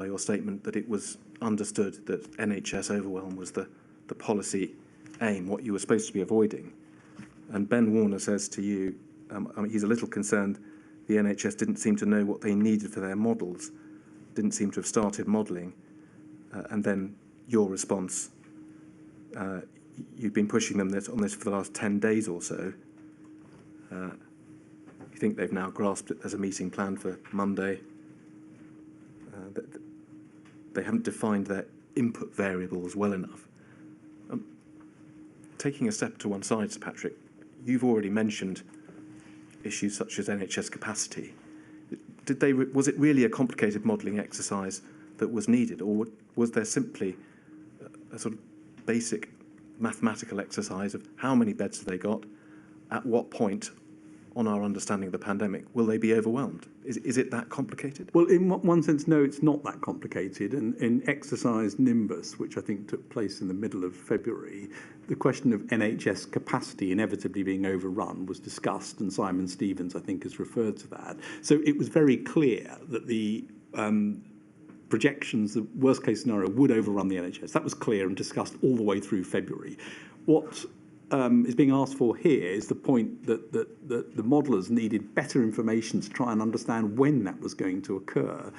your statement that it was understood that NHS overwhelm was the policy aim, what you were supposed to be avoiding. And Ben Warner says to you, he's a little concerned the NHS didn't seem to know what they needed for their models, didn't seem to have started modelling. And then your response, you've been pushing them on this for the last 10 days or so. You think they've now grasped it. There's a meeting planned for Monday. They haven't defined their input variables well enough. Taking a step to one side, Sir Patrick, you've already mentioned issues such as NHS capacity. Was it really a complicated modelling exercise that was needed, or was there simply a sort of basic mathematical exercise of how many beds have they got, at what point on our understanding of the pandemic will they be overwhelmed? Is it that complicated? Well, in one sense, no, it's not that complicated. And in exercise Nimbus, which I think took place in the middle of February, the question of NHS capacity inevitably being overrun was discussed, and Simon Stevens, I think, has referred to that. So it was very clear that the projections, the worst-case scenario, would overrun the NHS. That was clear and discussed all the way through February. What is being asked for here is the point that the modellers needed better information to try and understand when that was going to occur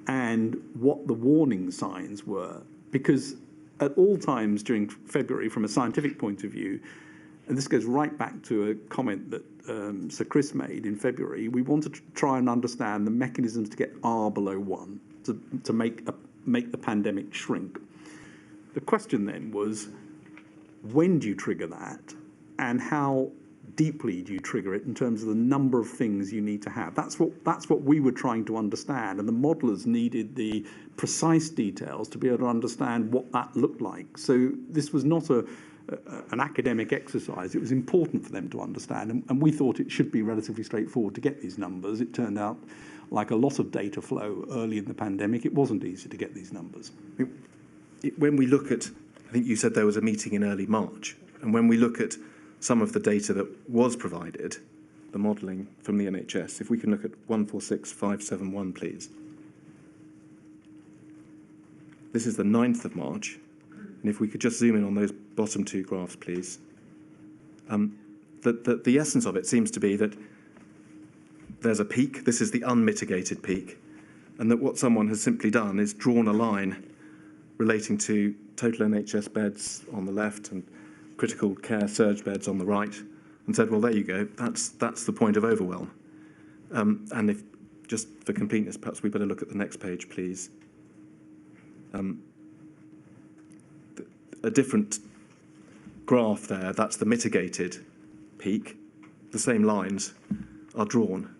and what the warning signs were. Because at all times during February, from a scientific point of view, and this goes right back to a comment that Sir Chris made in February, we wanted to try and understand the mechanisms to get R below 1, to make the pandemic shrink. The question then was, when do you trigger that, and how deeply do you trigger it in terms of the number of things you need to have? That's what we were trying to understand, and the modellers needed the precise details to be able to understand what that looked like. So this was not an academic exercise. It was important for them to understand, and we thought it should be relatively straightforward to get these numbers. It turned out, like a lot of data flow early in the pandemic, it wasn't easy to get these numbers. When we look at, I think you said there was a meeting in early March, and when we look at some of the data that was provided, the modelling from the NHS, if we can look at 146571, please. This is the 9th of March, and if we could just zoom in on those bottom two graphs, please. The essence of it seems to be that there's a peak, this is the unmitigated peak, and that what someone has simply done is drawn a line relating to total NHS beds on the left and critical care surge beds on the right, and said, well, there you go, that's the point of overwhelm. And if, just for completeness, perhaps we better look at the next page, please. A different graph there, that's the mitigated peak. The same lines are drawn.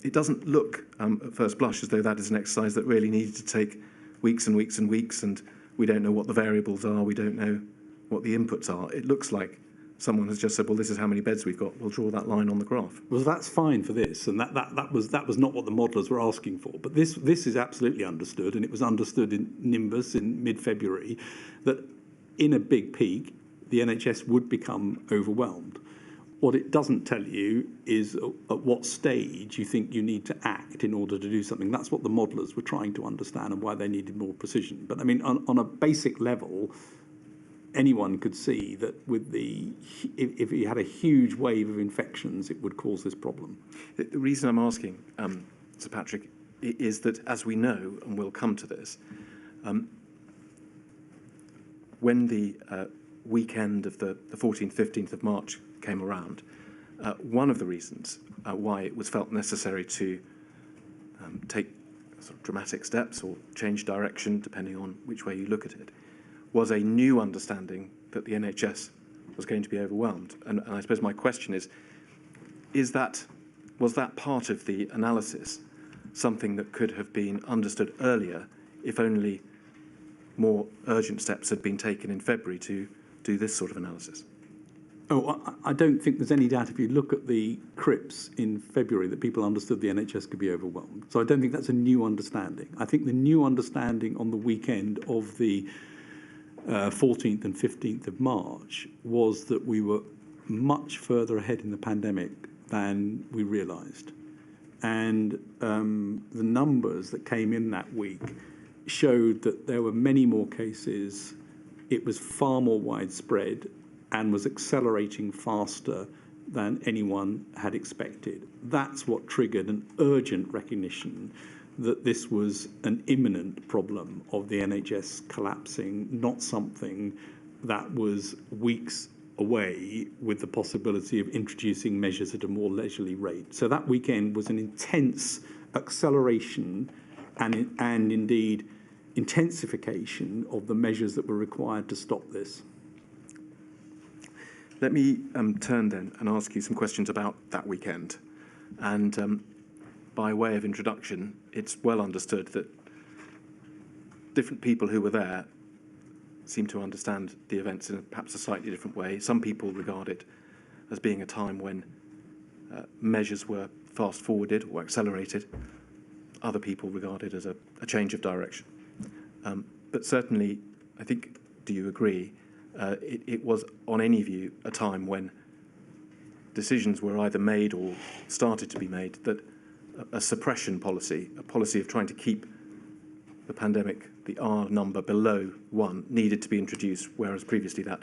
It doesn't look, at first blush, as though that is an exercise that really needed to take weeks and weeks and weeks, and we don't know what the variables are, we don't know what the inputs are. It looks like someone has just said, well, this is how many beds we've got, we'll draw that line on the graph. Well, that's fine for this, and that was not what the modellers were asking for. But this is absolutely understood, and it was understood in Nimbus in mid-February, that in a big peak, the NHS would become overwhelmed. What it doesn't tell you is at what stage you think you need to act in order to do something. That's what the modellers were trying to understand and why they needed more precision. But I mean, on a basic level, anyone could see that with if you had a huge wave of infections, it would cause this problem. The reason I'm asking, Sir Patrick, is that as we know, and we'll come to this, when the weekend of the 14th, 15th of March came around, one of the reasons why it was felt necessary to take sort of dramatic steps or change direction, depending on which way you look at it, was a new understanding that the NHS was going to be overwhelmed. And I suppose my question is was that part of the analysis something that could have been understood earlier if only more urgent steps had been taken in February to do this sort of analysis? Oh, I don't think there's any doubt if you look at the CRIPS in February that people understood the NHS could be overwhelmed. So I don't think that's a new understanding. I think the new understanding on the weekend of the 14th and 15th of March was that we were much further ahead in the pandemic than we realised. And the numbers that came in that week showed that there were many more cases. It was far more widespread and was accelerating faster than anyone had expected. That's what triggered an urgent recognition that this was an imminent problem of the NHS collapsing, not something that was weeks away with the possibility of introducing measures at a more leisurely rate. So that weekend was an intense acceleration and indeed intensification of the measures that were required to stop this. Let me turn then and ask you some questions about that weekend. And by way of introduction, it's well understood that different people who were there seem to understand the events in perhaps a slightly different way. Some people regard it as being a time when measures were fast-forwarded or accelerated. Other people regard it as a change of direction. But certainly, I think, do you agree, it was, on any view, a time when decisions were either made or started to be made that a suppression policy, a policy of trying to keep the pandemic, the R number below 1, needed to be introduced, whereas previously that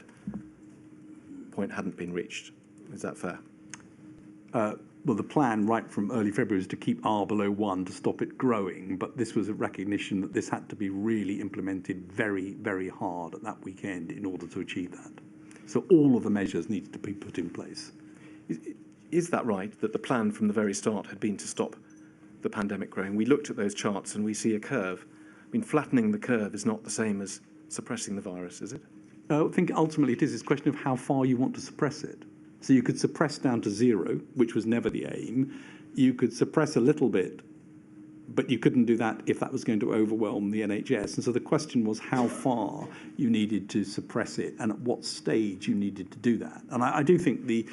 point hadn't been reached. Is that fair? Well, the plan right from early February was to keep R below 1 to stop it growing, but this was a recognition that this had to be really implemented very, very hard at that weekend in order to achieve that. So all of the measures needed to be put in place. Is that right, that the plan from the very start had been to stop the pandemic growing? We looked at those charts and we see a curve. I mean, flattening the curve is not the same as suppressing the virus, is it? I think ultimately it is a question of how far you want to suppress it. So you could suppress down to 0, which was never the aim. You could suppress a little bit, but you couldn't do that if that was going to overwhelm the NHS. And so the question was how far you needed to suppress it and at what stage you needed to do that. And I do think the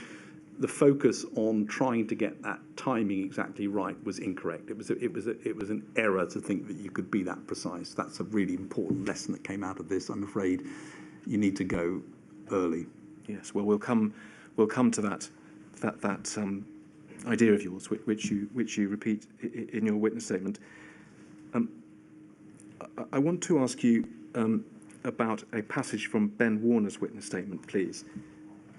focus on trying to get that timing exactly right was incorrect. It was an error to think that you could be that precise. That's a really important lesson that came out of this. I'm afraid you need to go early. Yes. Well, we'll come to that idea of yours, which you repeat in your witness statement. I want to ask you about a passage from Ben Warner's witness statement, please.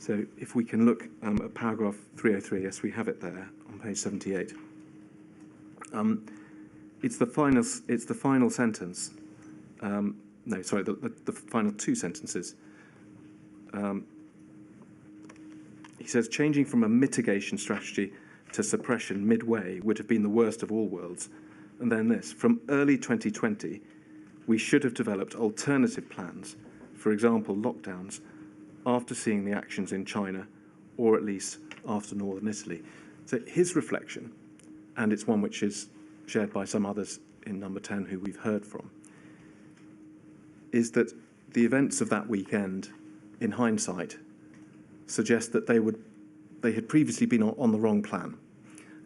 So if we can look at paragraph 303, yes, we have it there on page 78. It's the final sentence. No, sorry, the final two sentences. He says, changing from a mitigation strategy to suppression midway would have been the worst of all worlds. And then this, from early 2020, we should have developed alternative plans, for example, lockdowns, after seeing the actions in China, or at least after Northern Italy. So his reflection, and it's one which is shared by some others in number 10 who we've heard from, is that the events of that weekend, in hindsight, suggest that they had previously been on the wrong plan,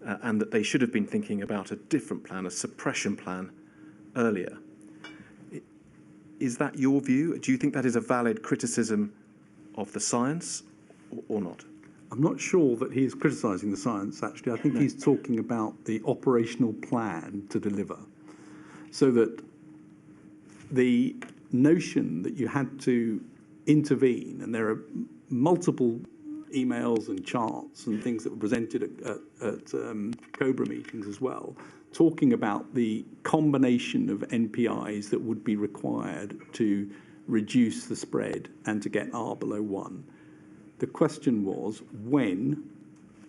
and that they should have been thinking about a different plan, a suppression plan, earlier. Is that your view? Do you think that is a valid criticism of the science or not? I'm not sure that he's criticising the science, actually. I think he's talking about the operational plan to deliver. So that the notion that you had to intervene, and there are multiple emails and charts and things that were presented at COBRA meetings as well, talking about the combination of NPIs that would be required to reduce the spread and to get R below 1. The question was when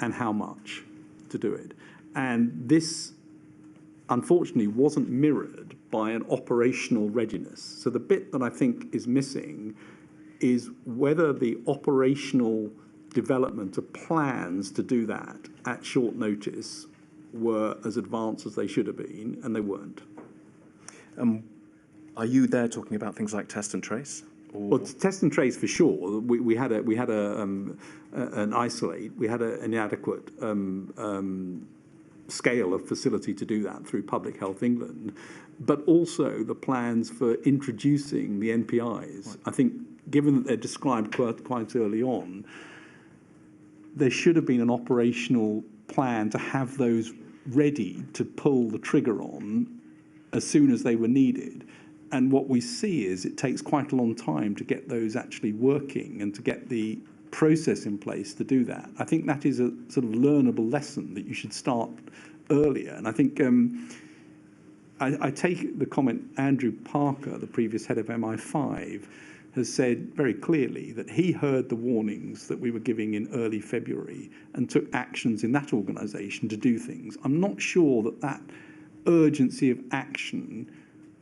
and how much to do it. And this, unfortunately, wasn't mirrored by an operational readiness. So the bit that I think is missing is whether the operational development of plans to do that at short notice were as advanced as they should have been, and they weren't. Are you there talking about things like test and trace? Well, test and trace for sure. We had an isolate. We had an inadequate scale of facility to do that through Public Health England, but also the plans for introducing the NPIs. Right. I think, given that they're described quite early on, there should have been an operational plan to have those ready to pull the trigger on as soon as they were needed. And what we see is it takes quite a long time to get those actually working and to get the process in place to do that. I think that is a sort of learnable lesson that you should start earlier. And I think I take the comment Andrew Parker, the previous head of MI5, has said very clearly that he heard the warnings that we were giving in early February and took actions in that organisation to do things. I'm not sure that that urgency of action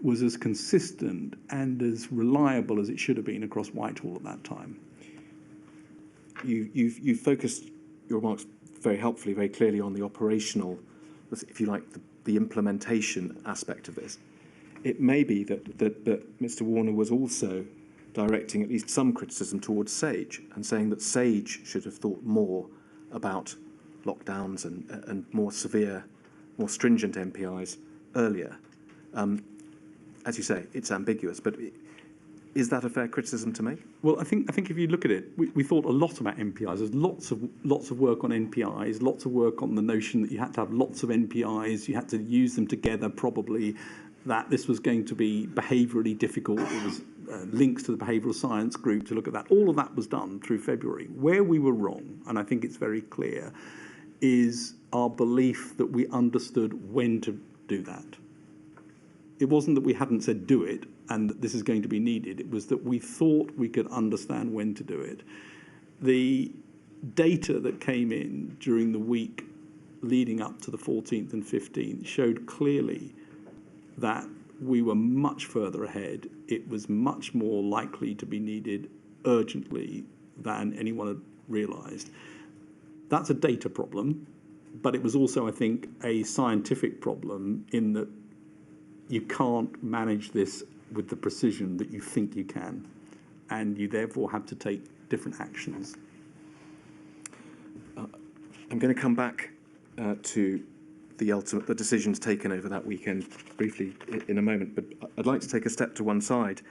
was as consistent and as reliable as it should have been across Whitehall at that time. You've focused your remarks very helpfully, very clearly on the operational, if you like, the implementation aspect of this. It may be that Mr. Warner was also directing at least some criticism towards SAGE and saying that SAGE should have thought more about lockdowns and more severe, more stringent MPIs earlier. As you say, it's ambiguous, but is that a fair criticism to make? Well, I think if you look at it, we thought a lot about MPIs. There's lots of work on MPIs, lots of work on the notion that you had to have lots of MPIs, you had to use them together probably, that this was going to be behaviourally difficult. There was links to the behavioural science group to look at that. All of that was done through February. Where we were wrong, and I think it's very clear, is our belief that we understood when to do that. It wasn't that we hadn't said do it and that this is going to be needed. It was that we thought we could understand when to do it. The data that came in during the week leading up to the 14th and 15th showed clearly that we were much further ahead. It was much more likely to be needed urgently than anyone had realised. That's a data problem, but it was also, I think, a scientific problem in that you can't manage this with the precision that you think you can, and you therefore have to take different actions. I'm going to come back to the decisions taken over that weekend briefly in a moment, but I'd like to take a step to one side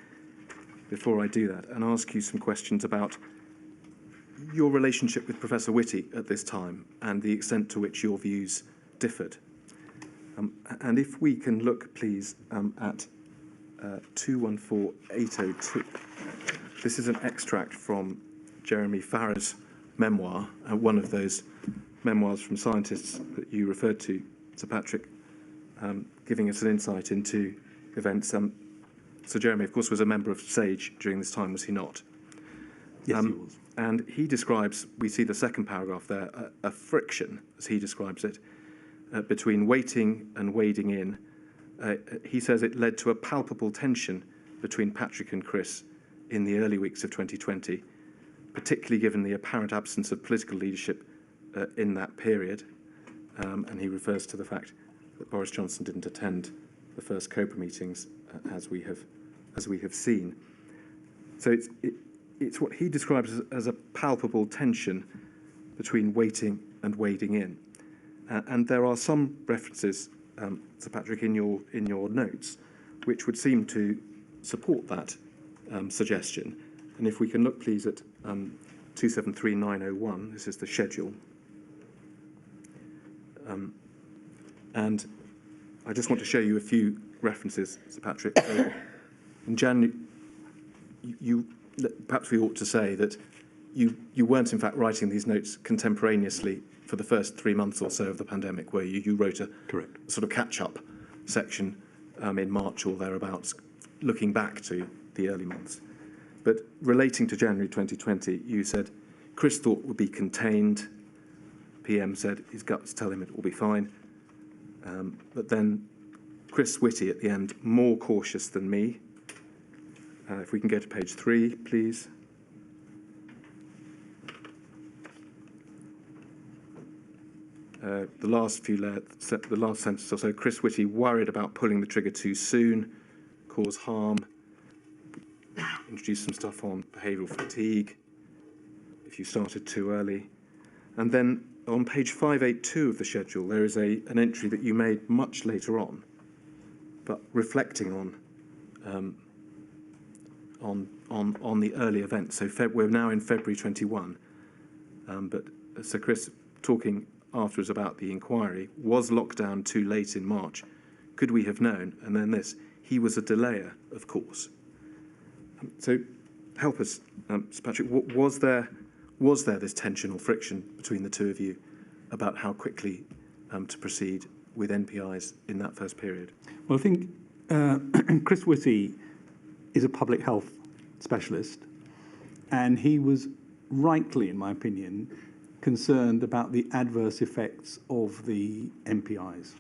before I do that and ask you some questions about your relationship with Professor Whitty at this time and the extent to which your views differed. And if we can look, please, at 214802. This is an extract from Jeremy Farrar's memoir, one of those memoirs from scientists that you referred to, Sir Patrick, giving us an insight into events. Sir Jeremy, of course, was a member of SAGE during this time, was he not? Yes, he was. And he describes, we see the second paragraph there, a friction, as he describes it, between waiting and wading in. He says it led to a palpable tension between Patrick and Chris in the early weeks of 2020, particularly given the apparent absence of political leadership in that period. And he refers to the fact that Boris Johnson didn't attend the first COPA meetings, as we have seen. So it's what he describes as a palpable tension between waiting and wading in. And there are some references, Sir Patrick, in your notes, which would seem to support that suggestion. And if we can look, please, at 273901, this is the schedule. And I just want to show you a few references, Sir Patrick. In January, perhaps we ought to say that you weren't, in fact, writing these notes contemporaneously for the first 3 months or so of the pandemic, where you wrote a sort of catch-up section in March or thereabouts, looking back to the early months. But relating to January 2020, you said, Chris thought would be contained. PM said his guts tell him it will be fine. But then Chris Whitty at the end, more cautious than me. If we can go to page 3, please. The last sentence or so, Chris Whitty worried about pulling the trigger too soon, cause harm, introduce some stuff on behavioural fatigue, if you started too early. And then on page 582 of the schedule, there is an entry that you made much later on, but reflecting on the early events. So we're now in February 21, but Sir Chris talking afterwards about the inquiry. Was lockdown too late in March? Could we have known? And then this, he was a delayer, of course. So help us, Sir Patrick, was there this tension or friction between the two of you about how quickly to proceed with NPIs in that first period? Well, I think Chris Whitty is a public health specialist, and he was rightly, in my opinion, concerned about the adverse effects of the NPIs.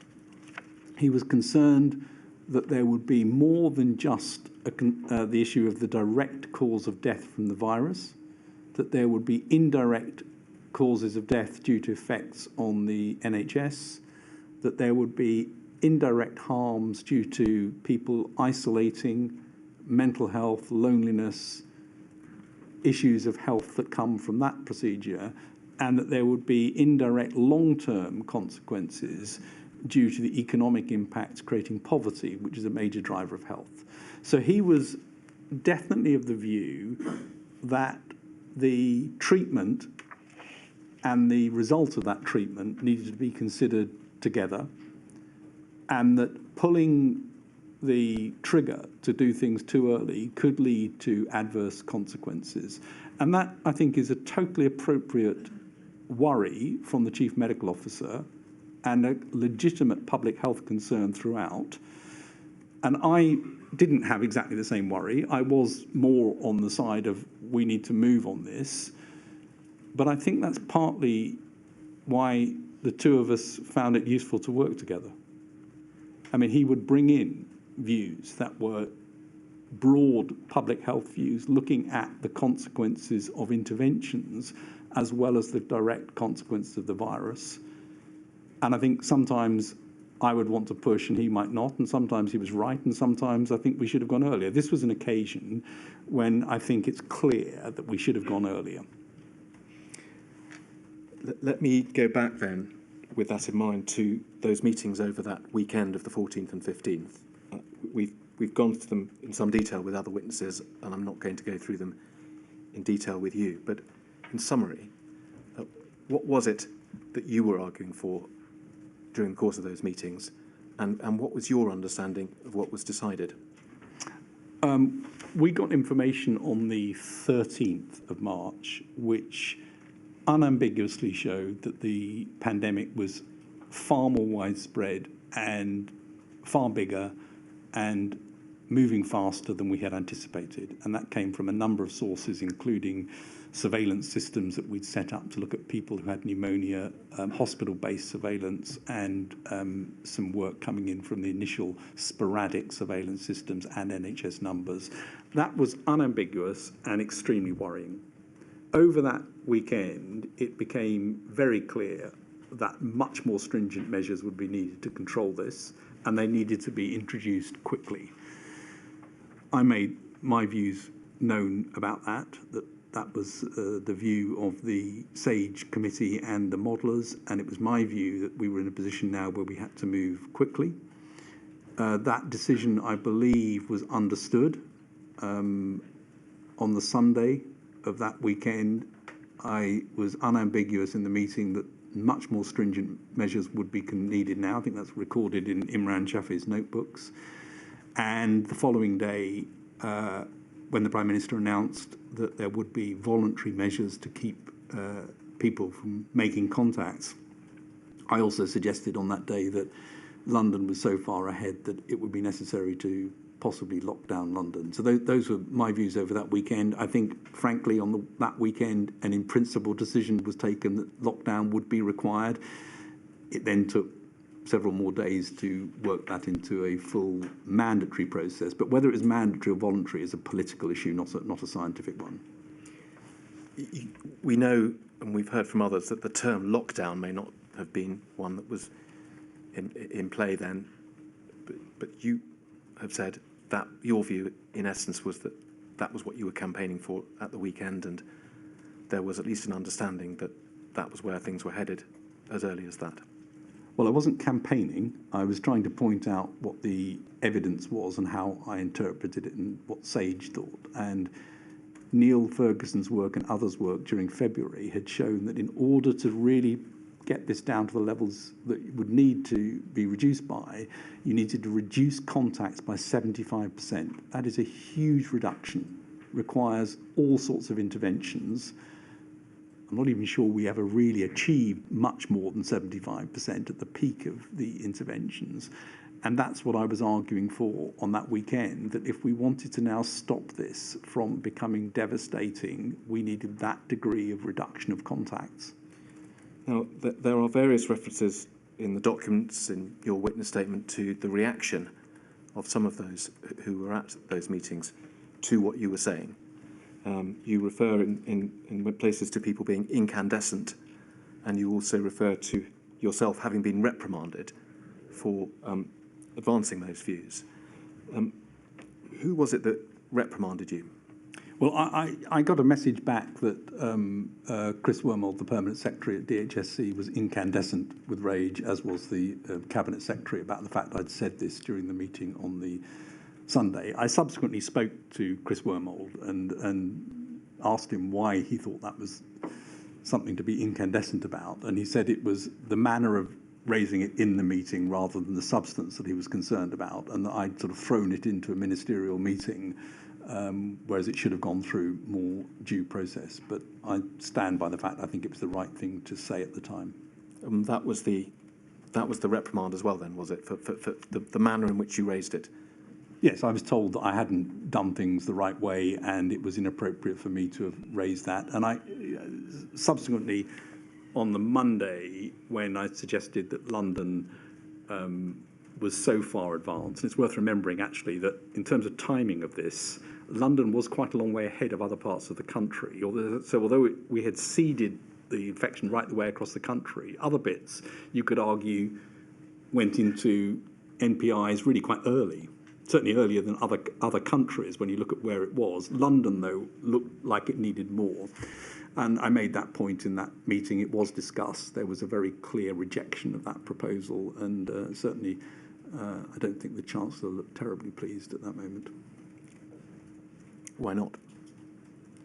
He was concerned that there would be more than just the issue of the direct cause of death from the virus, that there would be indirect causes of death due to effects on the NHS, that there would be indirect harms due to people isolating, mental health, loneliness, issues of health that come from that procedure, and that there would be indirect long-term consequences due to the economic impacts creating poverty, which is a major driver of health. So he was definitely of the view that the treatment and the result of that treatment needed to be considered together, and that pulling the trigger to do things too early could lead to adverse consequences. And that, I think, is a totally appropriate worry from the Chief Medical Officer and a legitimate public health concern throughout. And I didn't have exactly the same worry. I was more on the side of we need to move on this. But I think that's partly why the two of us found it useful to work together. I mean, he would bring in views that were broad public health views, looking at the consequences of interventions as well as the direct consequences of the virus. And I think sometimes I would want to push and he might not, and sometimes he was right, and sometimes I think we should have gone earlier. This was an occasion when I think it's clear that we should have gone earlier. Let me go back then, with that in mind, to those meetings over that weekend of the 14th and 15th. We've gone through them in some detail with other witnesses, and I'm not going to go through them in detail with you. But in summary, what was it that you were arguing for during the course of those meetings, and what was your understanding of what was decided? We got information on the 13th of March, which unambiguously showed that the pandemic was far more widespread and far bigger and moving faster than we had anticipated. And that came from a number of sources, including surveillance systems that we'd set up to look at people who had pneumonia, hospital-based surveillance, and some work coming in from the initial sporadic surveillance systems and NHS numbers. That was unambiguous and extremely worrying. Over that weekend, it became very clear that much more stringent measures would be needed to control this, and they needed to be introduced quickly. I made my views known about that was the view of the SAGE committee and the modellers, and it was my view that we were in a position now where we had to move quickly. That decision, I believe, was understood. On the Sunday of that weekend, I was unambiguous in the meeting that much more stringent measures would be needed now. I think that's recorded in Imran Shafi's notebooks. And the following day, when the Prime Minister announced that there would be voluntary measures to keep people from making contacts, I also suggested on that day that London was so far ahead that it would be necessary to possibly lock down London. So those were my views over that weekend. I think, frankly, on that weekend, an in-principle decision was taken that lockdown would be required. It then took several more days to work that into a full mandatory process. But whether it is mandatory or voluntary is a political issue, not a scientific one. We know, and we've heard from others, that the term lockdown may not have been one that was in play then, but you have said that your view, in essence, was that that was what you were campaigning for at the weekend, and there was at least an understanding that that was where things were headed as early as that. Well, I wasn't campaigning. I was trying to point out what the evidence was and how I interpreted it and what SAGE thought. And Neil Ferguson's work and others' work during February had shown that in order to really get this down to the levels that it would need to be reduced by, you needed to reduce contacts by 75%. That is a huge reduction, requires all sorts of interventions. I'm not even sure we ever really achieved much more than 75% at the peak of the interventions. And that's what I was arguing for on that weekend, that if we wanted to now stop this from becoming devastating, we needed that degree of reduction of contacts. Now, there are various references in the documents, in your witness statement, to the reaction of some of those who were at those meetings to what you were saying. You refer in places to people being incandescent, and you also refer to yourself having been reprimanded for advancing those views. Who was it that reprimanded you? Well, I got a message back that Chris Wormold, the Permanent Secretary at DHSC, was incandescent with rage, as was the Cabinet Secretary, about the fact I'd said this during the meeting on the Sunday. I subsequently spoke to Chris Wormold and asked him why he thought that was something to be incandescent about, and he said it was the manner of raising it in the meeting rather than the substance that he was concerned about, and that I'd sort of thrown it into a ministerial meeting, whereas it should have gone through more due process. But I stand by the fact I think it was the right thing to say at the time. That was the reprimand as well, then, was it, for the manner in which you raised it? Yes, I was told that I hadn't done things the right way, and it was inappropriate for me to have raised that. And I subsequently, on the Monday, when I suggested that London was so far advanced, and it's worth remembering actually that in terms of timing of this, London was quite a long way ahead of other parts of the country. So although we had seeded the infection right the way across the country, other bits, you could argue, went into NPIs really quite early, certainly earlier than other countries when you look at where it was. London, though, looked like it needed more. And I made that point in that meeting. It was discussed. There was a very clear rejection of that proposal, and certainly I don't think the Chancellor looked terribly pleased at that moment. Why not?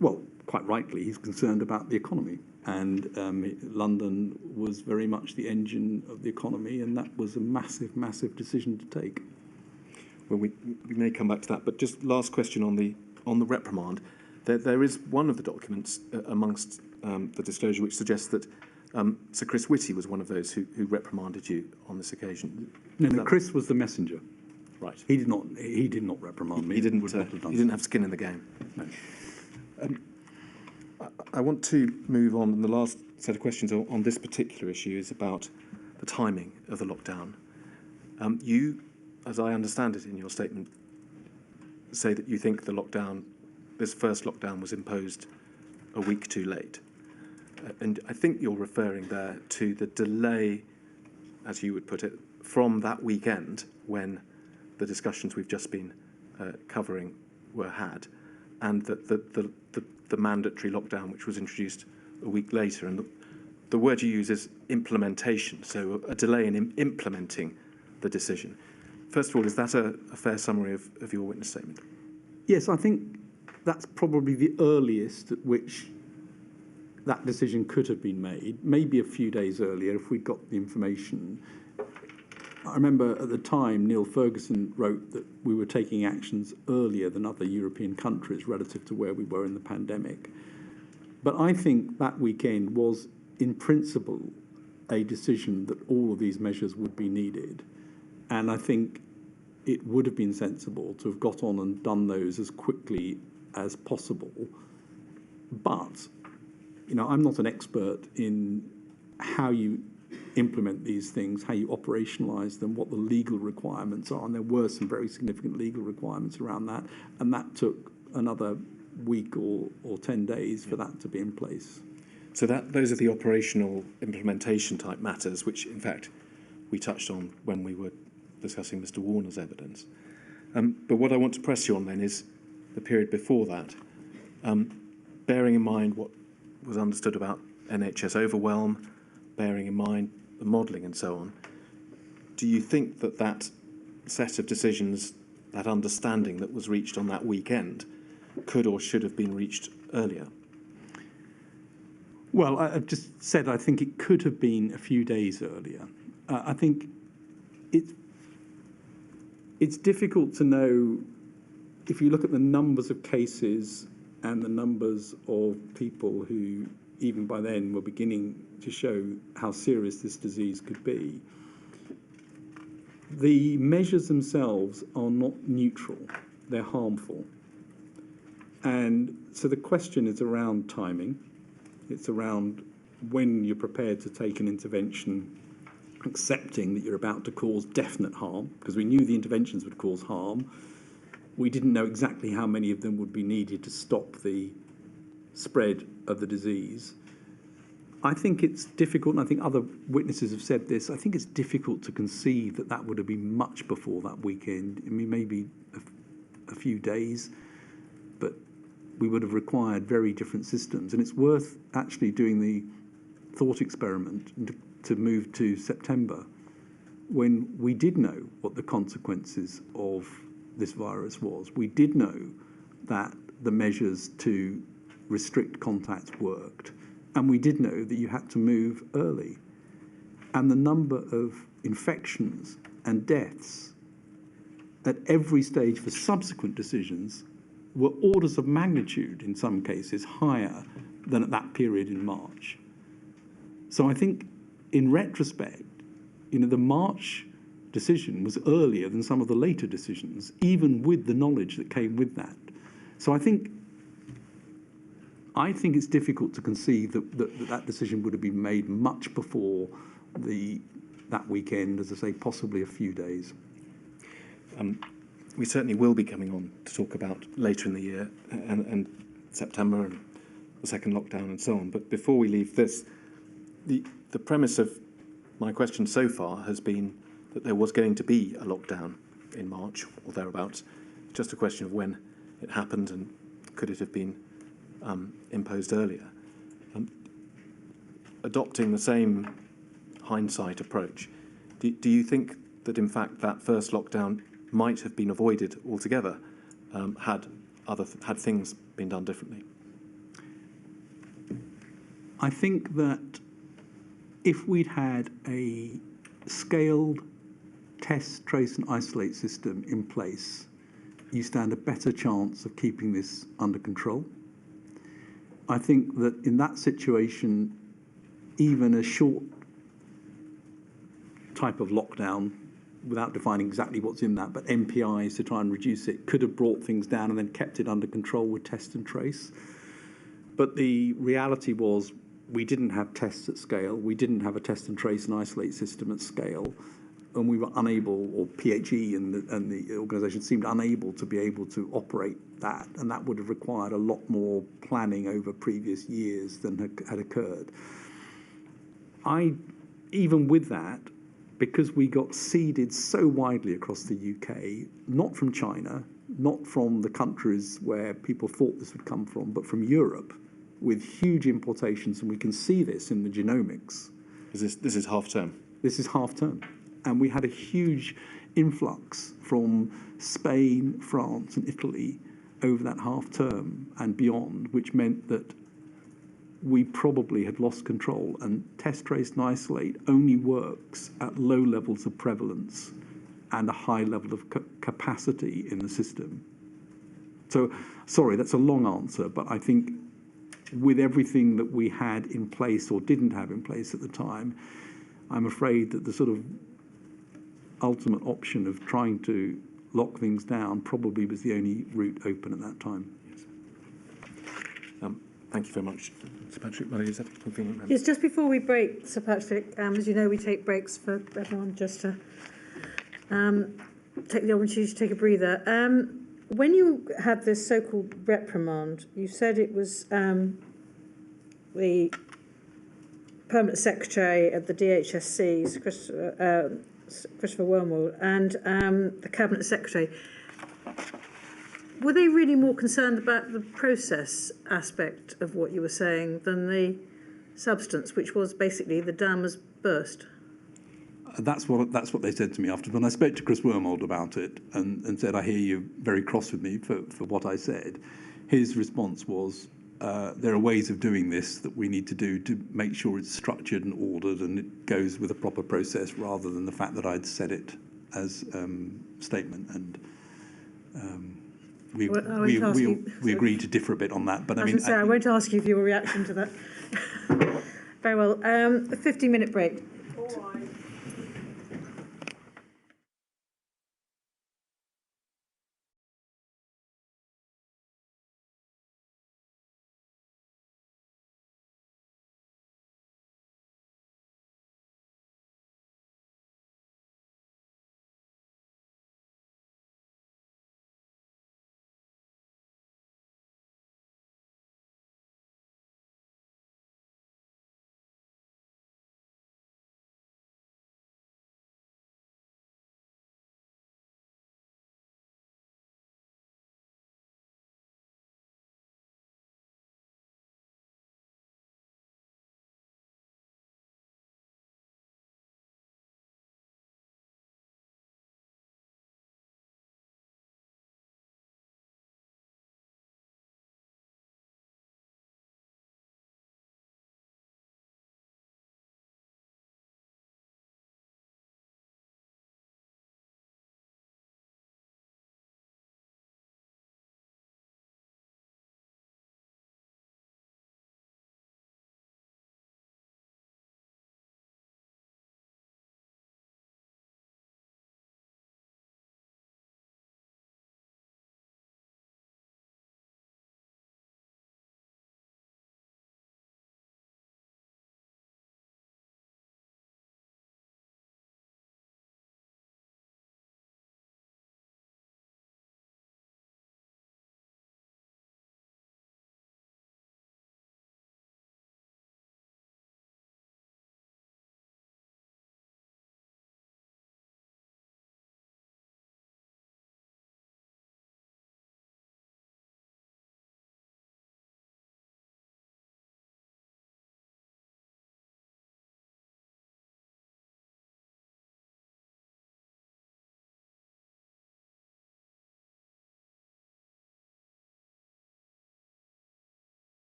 Well, quite rightly, he's concerned about the economy, and London was very much the engine of the economy, and that was a massive, massive decision to take. Well, we may come back to that, but just last question on the reprimand. There is one of the documents amongst the disclosure which suggests that Sir Chris Whitty was one of those who reprimanded you on this occasion. No, Chris was the messenger. Right. He did not reprimand me. He didn't have skin in the game. No. I want to move on, and the last set of questions on this particular issue is about the timing of the lockdown. You, as I understand it in your statement, say that you think this first lockdown was imposed a week too late. And I think you're referring there to the delay, as you would put it, from that weekend when the discussions we've just been covering were had, and the mandatory lockdown which was introduced a week later. And the word you use is implementation, so a delay in implementing the decision. First of all, is that a fair summary of your witness statement? Yes, I think that's probably the earliest at which that decision could have been made, maybe a few days earlier if we'd got the information. I remember at the time Neil Ferguson wrote that we were taking actions earlier than other European countries relative to where we were in the pandemic. But I think that weekend was, in principle, a decision that all of these measures would be needed. And I think it would have been sensible to have got on and done those as quickly as possible. But, I'm not an expert in how you implement these things, how you operationalise them, what the legal requirements are, and there were some very significant legal requirements around that, and that took another week or 10 days for that to be in place. So those are the operational implementation type matters, which in fact we touched on when we were discussing Mr. Warner's evidence. But what I want to press you on then is the period before that, bearing in mind what was understood about NHS overwhelm, bearing in mind the modelling and so on, do you think that set of decisions, that understanding that was reached on that weekend, could or should have been reached earlier? Well, I've just said I think it could have been a few days earlier. I think it's difficult to know if you look at the numbers of cases and the numbers of people who, even by then, were beginning to show how serious this disease could be. The measures themselves are not neutral, they're harmful. And so the question is around timing. It's around when you're prepared to take an intervention, accepting that you're about to cause definite harm, because we knew the interventions would cause harm. We didn't know exactly how many of them would be needed to stop the spread of the disease. I think it's difficult, and I think other witnesses have said this, I think it's difficult to conceive that that would have been much before that weekend. I mean, maybe a few days, but we would have required very different systems. And it's worth actually doing the thought experiment to move to September, when we did know what the consequences of this virus was. We did know that the measures to restrict contacts worked. And we did know that you had to move early. And the number of infections and deaths at every stage for subsequent decisions were orders of magnitude, in some cases, higher than at that period in March. So I think, in retrospect, the March decision was earlier than some of the later decisions, even with the knowledge that came with that. So I think it's difficult to conceive that decision would have been made much before that weekend, as I say, possibly a few days. We certainly will be coming on to talk about later in the year and September and the second lockdown and so on. But before we leave this, the premise of my question so far has been that there was going to be a lockdown in March or thereabouts. Just a question of when it happened and could it have been imposed earlier. Adopting the same hindsight approach, do you think that in fact that first lockdown might have been avoided altogether had things been done differently? I think that if we'd had a scaled test, trace and isolate system in place, you stand a better chance of keeping this under control. I think that in that situation, even a short type of lockdown, without defining exactly what's in that, but MPIs to try and reduce it, could have brought things down and then kept it under control with test and trace. But the reality was we didn't have tests at scale. We didn't have a test and trace and isolate system at scale. And we were unable, or PHE and the organisation seemed unable to be able to operate that. And that would have required a lot more planning over previous years than had occurred. Even with that, because we got seeded so widely across the UK, not from China, not from the countries where people thought this would come from, but from Europe, with huge importations, and we can see this in the genomics. This is half term? This is half term. And we had a huge influx from Spain, France and Italy over that half term and beyond, which meant that we probably had lost control. And test, trace and isolate only works at low levels of prevalence and a high level of capacity in the system. So, sorry, that's a long answer, but I think with everything that we had in place or didn't have in place at the time, I'm afraid that the sort of ultimate option of trying to lock things down probably was the only route open at that time. Yes. Thank you very much. Sir Patrick, is that convenient? Yes, just before we break, Sir Patrick, as you know, we take breaks for everyone just to take the opportunity to take a breather. When you had this so-called reprimand, you said it was the Permanent Secretary of the DHSC, Christopher Wormald, and the Cabinet Secretary. Were they really more concerned about the process aspect of what you were saying than the substance, which was basically the dam has burst? That's what they said to me after. When I spoke to Chris Wormald about it and said, I hear you're very cross with me for what I said, his response was, there are ways of doing this that we need to do to make sure it's structured and ordered and it goes with a proper process, rather than the fact that I'd said it as statement. And we agreed to differ a bit on that. But I won't ask you for your reaction to that. Very well. A 15-minute break. All right.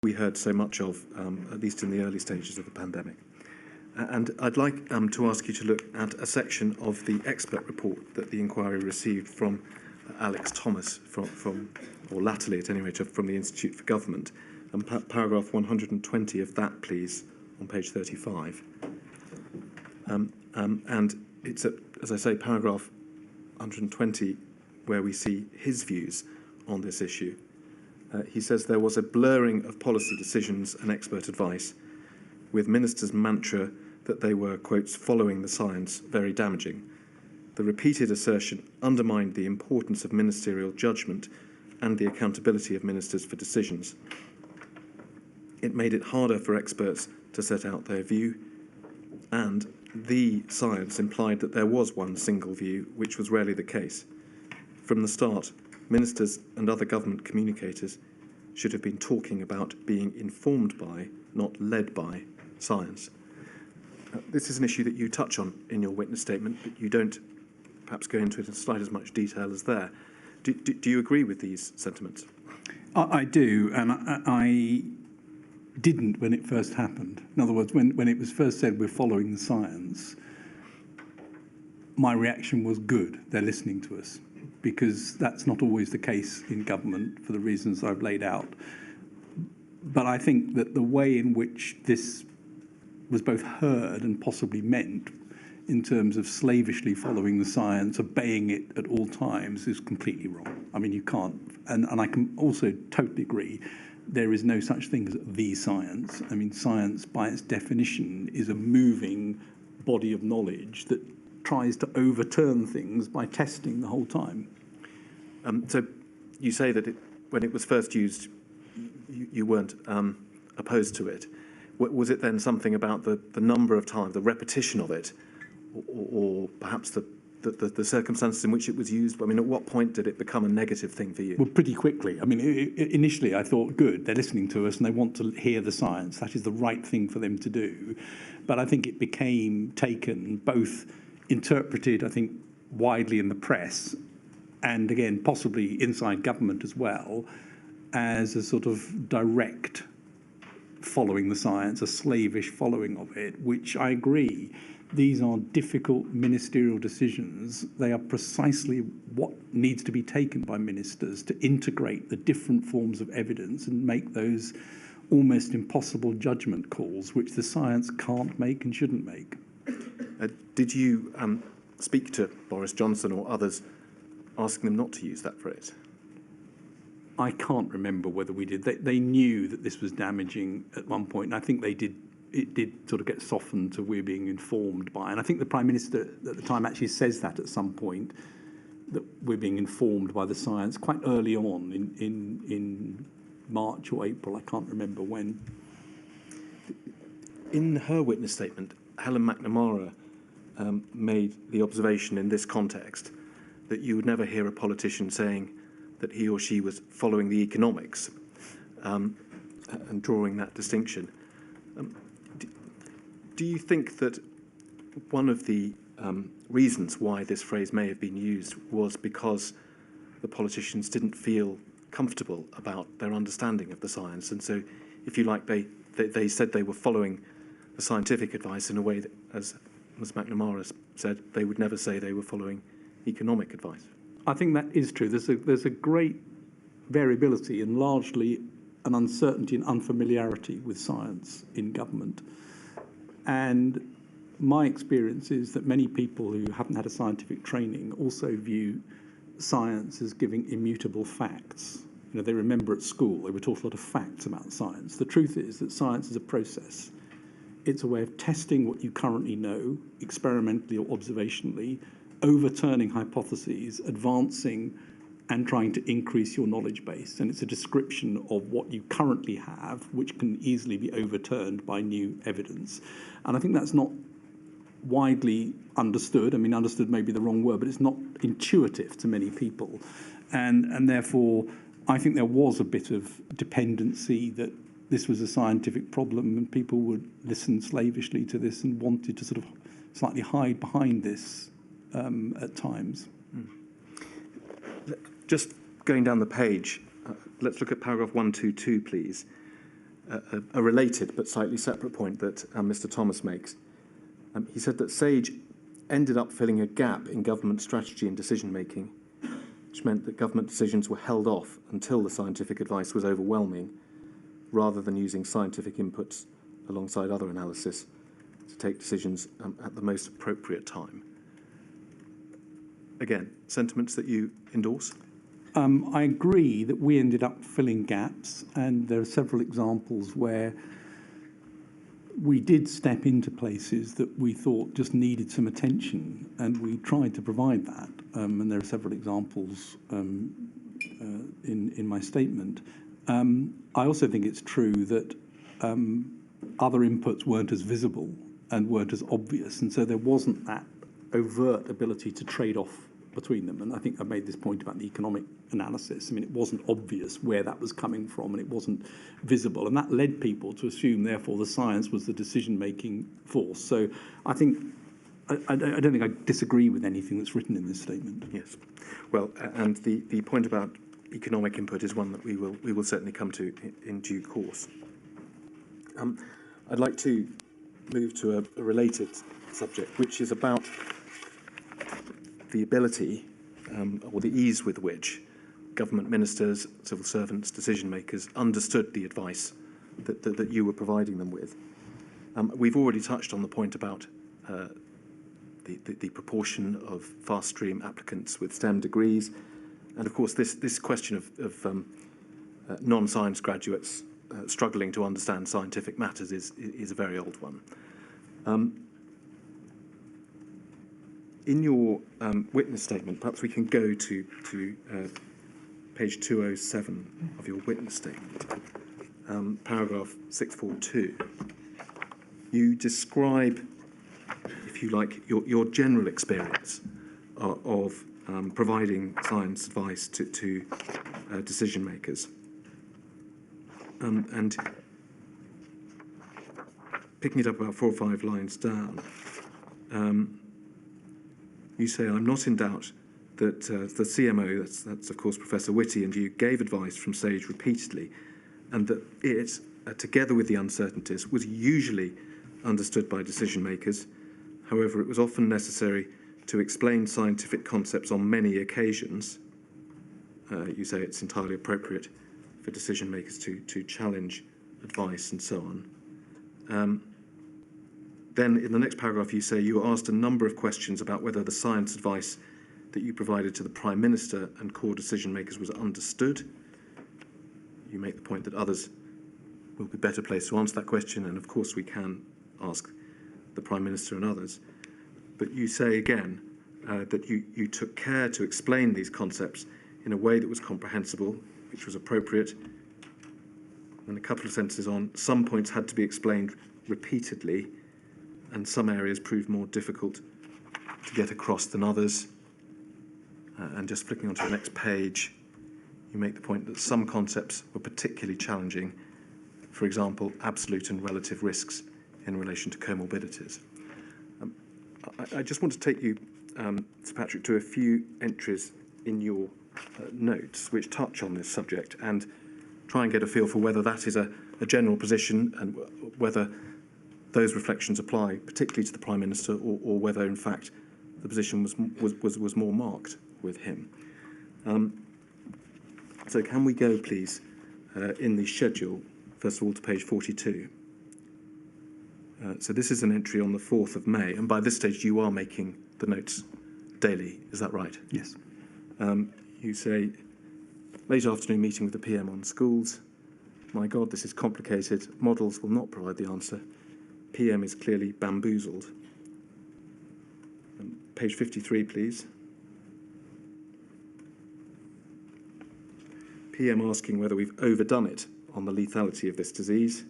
we heard so much of, at least in the early stages of the pandemic. And I'd like to ask you to look at a section of the expert report that the inquiry received from Alex Thomas, or latterly at any rate, from the Institute for Government, and paragraph 120 of that, please, on page 35. And it's, as I say, paragraph 120 where we see his views on this issue. He says there was a blurring of policy decisions and expert advice, with ministers' mantra that they were, quotes, following the science, very damaging. The repeated assertion undermined the importance of ministerial judgment and the accountability of ministers for decisions. It made it harder for experts to set out their view, and the science implied that there was one single view, which was rarely the case. From the start, ministers and other government communicators should have been talking about being informed by, not led by, science. This is an issue that you touch on in your witness statement, but you don't perhaps go into it in quite as much detail as there. Do you agree with these sentiments? I do, and I didn't when it first happened. In other words, when it was first said we're following the science, my reaction was good, they're listening to us, because that's not always the case in government for the reasons I've laid out. But I think that the way in which this was both heard and possibly meant in terms of slavishly following the science, obeying it at all times, is completely wrong. I mean, you can't, and I can also totally agree, there is no such thing as the science. I mean, science by its definition is a moving body of knowledge that tries to overturn things by testing the whole time. So you say that when it was first used, you weren't opposed to it. Was it then something about the number of times, the repetition of it, or perhaps the circumstances in which it was used? I mean, at what point did it become a negative thing for you? Well, pretty quickly. I mean, initially I thought, good, they're listening to us and they want to hear the science. That is the right thing for them to do. But I think it became taken, both interpreted, I think, widely in the press, and again, possibly inside government as well, as a sort of direct following the science, a slavish following of it, which I agree. These are difficult ministerial decisions. They are precisely what needs to be taken by ministers to integrate the different forms of evidence and make those almost impossible judgment calls, which the science can't make and shouldn't make. Did you speak to Boris Johnson or others asking them not to use that phrase? I can't remember whether we did. They knew that this was damaging at one point, and I think they did. It did sort of get softened to we're being informed by, and I think the Prime Minister at the time actually says that at some point, that we're being informed by the science quite early on in March or April. I can't remember when. In her witness statement, Helen McNamara made the observation in this context that you would never hear a politician saying that he or she was following the economics and drawing that distinction. Do you think that one of the reasons why this phrase may have been used was because the politicians didn't feel comfortable about their understanding of the science, and so, if you like, they said they were following the scientific advice in a way that, as Ms. McNamara said, they would never say they were following economic advice? I think that is true. There's a great variability and largely an uncertainty and unfamiliarity with science in government. And my experience is that many people who haven't had a scientific training also view science as giving immutable facts. You know, they remember at school they were taught a lot of facts about science. The truth is that science is a process. It's a way of testing what you currently know, experimentally or observationally, overturning hypotheses, advancing and trying to increase your knowledge base. And it's a description of what you currently have, which can easily be overturned by new evidence. And I think that's not widely understood. I mean, understood may be the wrong word, but it's not intuitive to many people. And therefore, I think there was a bit of dependency that this was a scientific problem and people would listen slavishly to this and wanted to sort of slightly hide behind this at times. Just going down the page, let's look at paragraph 122, please. a related but slightly separate point that Mr. Thomas makes. He said that SAGE ended up filling a gap in government strategy and decision-making, which meant that government decisions were held off until the scientific advice was overwhelming, rather than using scientific inputs alongside other analysis to take decisions at the most appropriate time. Again, sentiments that you endorse? I agree that we ended up filling gaps, and there are several examples where we did step into places that we thought just needed some attention, and we tried to provide that. And there are several examples in my statement. I also think it's true that other inputs weren't as visible and weren't as obvious, and so there wasn't that overt ability to trade off between them. And I think I made this point about the economic analysis. I mean, it wasn't obvious where that was coming from, and it wasn't visible, and that led people to assume, therefore, the science was the decision-making force. So I think I don't think I disagree with anything that's written in this statement. Yes. Well, and the point about economic input is one that we will certainly come to in due course. I'd like to move to a related subject, which is about the ability or the ease with which government ministers, civil servants, decision makers understood the advice that you were providing them with. We've already touched on the point about the proportion of fast stream applicants with STEM degrees, and of course this question of non-science graduates struggling to understand scientific matters is a very old one. In your witness statement, perhaps we can go to page 207 of your witness statement, paragraph 642. You describe, if you like, your general experience of providing science advice to decision makers. And picking it up about 4 or 5 lines down, you say, I'm not in doubt that the CMO, that's of course Professor Whitty, and you gave advice from SAGE repeatedly, and that it, together with the uncertainties, was usually understood by decision makers. However, it was often necessary to explain scientific concepts on many occasions. You say it's entirely appropriate for decision makers to challenge advice and so on. Then in the next paragraph you say you were asked a number of questions about whether the science advice that you provided to the Prime Minister and core decision makers was understood. You make the point that others will be better placed to answer that question, and of course we can ask the Prime Minister and others. But you say again that you took care to explain these concepts in a way that was comprehensible, which was appropriate. And a couple of sentences on, some points had to be explained repeatedly, and some areas proved more difficult to get across than others. And just flicking onto the next page, you make the point that some concepts were particularly challenging, for example, absolute and relative risks in relation to comorbidities. I just want to take you, Sir Patrick, to a few entries in your notes which touch on this subject and try and get a feel for whether that is a general position and whether those reflections apply particularly to the Prime Minister, or whether in fact the position was more marked with him. So can we go please in the schedule first of all to page 42. So this is an entry on the 4th of May, and by this stage you are making the notes daily, is that right? Yes. You say, late afternoon meeting with the PM on schools. My God, this is complicated. Models will not provide the answer. PM is clearly bamboozled. Page 53, please. PM asking whether we've overdone it on the lethality of this disease.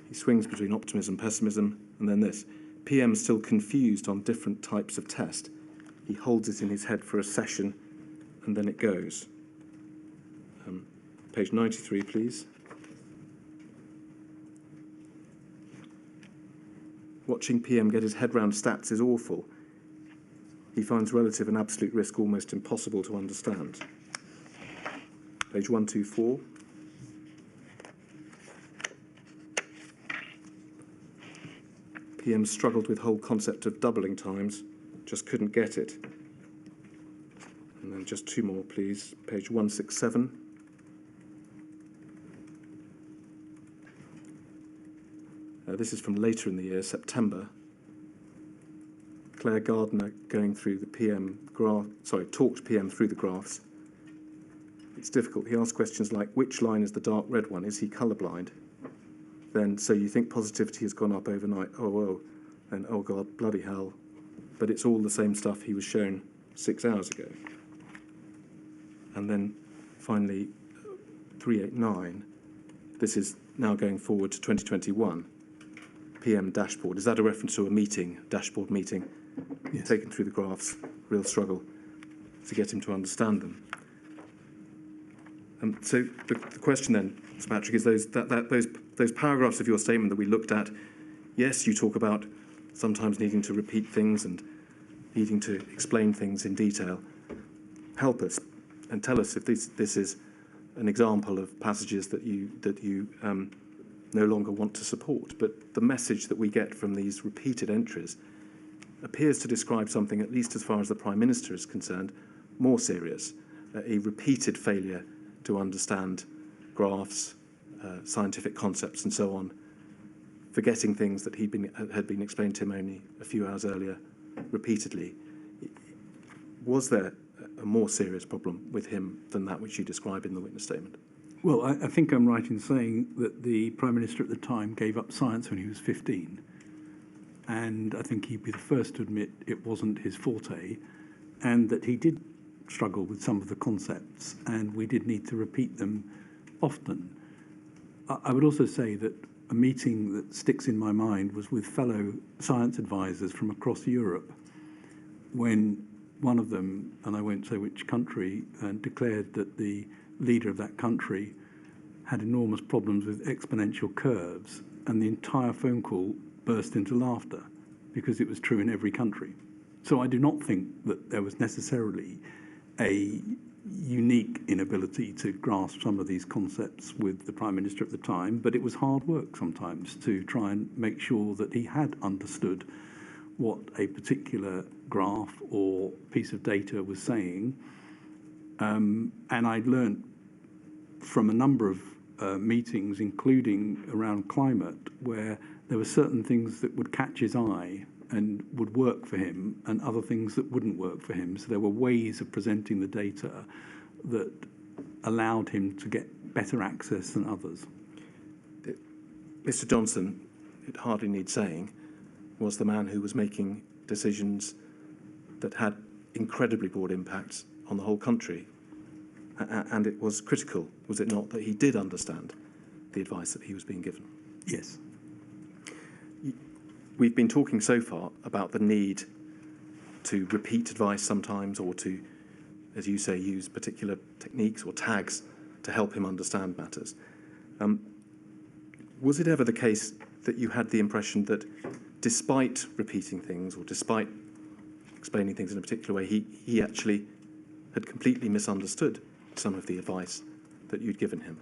He swings between optimism and pessimism, and then this. PM still confused on different types of test. He holds it in his head for a session, and then it goes. Page 93, please. Watching PM get his head round stats is awful. He finds relative and absolute risk almost impossible to understand. Page 124. PM struggled with whole concept of doubling times, just couldn't get it. And then just two more, please. Page 167. This is from later in the year, September. Claire Gardner going through the PM graph, talked PM through the graphs. It's difficult. He asked questions like, which line is the dark red one? Is he colourblind? Then, so you think positivity has gone up overnight? Oh, then, oh God, bloody hell. But it's all the same stuff he was shown 6 hours ago. And then finally, 389. This is now going forward to 2021. PM dashboard. Is that a reference to a meeting, dashboard meeting? Yes. Taken through the graphs, real struggle to get him to understand them. So the question then, Sir Patrick, is those paragraphs of your statement that we looked at. Yes, you talk about sometimes needing to repeat things and needing to explain things in detail. Help us and tell us if this is an example of passages that you no longer want to support. But the message that we get from these repeated entries appears to describe something, at least as far as the Prime Minister is concerned, more serious, a repeated failure to understand graphs, scientific concepts and so on, forgetting things that had been explained to him only a few hours earlier repeatedly. Was there a more serious problem with him than that which you describe in the witness statement? Well, I think I'm right in saying that the Prime Minister at the time gave up science when he was 15. And I think he'd be the first to admit it wasn't his forte, and that he did struggle with some of the concepts, and we did need to repeat them often. I would also say that a meeting that sticks in my mind was with fellow science advisors from across Europe, when one of them, and I won't say which country, declared that the leader of that country had enormous problems with exponential curves, and the entire phone call burst into laughter because it was true in every country. So I do not think that there was necessarily a unique inability to grasp some of these concepts with the Prime Minister at the time, but it was hard work sometimes to try and make sure that he had understood what a particular graph or piece of data was saying. And I'd learned from a number of meetings, including around climate, where there were certain things that would catch his eye and would work for him, and other things that wouldn't work for him. So there were ways of presenting the data that allowed him to get better access than others. Mr. Johnson, it hardly needs saying, was the man who was making decisions that had incredibly broad impacts on the whole country. And it was critical, was it not, that he did understand the advice that he was being given? Yes. We've been talking so far about the need to repeat advice sometimes, or to, as you say, use particular techniques or tags to help him understand matters. Was it ever the case that you had the impression that despite repeating things or despite explaining things in a particular way, he actually had completely misunderstood some of the advice that you'd given him?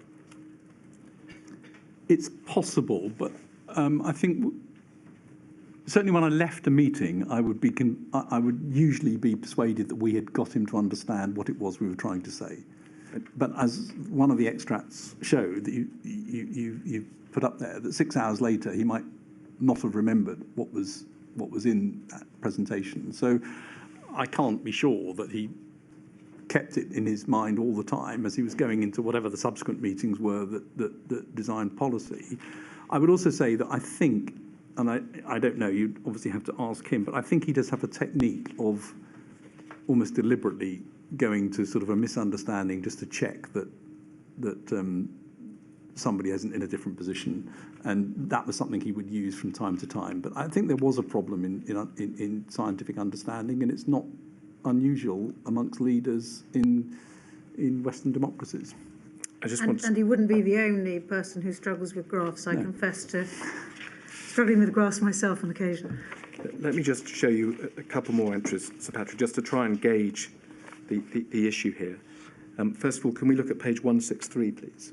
It's possible, but I think certainly when I left a meeting, I would usually be persuaded that we had got him to understand what it was we were trying to say. But as one of the extracts showed that you put up there, that 6 hours later he might not have remembered what was in that presentation. So I can't be sure that he kept it in his mind all the time as he was going into whatever the subsequent meetings were that designed policy. I would also say that I think, and I don't know, you'd obviously have to ask him, but I think he does have a technique of almost deliberately going to sort of a misunderstanding just to check that somebody isn't in a different position, and that was something he would use from time to time. But I think there was a problem in scientific understanding, and it's not unusual amongst leaders in Western democracies. And he wouldn't be the only person who struggles with graphs. I confess to struggling with graphs myself on occasion. Let me just show you a couple more entries, Sir Patrick, just to try and gauge the issue here. First of all, can we look at page 163, please?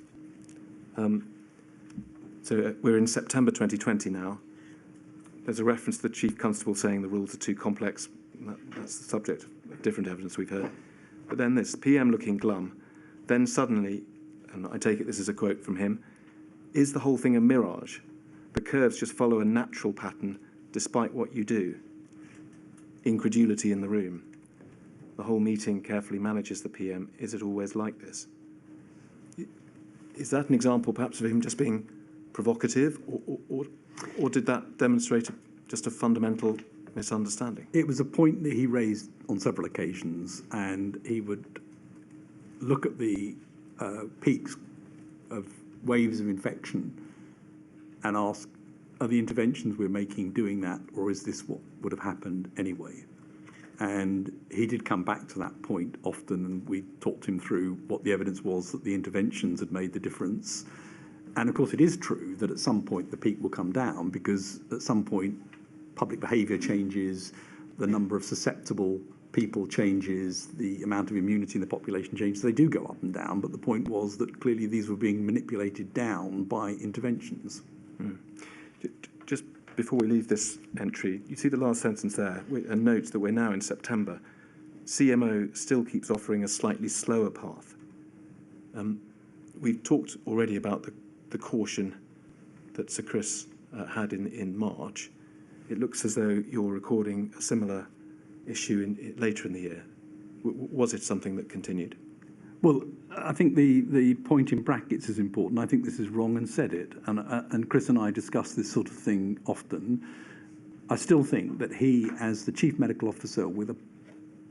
So we're in September 2020 now. There's a reference to the Chief Constable saying the rules are too complex. That's the subject of different evidence we've heard. But then this PM looking glum, then suddenly, and I take it this is a quote from him, is the whole thing a mirage? The curves just follow a natural pattern despite what you do. Incredulity in the room. The whole meeting carefully manages the PM. Is it always like this? Is that an example perhaps of him just being provocative, or did that demonstrate just a fundamental misunderstanding? It was a point that he raised on several occasions, and he would look at the peaks of waves of infection and ask, are the interventions we're making doing that, or is this what would have happened anyway? And he did come back to that point often, and we talked him through what the evidence was that the interventions had made the difference. And of course it is true that at some point the peak will come down, because at some point public behaviour changes, the number of susceptible people changes, the amount of immunity in the population changes. They do go up and down, but the point was that clearly these were being manipulated down by interventions. Just before we leave this entry, you see the last sentence there, and notes that we're now in September. CMO still keeps offering a slightly slower path. We've talked already about the caution that Sir Chris had in March. It looks as though you're recording a similar issue later in the year. Was it something that continued? Well, I think the point in brackets is important. I think this is wrong and said it. And Chris and I discuss this sort of thing often. I still think that he, as the Chief Medical Officer with a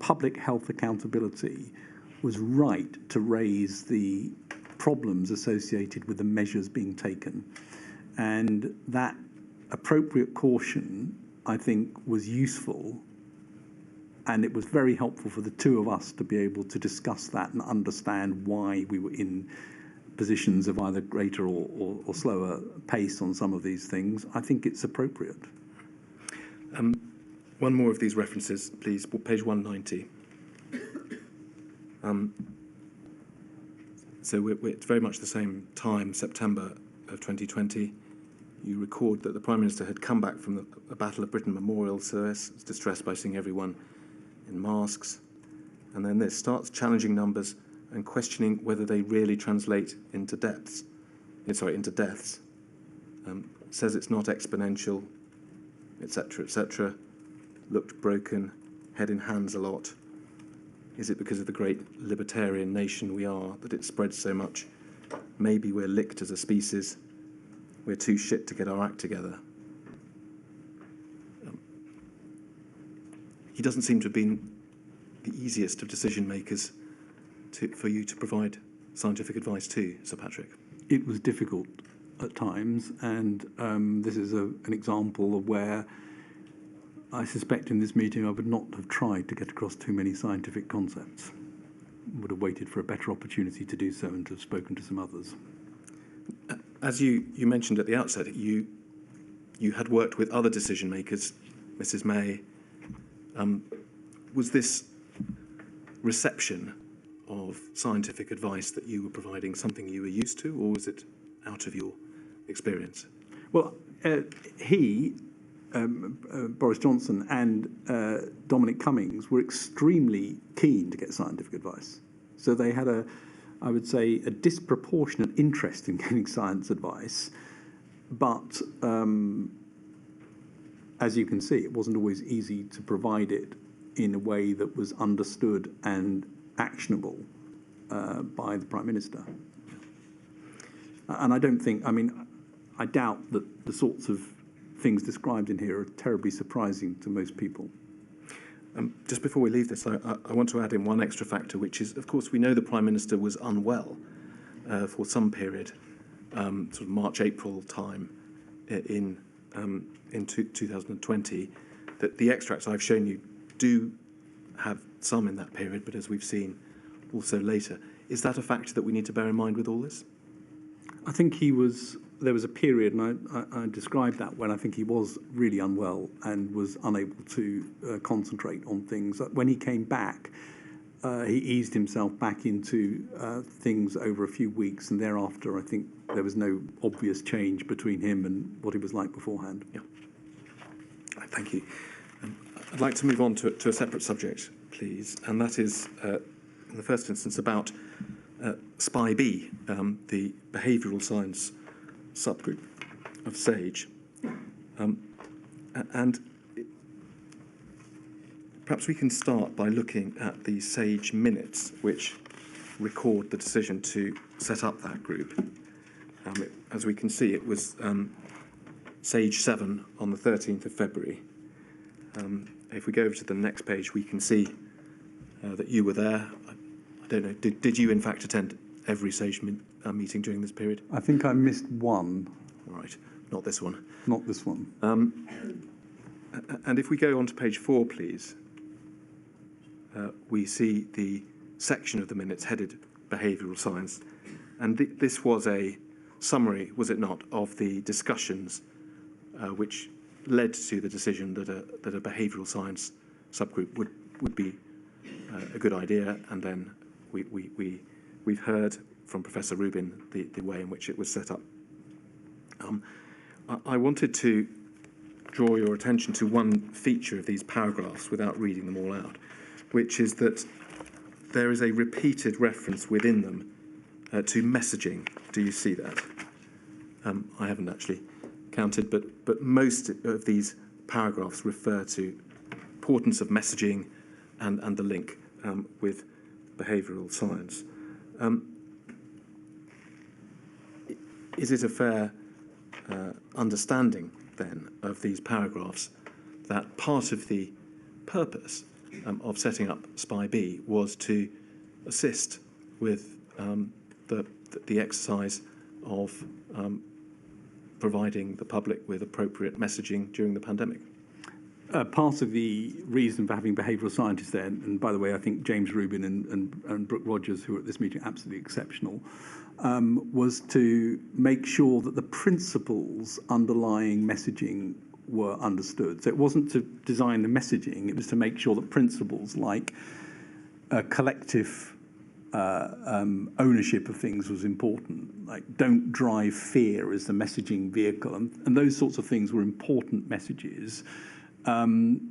public health accountability, was right to raise the problems associated with the measures being taken. And that appropriate caution, I think, was useful. And it was very helpful for the two of us to be able to discuss that and understand why we were in positions of either greater or slower pace on some of these things. I think it's appropriate. One more of these references, please. Page 190. So it's very much the same time, September of 2020. You record that the Prime Minister had come back from the Battle of Britain Memorial Service, distressed by seeing everyone in masks, and then this starts challenging numbers and questioning whether they really translate into deaths. Says it's not exponential, etc., etc. Looked broken, head in hands a lot. Is it because of the great libertarian nation we are that it spreads so much? Maybe we're licked as a species. We're too shit to get our act together. He doesn't seem to have been the easiest of decision makers for you to provide scientific advice to, Sir Patrick. It was difficult at times, and this is an example of where I suspect in this meeting I would not have tried to get across too many scientific concepts. Would have waited for a better opportunity to do so and to have spoken to some others. As you mentioned at the outset, you had worked with other decision makers, Mrs. May. Was this reception of scientific advice that you were providing something you were used to, or was it out of your experience? Well, Boris Johnson and Dominic Cummings were extremely keen to get scientific advice. So they had I would say, a disproportionate interest in getting science advice. But as you can see, it wasn't always easy to provide it in a way that was understood and actionable by the Prime Minister. And I don't think, I doubt that the sorts of things described in here are terribly surprising to most people. Just before we leave this, I want to add in one extra factor, which is, of course, we know the Prime Minister was unwell for some period, sort of March, April time in 2020, that the extracts I've shown you do have some in that period, but as we've seen also later. Is that a factor that we need to bear in mind with all this? I think there was a period, and I described that, when I think he was really unwell and was unable to concentrate on things. When he came back, he eased himself back into things over a few weeks, and thereafter I think there was no obvious change between him and what he was like beforehand. Yeah. Thank you. I'd like to move on to a separate subject, please, and that is, in the first instance, about SPI-B, the behavioural science subgroup of SAGE. And perhaps we can start by looking at the SAGE minutes, which record the decision to set up that group. As we can see, it was SAGE 7 on the 13th of February. If we go over to the next page, we can see that you were there. I don't know, did you in fact attend every SAGE meeting during this period? I think I missed one. All right, not this one. Not this one. And if we go on to page 4, please, we see the section of the minutes headed Behavioural Science. And this was a summary, was it not, of the discussions which led to the decision that a behavioural science subgroup would be a good idea. And then we've heard from Professor Rubin the way in which it was set up. I wanted to draw your attention to one feature of these paragraphs without reading them all out, which is that there is a repeated reference within them to messaging. Do you see that? I haven't actually counted, but most of these paragraphs refer to importance of messaging and the link with behavioural science. Is it a fair understanding then of these paragraphs that part of the purpose of setting up SPI-B was to assist with the exercise of providing the public with appropriate messaging during the pandemic? Part of the reason for having behavioural scientists there, and by the way, I think James Rubin and Brooke Rogers, who were at this meeting, are absolutely exceptional, was to make sure that the principles underlying messaging were understood. So it wasn't to design the messaging, it was to make sure that principles like collective ownership of things was important, like don't drive fear as the messaging vehicle, and those sorts of things were important messages. And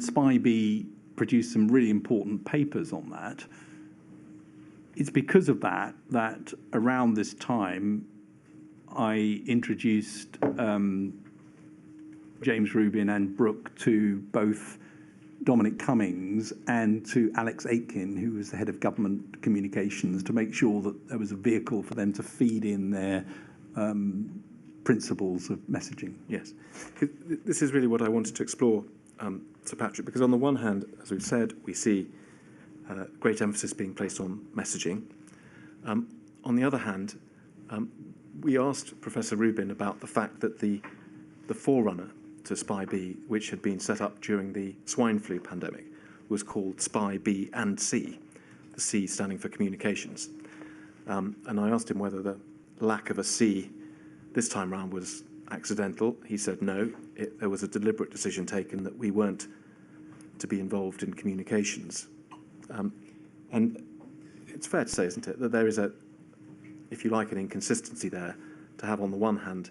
SPI-B produced some really important papers on that. It's because of that around this time I introduced James Rubin and Brooke to both Dominic Cummings and to Alex Aitken, who was the head of government communications, to make sure that there was a vehicle for them to feed in their principles of messaging. Yes. This is really what I wanted to explore, Sir Patrick, because on the one hand, as we've said, we see great emphasis being placed on messaging. On the other hand, we asked Professor Rubin about the fact that the forerunner to SPI-B, which had been set up during the swine flu pandemic, was called SPI-B and C, the C standing for communications. And I asked him whether the lack of a C this time round was accidental. He said no, there was a deliberate decision taken that we weren't to be involved in communications. And it's fair to say, isn't it, that there is if you like, an inconsistency there to have on the one hand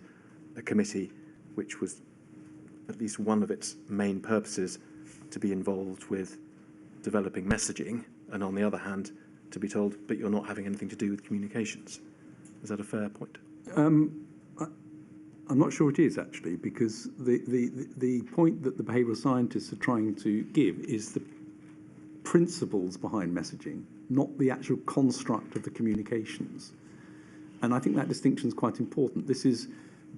a committee which was at least one of its main purposes to be involved with developing messaging, and on the other hand to be told, but you're not having anything to do with communications. Is that a fair point? I'm not sure it is, actually, because the point that the behavioural scientists are trying to give is the principles behind messaging, not the actual construct of the communications. And I think that distinction is quite important. This is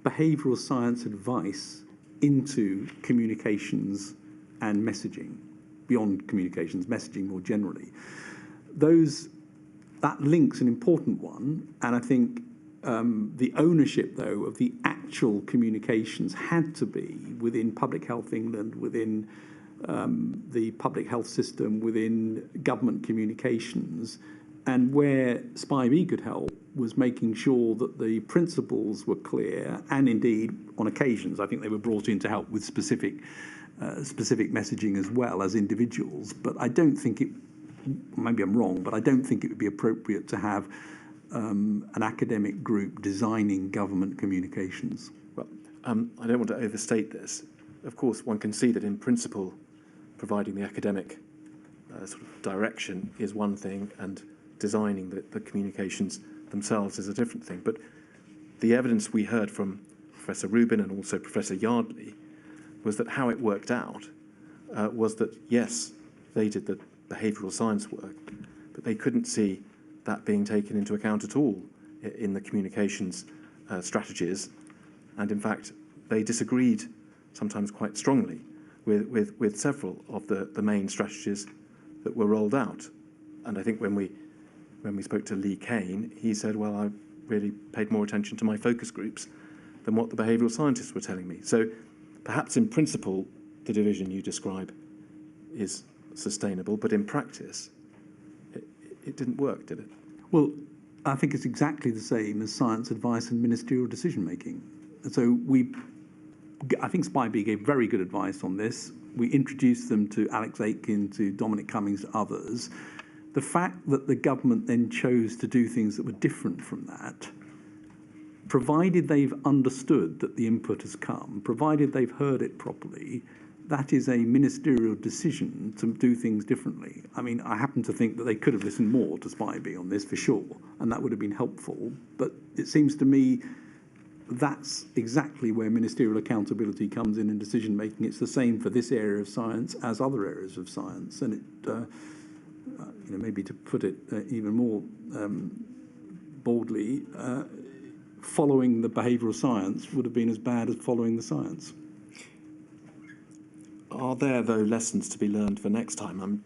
behavioural science advice into communications and messaging, beyond communications, messaging more generally. That link's an important one, and I think the ownership, though, of the actual communications had to be within Public Health England, within the public health system, within government communications, and where SPI-B could help was making sure that the principles were clear, and indeed, on occasions, I think they were brought in to help with specific messaging as well as individuals. But I don't think maybe I'm wrong, but I don't think it would be appropriate to have an academic group designing government communications. Well, I don't want to overstate this, of course, one can see that in principle, providing the academic sort of direction is one thing, and designing the communications themselves is a different thing. But the evidence we heard from Professor Rubin and also Professor Yardley was that how it worked out was that, yes, they did the behavioural science work, but they couldn't see that being taken into account at all in the communications strategies. And in fact, they disagreed sometimes quite strongly with several of the main strategies that were rolled out. And I think when we spoke to Lee Cain, he said, well, I really paid more attention to my focus groups than what the behavioural scientists were telling me. So perhaps in principle, the division you describe is sustainable, but in practice, it didn't work, did it? Well, I think it's exactly the same as science advice and ministerial decision-making. So I think SPI-B gave very good advice on this. We introduced them to Alex Aitken, to Dominic Cummings, to others. The fact that the government then chose to do things that were different from that, provided they've understood that the input has come, provided they've heard it properly, that is a ministerial decision to do things differently. I mean, I happen to think that they could have listened more to SPI-B on this for sure, and that would have been helpful. But it seems to me that's exactly where ministerial accountability comes in decision making. It's the same for this area of science as other areas of science, and it, maybe to put it even more boldly, following the behavioural science would have been as bad as following the science. Are there, though, lessons to be learned for next time? I'm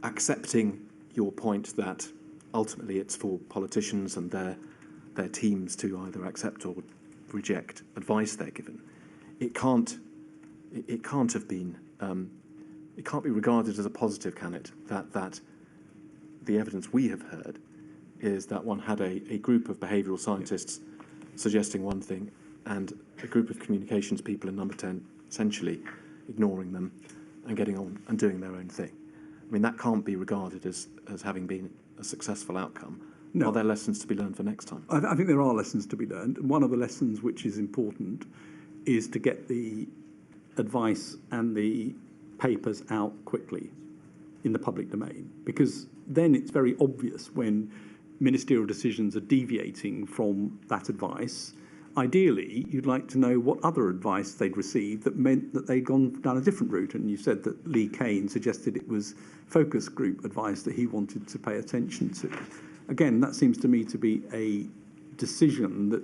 accepting your point that ultimately it's for politicians and their teams to either accept or reject advice they're given. It can't have been. It can't be regarded as a positive, can it? That the evidence we have heard is that one had a group of behavioural scientists suggesting one thing, and a group of communications people in Number 10 essentially ignoring them and getting on and doing their own thing. I mean, that can't be regarded as having been a successful outcome. No. Are there lessons to be learned for next time? I think there are lessons to be learned. One of the lessons which is important is to get the advice and the papers out quickly in the public domain, because then it's very obvious when ministerial decisions are deviating from that advice. Ideally, you'd like to know what other advice they'd received that meant that they'd gone down a different route. And you said that Lee Cain suggested it was focus group advice that he wanted to pay attention to. Again, that seems to me to be a decision that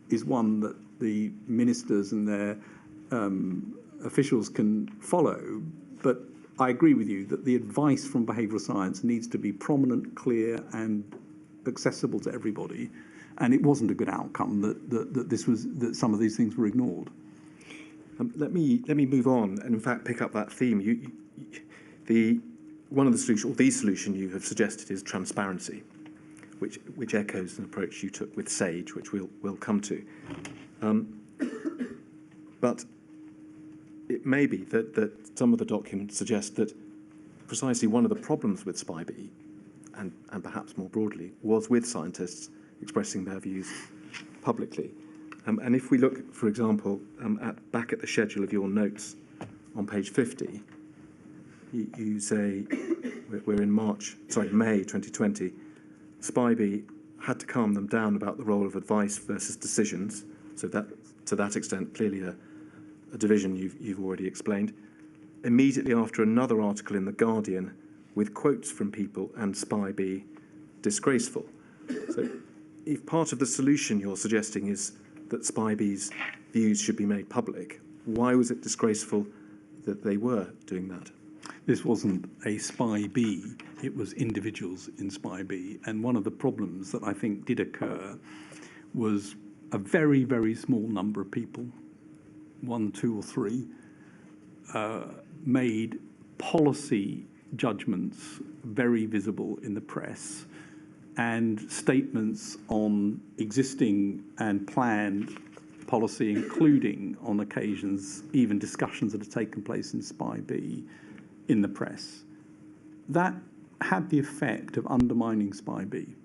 is one that the ministers and their officials can follow. But I agree with you that the advice from behavioural science needs to be prominent, clear, and accessible to everybody. And it wasn't a good outcome that some of these things were ignored. Let me move on and in fact pick up that theme. One of the solutions, or the solution you have suggested, is transparency, which echoes an approach you took with SAGE, which we'll come to. But it may be that some of the documents suggest that precisely one of the problems with SPI-B, and perhaps more broadly, was with scientists expressing their views publicly. And if we look, for example, back at the schedule of your notes on page 50, you say, we're in May 2020, SPI-B had to calm them down about the role of advice versus decisions. So that, to that extent, clearly a division you've already explained. Immediately after another article in The Guardian with quotes from people and SPI-B disgraceful. So if part of the solution you're suggesting is that SPI-B's views should be made public, why was it disgraceful that they were doing that? This wasn't a SPI-B, it was individuals in SPI-B. And one of the problems that I think did occur was a very, very small number of people, 1, 2 or 3, made policy judgments very visible in the press, and statements on existing and planned policy, including on occasions even discussions that have taken place in SPI-B in the press. That had the effect of undermining SPI-B,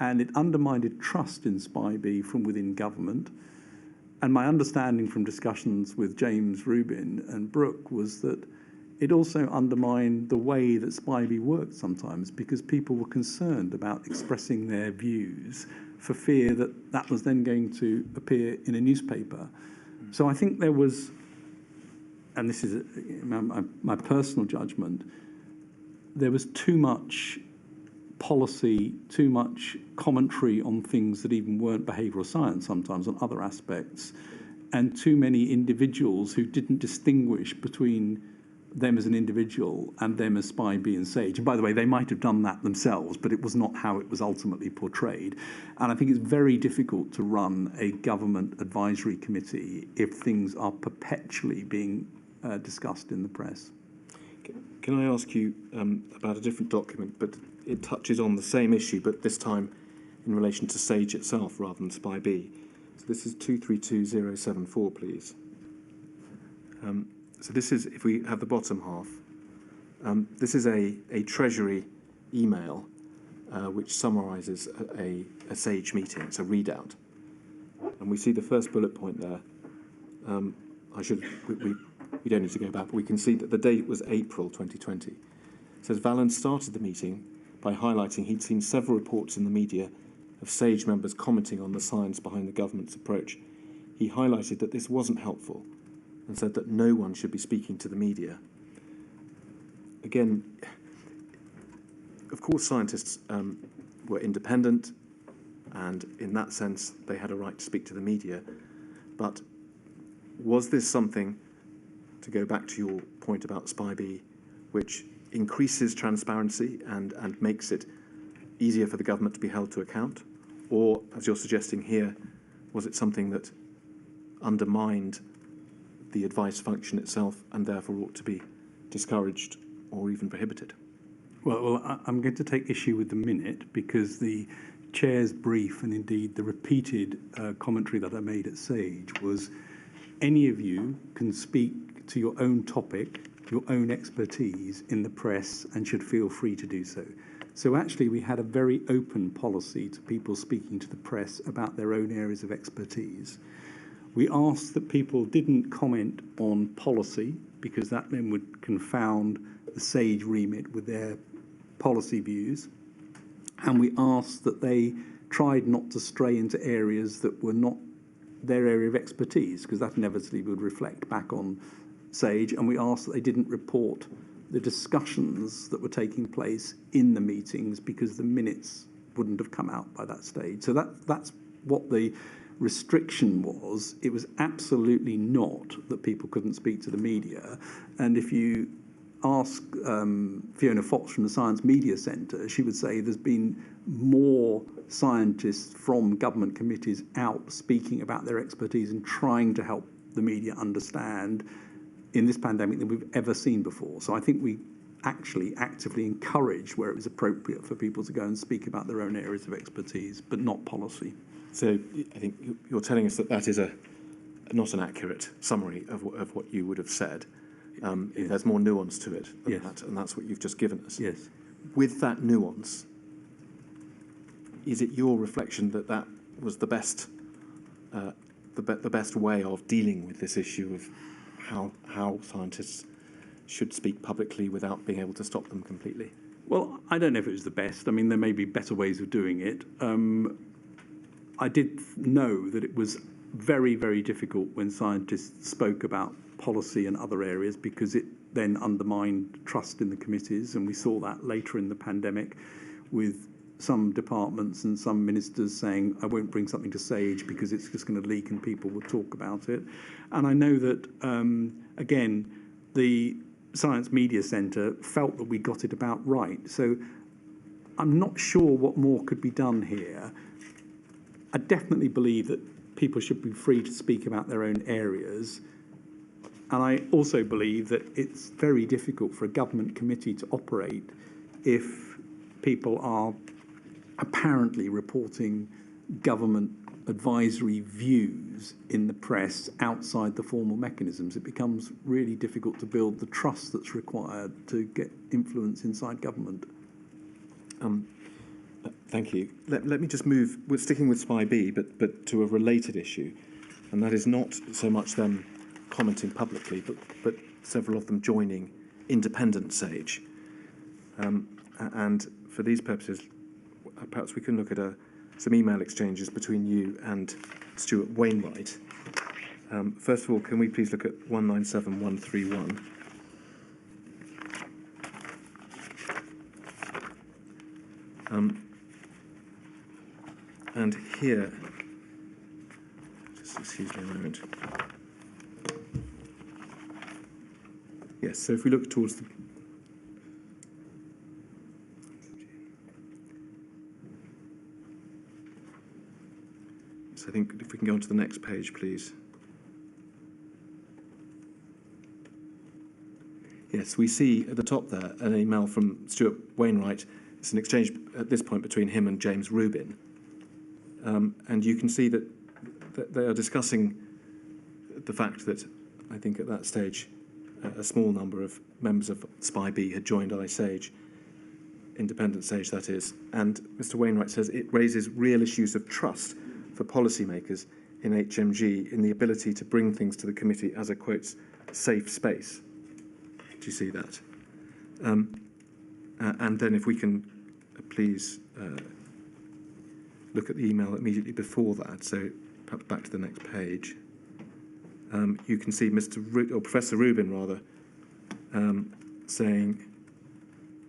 and it undermined trust in SPI-B from within government. And my understanding from discussions with James Rubin and Brooke was that it also undermined the way that SPIB worked sometimes, because people were concerned about expressing their views for fear that that was then going to appear in a newspaper. So I think there was, and this is my personal judgment, there was too much policy, too much commentary on things that even weren't behavioural science sometimes, on other aspects, and too many individuals who didn't distinguish between them as an individual and them as SPIB and SAGE. And by the way, they might have done that themselves, but it was not how it was ultimately portrayed. And I think it's very difficult to run a government advisory committee if things are perpetually being discussed in the press. Can I ask you about a different document, but it touches on the same issue, but this time in relation to SAGE itself rather than SPIB. So this is 232074, please. So this is, if we have the bottom half, this is a Treasury email which summarises a SAGE meeting. It's a readout. And we see the first bullet point there. We don't need to go back, but we can see that the date was April 2020. It says Vallance started the meeting by highlighting he'd seen several reports in the media of SAGE members commenting on the science behind the government's approach. He highlighted that this wasn't helpful and said that no one should be speaking to the media. Again, of course scientists were independent, and in that sense they had a right to speak to the media, but was this something, to go back to your point about SPIB, which increases transparency and makes it easier for the government to be held to account? Or, as you're suggesting here, was it something that undermined the advice function itself and therefore ought to be discouraged or even prohibited? Well, I'm going to take issue with the minute, because the Chair's brief and indeed the repeated commentary that I made at SAGE was, any of you can speak to your own topic, your own expertise in the press, and should feel free to do so. So actually we had a very open policy to people speaking to the press about their own areas of expertise. We asked that people didn't comment on policy, because that then would confound the SAGE remit with their policy views. And we asked that they tried not to stray into areas that were not their area of expertise, because that inevitably would reflect back on SAGE. And we asked that they didn't report the discussions that were taking place in the meetings, because the minutes wouldn't have come out by that stage. So that's what the restriction was. It was absolutely not that people couldn't speak to the media. And if you ask Fiona Fox from the Science Media Centre, she would say there's been more scientists from government committees out speaking about their expertise and trying to help the media understand in this pandemic than we've ever seen before. So I think we actually actively encouraged where it was appropriate for people to go and speak about their own areas of expertise, but not policy. So I think you're telling us that that is not an accurate summary of what you would have said. Yes. There's more nuance to it than Yes. that, and that's what you've just given us. Yes. With that nuance, is it your reflection that that was the best way of dealing with this issue of how scientists should speak publicly without being able to stop them completely? Well, I don't know if it was the best. I mean, there may be better ways of doing it. I did know that it was very, very difficult when scientists spoke about policy and other areas, because it then undermined trust in the committees. And we saw that later in the pandemic with some departments and some ministers saying, I won't bring something to SAGE because it's just going to leak and people will talk about it. And I know that, again, the Science Media Centre felt that we got it about right. So I'm not sure what more could be done here. I definitely believe that people should be free to speak about their own areas. And I also believe that it's very difficult for a government committee to operate if people are apparently reporting government advisory views in the press outside the formal mechanisms. It becomes really difficult to build the trust that's required to get influence inside government. Thank you. Let me just move. We're sticking with SPIB, but to a related issue, And that is not so much them commenting publicly, but several of them joining independent SAGE. And for these purposes, perhaps we can look at some email exchanges between you and Stuart Wainwright. First of all, can we please look at 197131? And here, just excuse me a moment. Yes, so if we look towards the I think if we can go on to the next page, please. Yes, we see at the top there an email from Stuart Wainwright. It's an exchange at this point between him and James Rubin. And you can see that they are discussing the fact that I think at that stage a small number of members of SPI-B had joined iSAGE, independent SAGE that is, and Mr. Wainwright says it raises real issues of trust for policymakers in HMG in the ability to bring things to the committee as a, quotes, safe space. Do you see that? And then if we can please look at the email immediately before that, so perhaps back to the next page. You can see Professor Rubin, rather, saying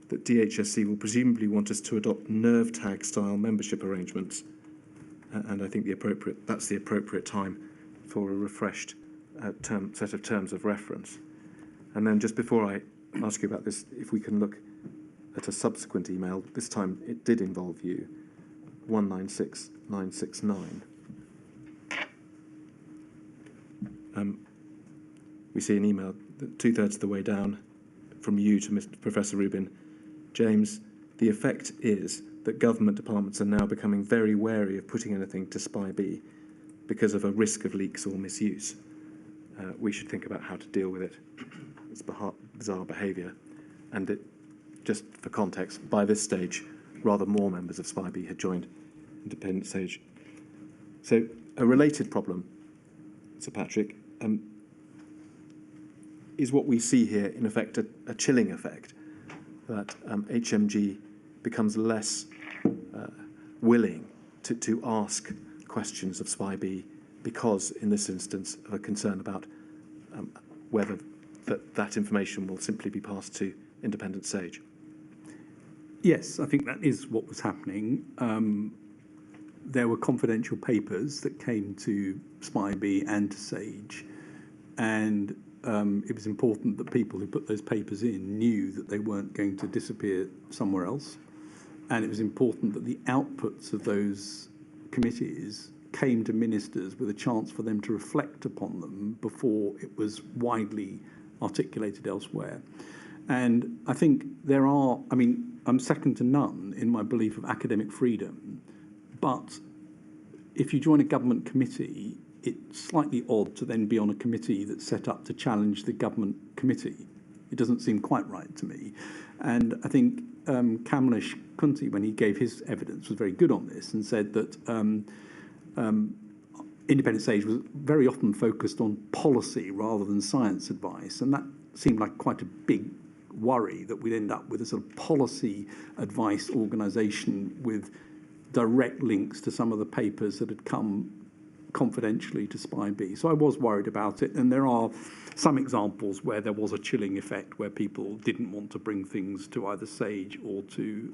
that DHSC will presumably want us to adopt nerve tag style membership arrangements. And I think that's the appropriate time for a refreshed set of terms of reference. And then just before I ask you about this, if we can look at a subsequent email, this time it did involve you, 196969. We see an email two-thirds of the way down from you to Professor Rubin. James, the effect is that government departments are now becoming very wary of putting anything to SPI-B because of a risk of leaks or misuse. We should think about how to deal with it. It's bizarre behaviour. And just for context, by this stage, rather more members of SPI-B had joined independent SAGE. So a related problem, Sir Patrick, is what we see here, in effect, a chilling effect, that HMG becomes less willing to ask questions of SPI-B because, in this instance, of a concern about whether that information will simply be passed to independent SAGE. Yes, I think that is what was happening. There were confidential papers that came to SPI-B and to SAGE, and it was important that people who put those papers in knew that they weren't going to disappear somewhere else. And it was important that the outputs of those committees came to ministers with a chance for them to reflect upon them before it was widely articulated elsewhere. And I think I'm second to none in my belief of academic freedom, but if you join a government committee, it's slightly odd to then be on a committee that's set up to challenge the government committee. It doesn't seem quite right to me. And I think Kamlesh Kunti, when he gave his evidence, was very good on this and said that independent SAGE was very often focused on policy rather than science advice. And that seemed like quite a big worry, that we'd end up with a sort of policy advice organisation with direct links to some of the papers that had come confidentially to SPI-B. So I was worried about it, and there are some examples where there was a chilling effect, where people didn't want to bring things to either SAGE or to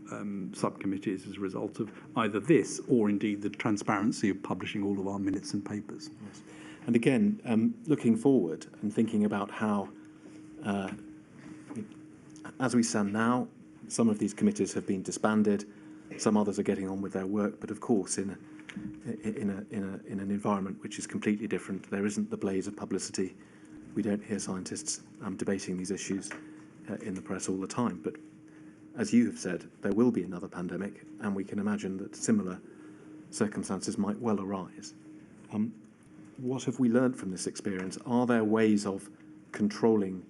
subcommittees as a result of either this or indeed the transparency of publishing all of our minutes and papers. Yes. And again, looking forward and thinking about how, as we stand now, some of these committees have been disbanded, some others are getting on with their work, but of course in an environment which is completely different. There isn't the blaze of publicity. We don't hear scientists debating these issues in the press all the time. But as you have said, there will be another pandemic, and we can imagine that similar circumstances might well arise. What have we learned from this experience? Are there ways of controlling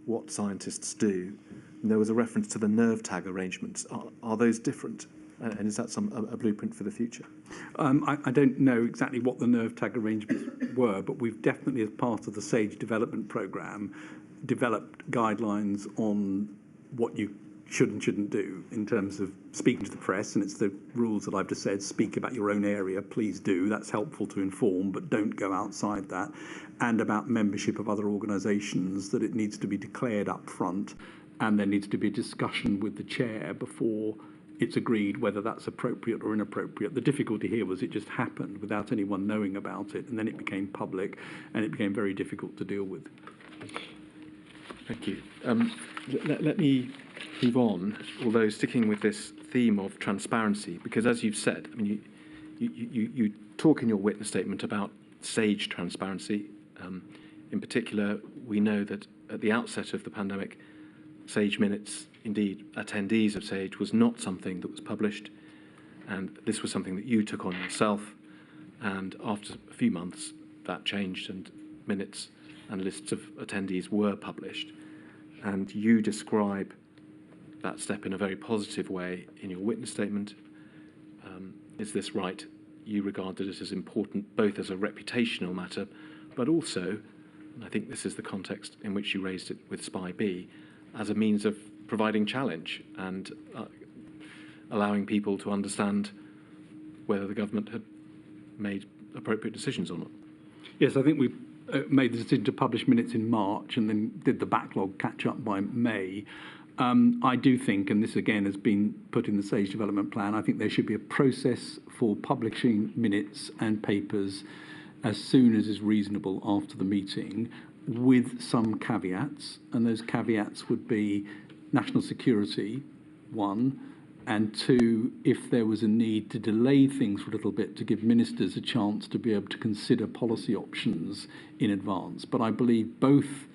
what scientists do? And there was a reference to the nerve tag arrangements. Are those different? And is that a blueprint for the future? I don't know exactly what the nerve tag arrangements were, but we've definitely, as part of the SAGE development programme, developed guidelines on what you should and shouldn't do in terms of speaking to the press, and it's the rules that I've just said. Speak about your own area, please do. That's helpful to inform, but don't go outside that. And about membership of other organisations, that it needs to be declared up front, and there needs to be a discussion with the chair before it's agreed whether that's appropriate or inappropriate. The difficulty here was it just happened without anyone knowing about it, and then it became public, and it became very difficult to deal with. Thank you. Let me move on, although sticking with this theme of transparency, because as you've said, I mean, you talk in your witness statement about SAGE transparency. In particular, we know that at the outset of the pandemic, SAGE minutes, indeed attendees of SAGE, was not something that was published, and this was something that you took on yourself, and after a few months that changed and minutes and lists of attendees were published, and you describe that step in a very positive way in your witness statement. Is this right? You regarded it as important both as a reputational matter, but also, and I think this is the context in which you raised it with Spy B, as a means of providing challenge and allowing people to understand whether the government had made appropriate decisions or not. Yes, I think we made the decision to publish minutes in March and then did the backlog catch up by May. I do think, and this again has been put in the SAGE development plan, I think there should be a process for publishing minutes and papers as soon as is reasonable after the meeting, with some caveats, and those caveats would be national security, one, and two, if there was a need to delay things for a little bit to give ministers a chance to be able to consider policy options in advance. But I believe both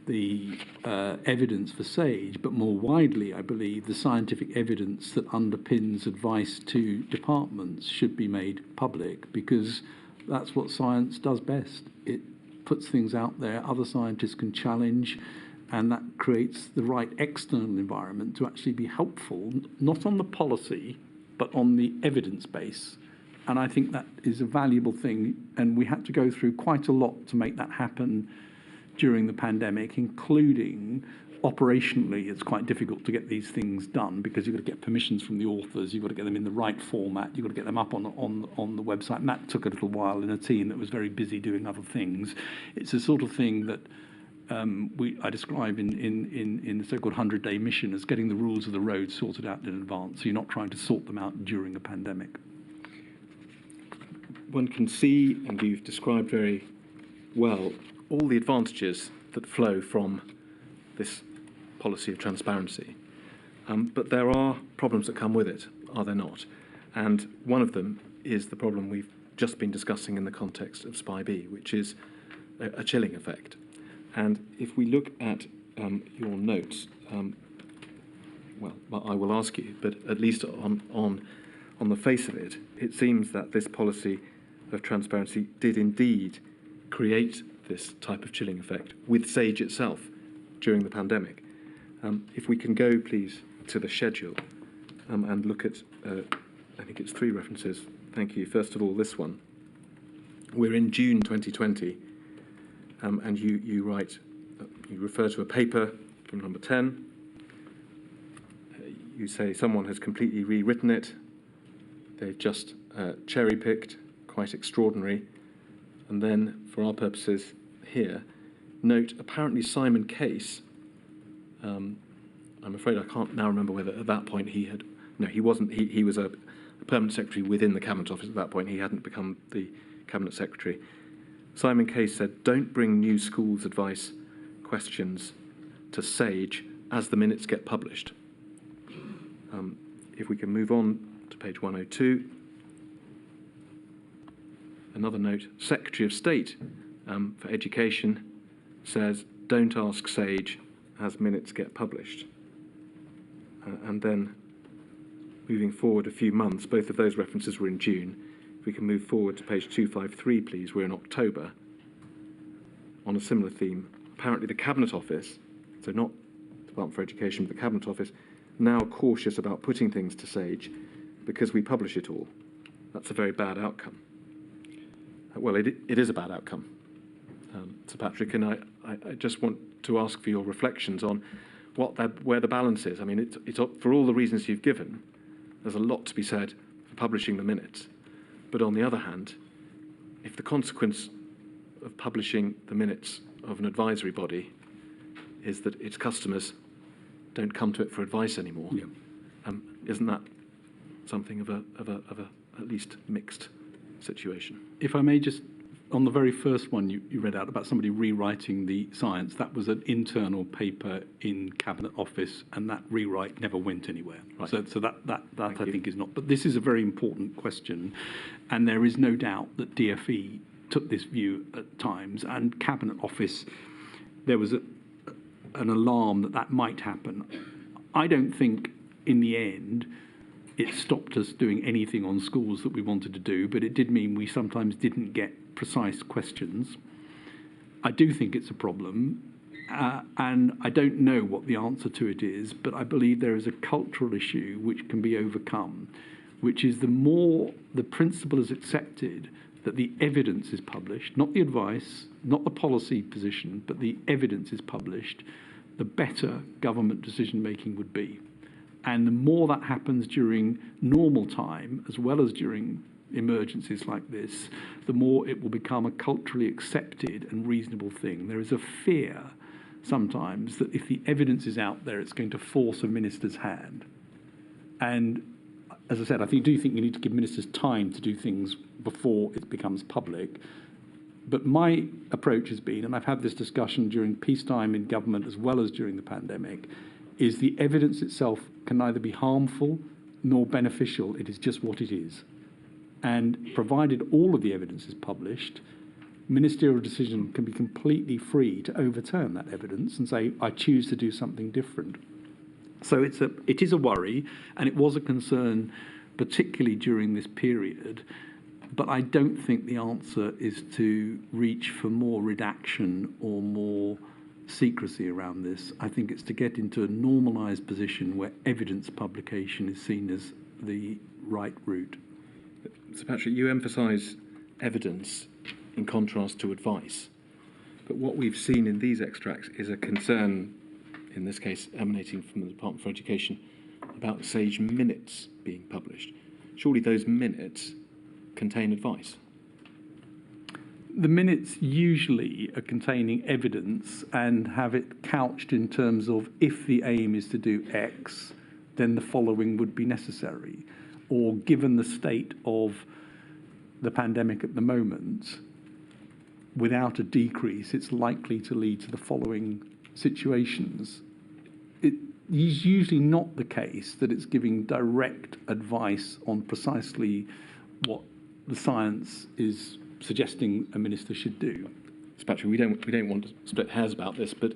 the evidence for SAGE, but more widely, I believe, the scientific evidence that underpins advice to departments should be made public, because that's what science does best. It puts things out there other scientists can challenge, and that creates the right external environment to actually be helpful, not on the policy, but on the evidence base. And I think that is a valuable thing, and we had to go through quite a lot to make that happen during the pandemic, including operationally. It's quite difficult to get these things done because you've got to get permissions from the authors, you've got to get them in the right format, you've got to get them up on the website, and that took a little while in a team that was very busy doing other things. It's the sort of thing that I describe in the so-called 100-day mission as getting the rules of the road sorted out in advance, so you're not trying to sort them out during a pandemic. One can see, and you've described very well, all the advantages that flow from this policy of transparency. But there are problems that come with it, are there not? And one of them is the problem we've just been discussing in the context of Spy B, which is a chilling effect. And if we look at your notes, well, I will ask you, but at least on the face of it, it seems that this policy of transparency did indeed create this type of chilling effect with SAGE itself during the pandemic. If we can go, please, to the schedule and look at, I think it's 3 references. Thank you. First of all, this one. We're in June 2020, and you write, you refer to a paper from number 10. You say someone has completely rewritten it. They've just cherry-picked, quite extraordinary. And then, for our purposes here, note apparently Simon Case. I'm afraid I can't now remember whether at that point he had. No, he wasn't. He was a permanent secretary within the Cabinet Office at that point. He hadn't become the Cabinet Secretary. Simon Case said, "Don't bring new schools advice questions to SAGE as the minutes get published." If we can move on to page 102. Another note, Secretary of State for Education says, "Don't ask SAGE as minutes get published." And then moving forward a few months, both of those references were in June. If we can move forward to page 253, please, we're in October. On a similar theme, apparently the Cabinet Office, so not Department for Education, but the Cabinet Office, now cautious about putting things to SAGE because we publish it all, that's a very bad outcome. Well, it is a bad outcome, Sir Patrick, and I just want to ask for your reflections on where the balance is. I mean, it's for all the reasons you've given, there's a lot to be said for publishing the minutes. But on the other hand, if the consequence of publishing the minutes of an advisory body is that its customers don't come to it for advice anymore, isn't that something of a at least mixed situation? If I may just, on the very first one you read out about somebody rewriting the science, that was an internal paper in Cabinet Office, and that rewrite never went anywhere. Right. So that I think is not. But this is a very important question, and there is no doubt that DFE took this view at times, and Cabinet Office, there was an alarm that might happen. I don't think in the end it stopped us doing anything on schools that we wanted to do, but it did mean we sometimes didn't get precise questions. I do think it's a problem, and I don't know what the answer to it is, but I believe there is a cultural issue which can be overcome, which is the more the principle is accepted that the evidence is published, not the advice, not the policy position, but the evidence is published, the better government decision-making would be. And the more that happens during normal time, as well as during emergencies like this, the more it will become a culturally accepted and reasonable thing. There is a fear sometimes that if the evidence is out there, it's going to force a minister's hand. And as I said, I do think you need to give ministers time to do things before it becomes public. But my approach has been, and I've had this discussion during peacetime in government as well as during the pandemic, is the evidence itself can neither be harmful nor beneficial. It is just what it is. And provided all of the evidence is published, ministerial decision can be completely free to overturn that evidence and say, I choose to do something different. So it is a worry, and it was a concern, particularly during this period. But I don't think the answer is to reach for more redaction or more secrecy around this. I think it's to get into a normalised position where evidence publication is seen as the right route. Sir Patrick, you emphasise evidence in contrast to advice. But what we've seen in these extracts is a concern, in this case emanating from the Department for Education, about SAGE minutes being published. Surely those minutes contain advice? The minutes usually are containing evidence and have it couched in terms of if the aim is to do X, then the following would be necessary. Or given the state of the pandemic at the moment, without a decrease, it's likely to lead to the following situations. It is usually not the case that it's giving direct advice on precisely what the science is suggesting a minister should do. Sir Patrick, we don't want to split hairs about this, but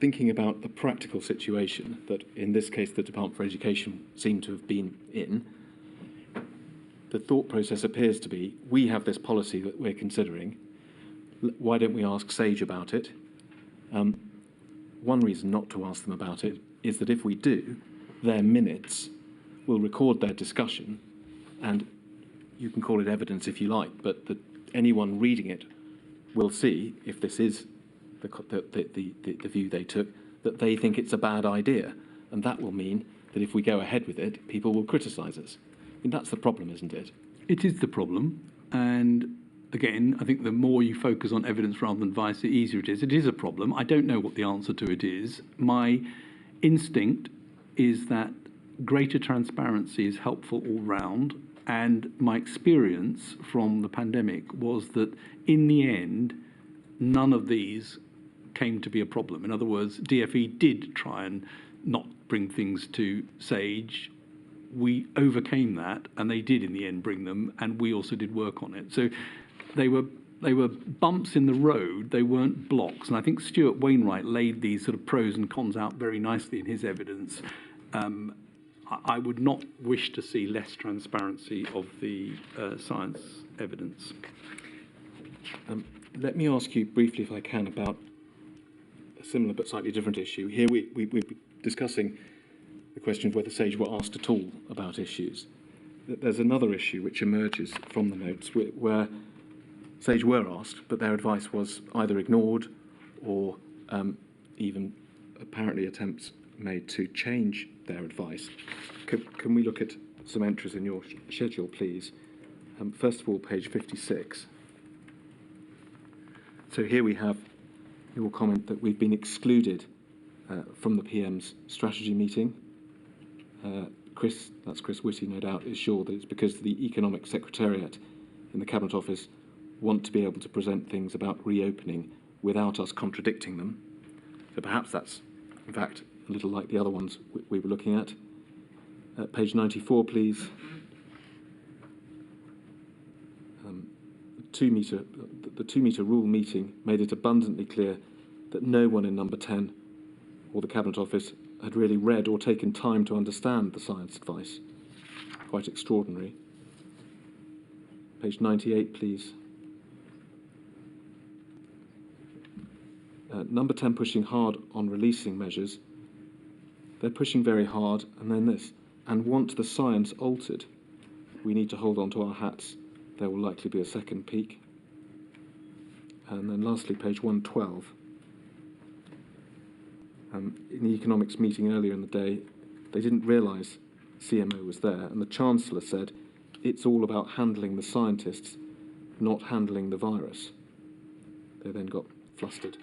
thinking about the practical situation that, in this case, the Department for Education seemed to have been in, the thought process appears to be, we have this policy that we're considering, why don't we ask SAGE about it? One reason not to ask them about it is that if we do, their minutes will record their discussion, and you can call it evidence if you like, but that anyone reading it will see, if this is the view they took, that they think it's a bad idea. And that will mean that if we go ahead with it, people will criticise us. I mean, that's the problem, isn't it? It is the problem. And again, I think the more you focus on evidence rather than advice, the easier it is. It is a problem. I don't know what the answer to it is. My instinct is that greater transparency is helpful all round. And my experience from the pandemic was that in the end, none of these came to be a problem. In other words, DFE did try and not bring things to SAGE. We overcame that, and they did in the end bring them, and we also did work on it. So they were bumps in the road, they weren't blocks. And I think Stuart Wainwright laid these sort of pros and cons out very nicely in his evidence. I would not wish to see less transparency of the science evidence. Let me ask you briefly, if I can, about a similar but slightly different issue. Here we're discussing the question of whether SAGE were asked at all about issues. There's another issue which emerges from the notes where SAGE were asked, but their advice was either ignored or even apparently attempts made to change their advice. Can we look at some entries in your schedule, please? First of all, page 56. So here we have your comment that we've been excluded from the PM's strategy meeting. That's Chris Whitty, no doubt, is sure that it's because the Economic Secretariat in the Cabinet Office want to be able to present things about reopening without us contradicting them. So perhaps that's, in fact, a little like the other ones we were looking at. Page 94, please. The 2-metre rule meeting made it abundantly clear that no one in number 10 or the Cabinet Office had really read or taken time to understand the science advice. Quite extraordinary. Page 98, please. Number 10 pushing hard on releasing measures. They're pushing very hard, and then this, and want the science altered. We need to hold on to our hats. There will likely be a second peak. And then lastly, page 112. In the economics meeting earlier in the day, they didn't realise CMO was there, and the Chancellor said, it's all about handling the scientists, not handling the virus. They then got flustered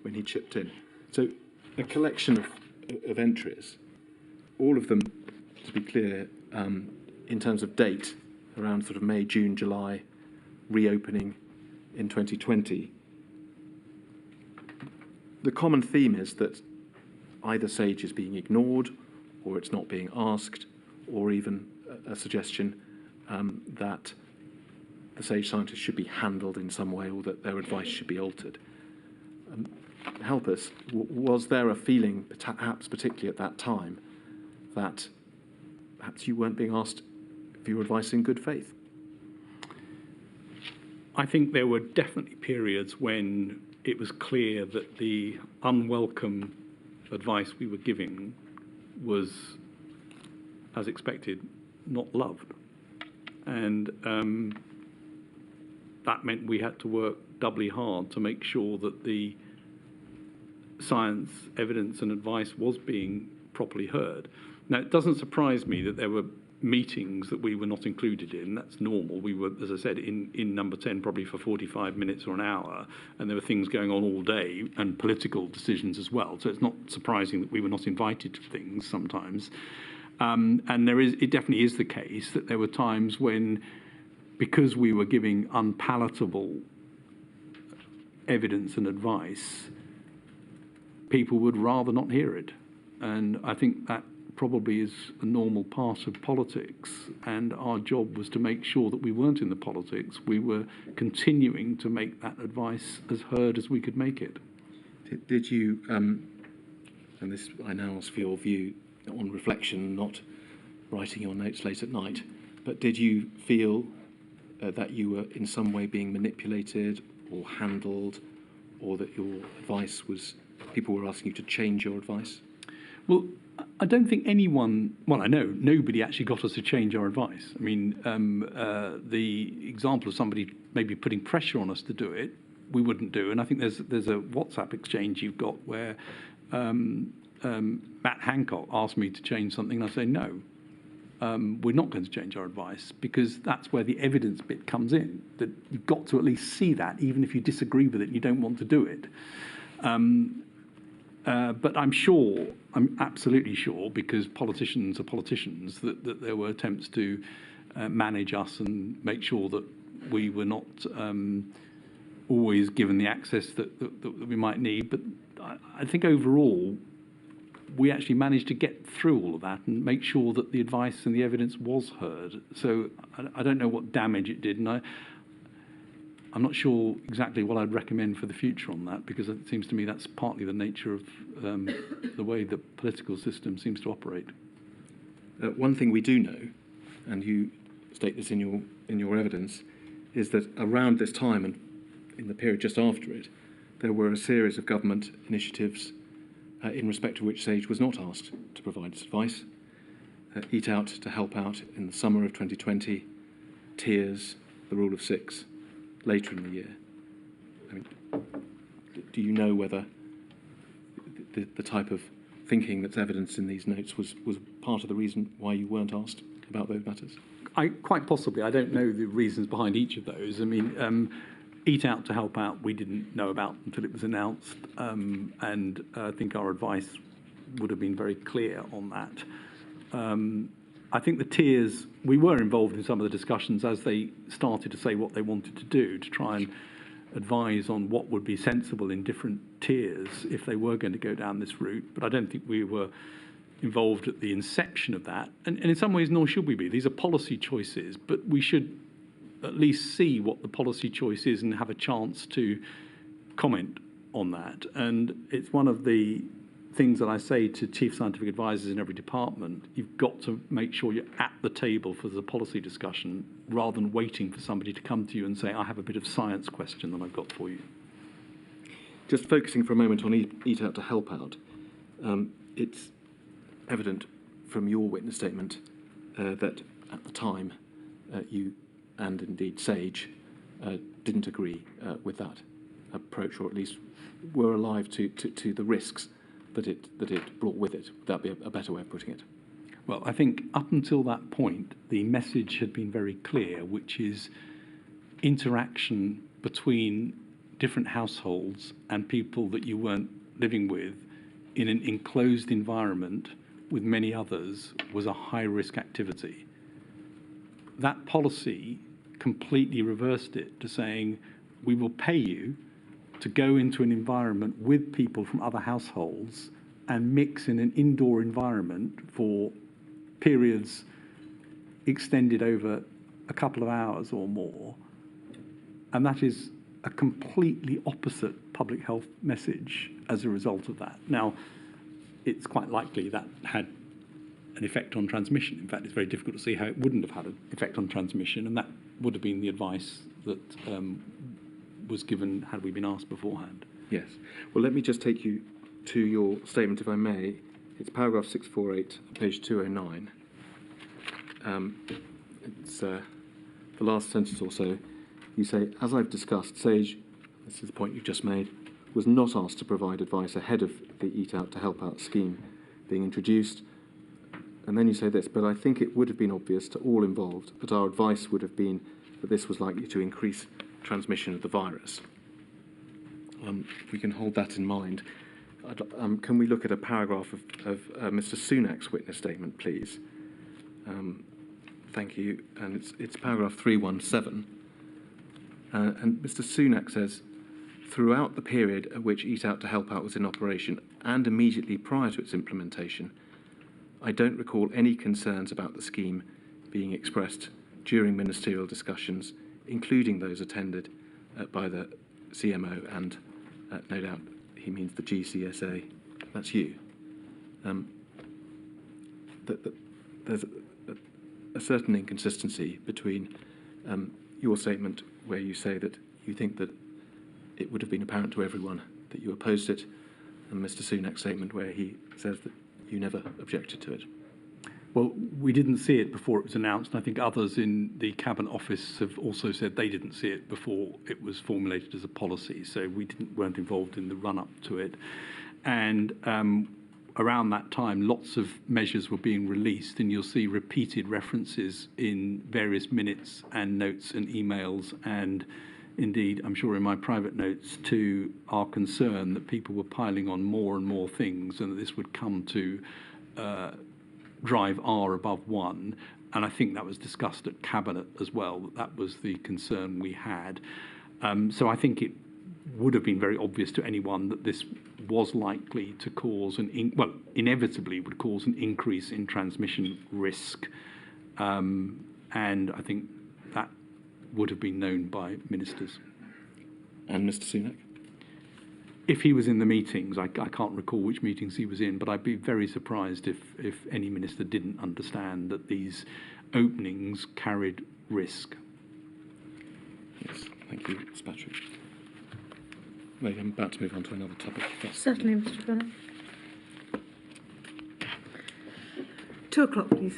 when he chipped in. So a collection of entries, all of them, to be clear, in terms of date, around sort of May, June, July, reopening in 2020. The common theme is that either SAGE is being ignored, or it's not being asked, or even a suggestion that the SAGE scientists should be handled in some way, or that their advice should be altered. Help us, was there a feeling, perhaps particularly at that time, that perhaps you weren't being asked for your advice in good faith? I think there were definitely periods when it was clear that the unwelcome advice we were giving was, as expected, not loved. And that meant we had to work doubly hard to make sure that the science, evidence and advice was being properly heard. Now, it doesn't surprise me that there were meetings that we were not included in. That's normal. We were, as I said, in number 10 probably for 45 minutes or an hour, and there were things going on all day and political decisions as well. So it's not surprising that we were not invited to things sometimes. And it definitely is the case that there were times when, because we were giving unpalatable evidence and advice, people would rather not hear it. And I think that probably is a normal part of politics, and our job was to make sure that we weren't in the politics. We were continuing to make that advice as heard as we could make it. Did you, and this I now ask for your view on reflection, not writing your notes late at night, but did you feel that you were in some way being manipulated or handled, or that your advice was, people were asking you to change your advice? Well, I don't think anyone, well, I know nobody actually got us to change our advice. I mean, the example of somebody maybe putting pressure on us to do it, we wouldn't do. And I think there's a WhatsApp exchange you've got where Matt Hancock asked me to change something, and I say, no, we're not going to change our advice, because that's where the evidence bit comes in, that you've got to at least see that, even if you disagree with it and you don't want to do it. But I'm absolutely sure, because politicians are politicians, that there were attempts to manage us and make sure that we were not always given the access that we might need. But I think overall, we actually managed to get through all of that and make sure that the advice and the evidence was heard. So I don't know what damage it did, and I'm not sure exactly what I'd recommend for the future on that, because it seems to me that's partly the nature of the way the political system seems to operate. One thing we do know, and you state this in your evidence, is that around this time and in the period just after it, there were a series of government initiatives in respect of which Sage was not asked to provide its advice. Eat Out to Help Out in the summer of 2020, Tears, The Rule of Six, later in the year. I mean, do you know whether the type of thinking that's evidenced in these notes was part of the reason why you weren't asked about those matters? Quite possibly. I don't know the reasons behind each of those. I mean, Eat Out to Help Out we didn't know about until it was announced, and I think our advice would have been very clear on that. I think the tiers, we were involved in some of the discussions as they started to say what they wanted to do to try and advise on what would be sensible in different tiers if they were going to go down this route. But I don't think we were involved at the inception of that. And in some ways, nor should we be. These are policy choices, but we should at least see what the policy choice is and have a chance to comment on that. And it's one of the things that I say to chief scientific advisors in every department. You've got to make sure you're at the table for the policy discussion rather than waiting for somebody to come to you and say, I have a bit of science question that I've got for you. Just focusing for a moment on Eat Out to Help Out, it's evident from your witness statement that at the time you and indeed Sage didn't agree with that approach, or at least were alive to the risks that it brought with it. Would that be a better way of putting it? Well, I think up until that point, the message had been very clear, which is interaction between different households and people that you weren't living with in an enclosed environment with many others was a high-risk activity. That policy completely reversed it to saying, we will pay you to go into an environment with people from other households and mix in an indoor environment for periods extended over a couple of hours or more. And that is a completely opposite public health message as a result of that. Now, it's quite likely that had an effect on transmission. In fact, it's very difficult to see how it wouldn't have had an effect on transmission, and that would have been the advice that was given had we been asked beforehand. Yes. Well, let me just take you to your statement, if I may. It's paragraph 648, page 209. It's the last sentence or so. You say, as I've discussed, Sage, this is the point you've just made, was not asked to provide advice ahead of the Eat Out to Help Out scheme being introduced. And then you say this, but I think it would have been obvious to all involved that our advice would have been that this was likely to increase transmission of the virus. We can hold that in mind. Can we look at a paragraph of Mr. Sunak's witness statement, please? Thank you. And it's paragraph 317. And Mr. Sunak says, throughout the period at which Eat Out to Help Out was in operation and immediately prior to its implementation, I don't recall any concerns about the scheme being expressed during ministerial discussions, including those attended by the CMO and, no doubt, he means the GCSA. That's you. There's a certain inconsistency between your statement where you say that you think that it would have been apparent to everyone that you opposed it, and Mr. Sunak's statement where he says that you never objected to it. Well, we didn't see it before it was announced. I think others in the Cabinet Office have also said they didn't see it before it was formulated as a policy. So we weren't involved in the run-up to it. And around that time, lots of measures were being released, and you'll see repeated references in various minutes and notes and emails, and indeed, I'm sure in my private notes, to our concern that people were piling on more and more things and that this would come to drive R above 1. And I think that was discussed at Cabinet as well, that was the concern we had. So I think it would have been very obvious to anyone that this was likely to cause inevitably would cause an increase in transmission risk. And I think that would have been known by ministers. And Mr. Sunak? If he was in the meetings, I can't recall which meetings he was in, but I'd be very surprised if any minister didn't understand that these openings carried risk. Yes, thank you, Sir Patrick. I'm about to move on to another topic. Yes. Certainly, Mr. Vallance. 2 o'clock, please.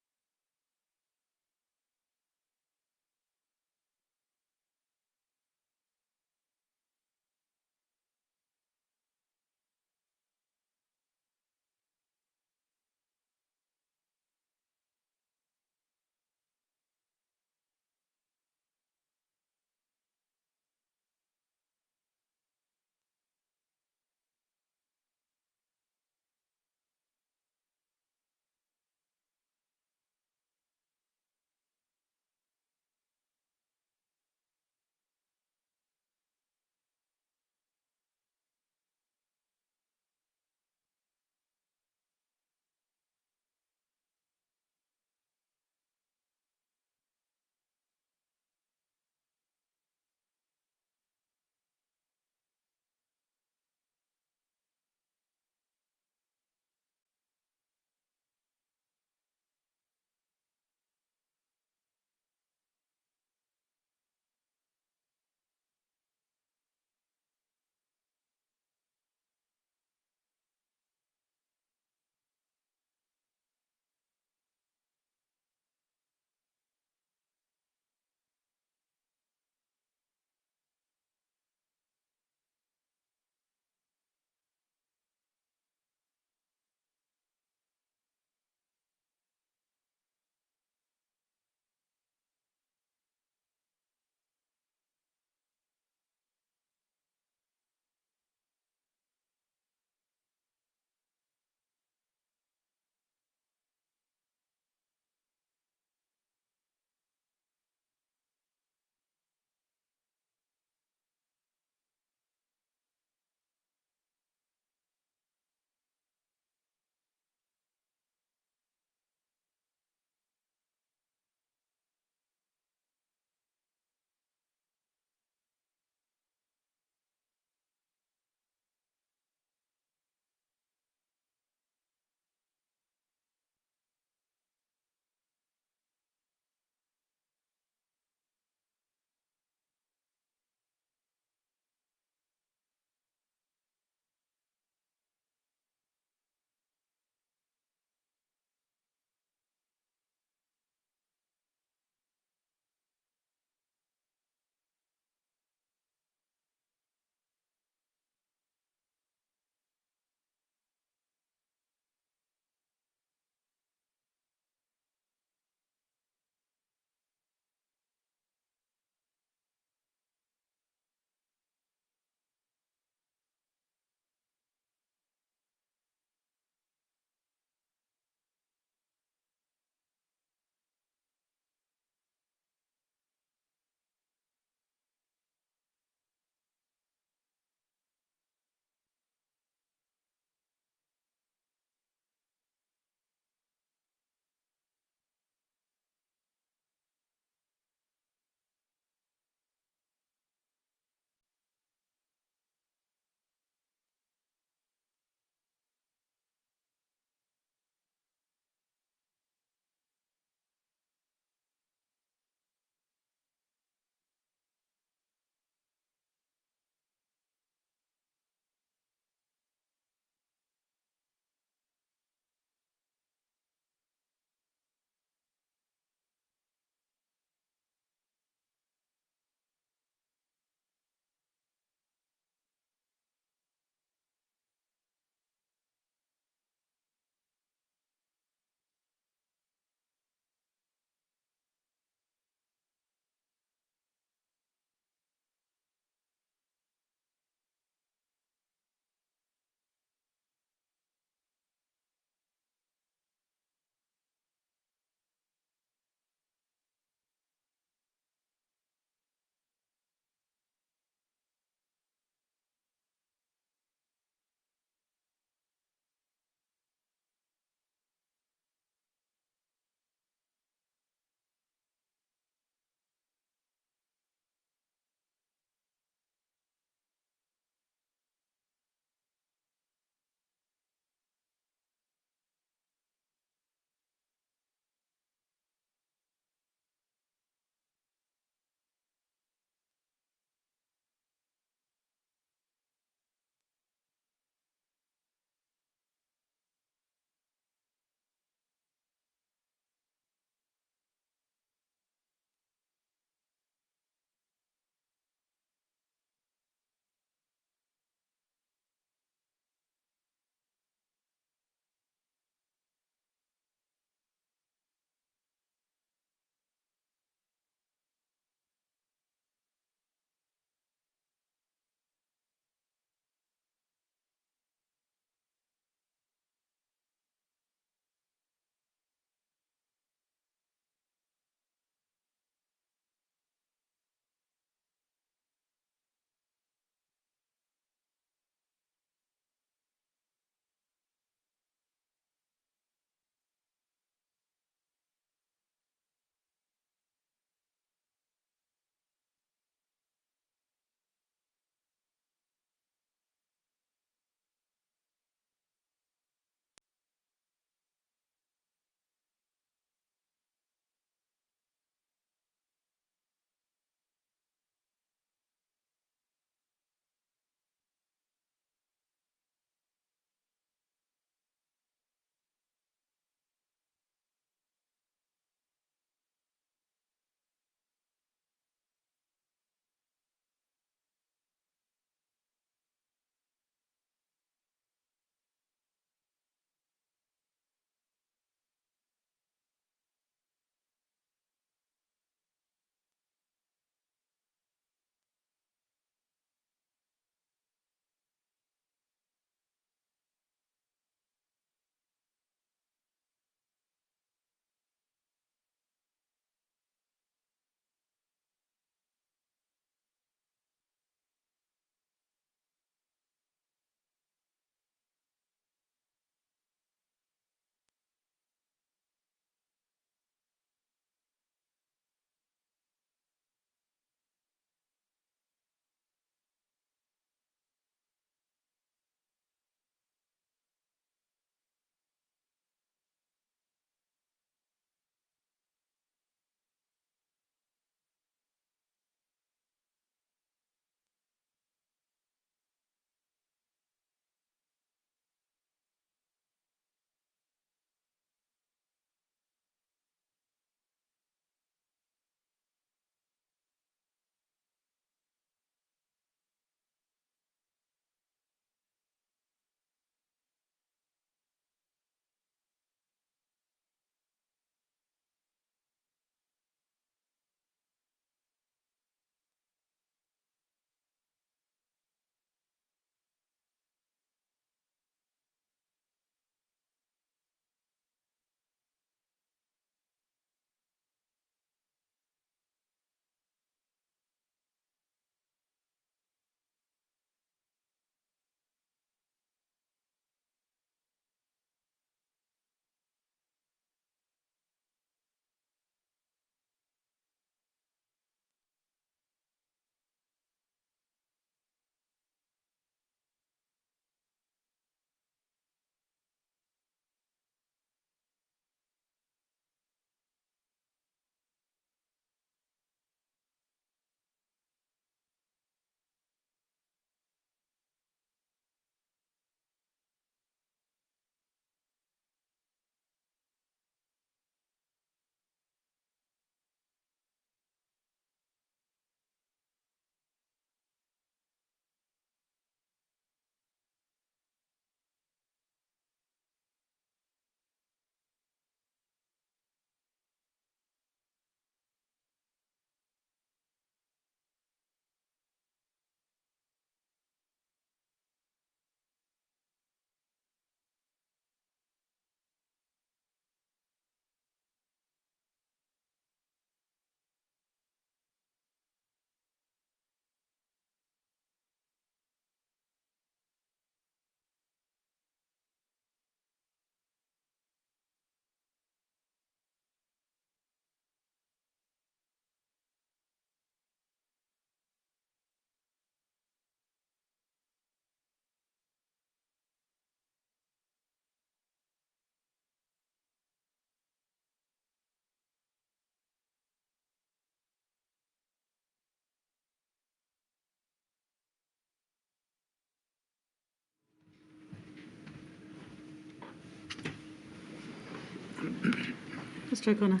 Mr O'Connor.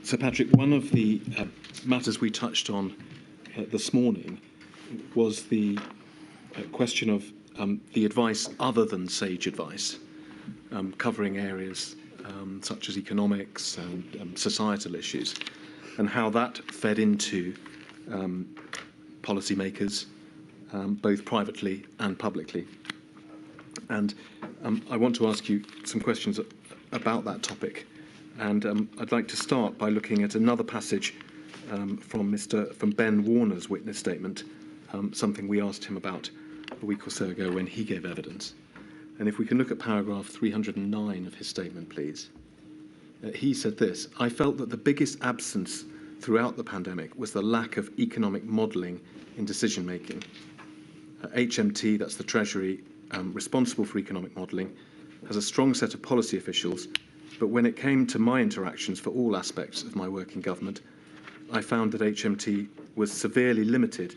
Sir Patrick, one of the matters we touched on this morning was the question of the advice other than sage advice, covering areas such as economics and societal issues, and how that fed into policymakers, both privately and publicly. And I want to ask you some questions about that topic. And I'd like to start by looking at another passage from Ben Warner's witness statement, something we asked him about a week or so ago when he gave evidence. And if we can look at paragraph 309 of his statement, please. He said this: "I felt that the biggest absence throughout the pandemic was the lack of economic modelling in decision making. HMT, that's the Treasury, responsible for economic modelling, has a strong set of policy officials, but when it came to my interactions for all aspects of my work in government, I found that HMT was severely limited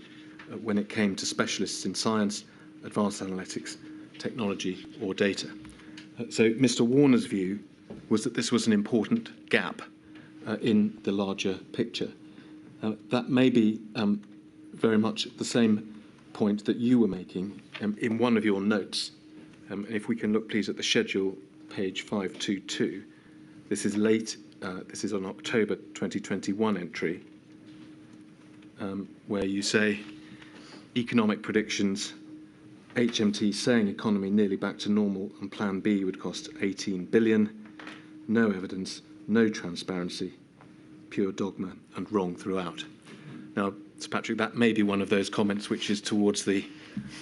when it came to specialists in science, advanced analytics, technology or data." So Mr. Warner's view was that this was an important gap in the larger picture. That may be very much the same point that you were making in one of your notes. If we can look please at the schedule, page 522. This is late, this is an October 2021 entry, where you say, economic predictions, HMT saying economy nearly back to normal and Plan B would cost 18 billion, no evidence, no transparency, pure dogma and wrong throughout. Now, Sir Patrick, that may be one of those comments which is towards the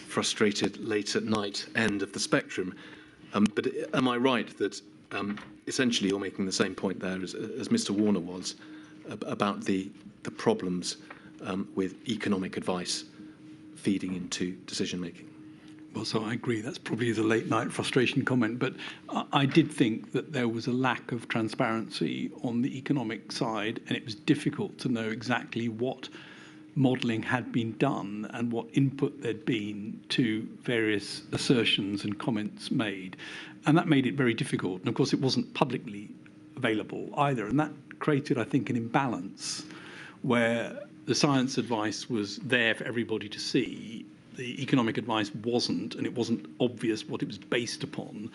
frustrated late at night end of the spectrum. But am I right that essentially you're making the same point there as Mr. Warner was about the problems with economic advice feeding into decision making? Well, so I agree. That's probably the late night frustration comment. But I did think that there was a lack of transparency on the economic side, and it was difficult to know exactly what modelling had been done and what input there'd been to various assertions and comments made. And that made it very difficult. And of course, it wasn't publicly available either. And that created, I think, an imbalance where the science advice was there for everybody to see. The economic advice wasn't, and it wasn't obvious what it was based upon.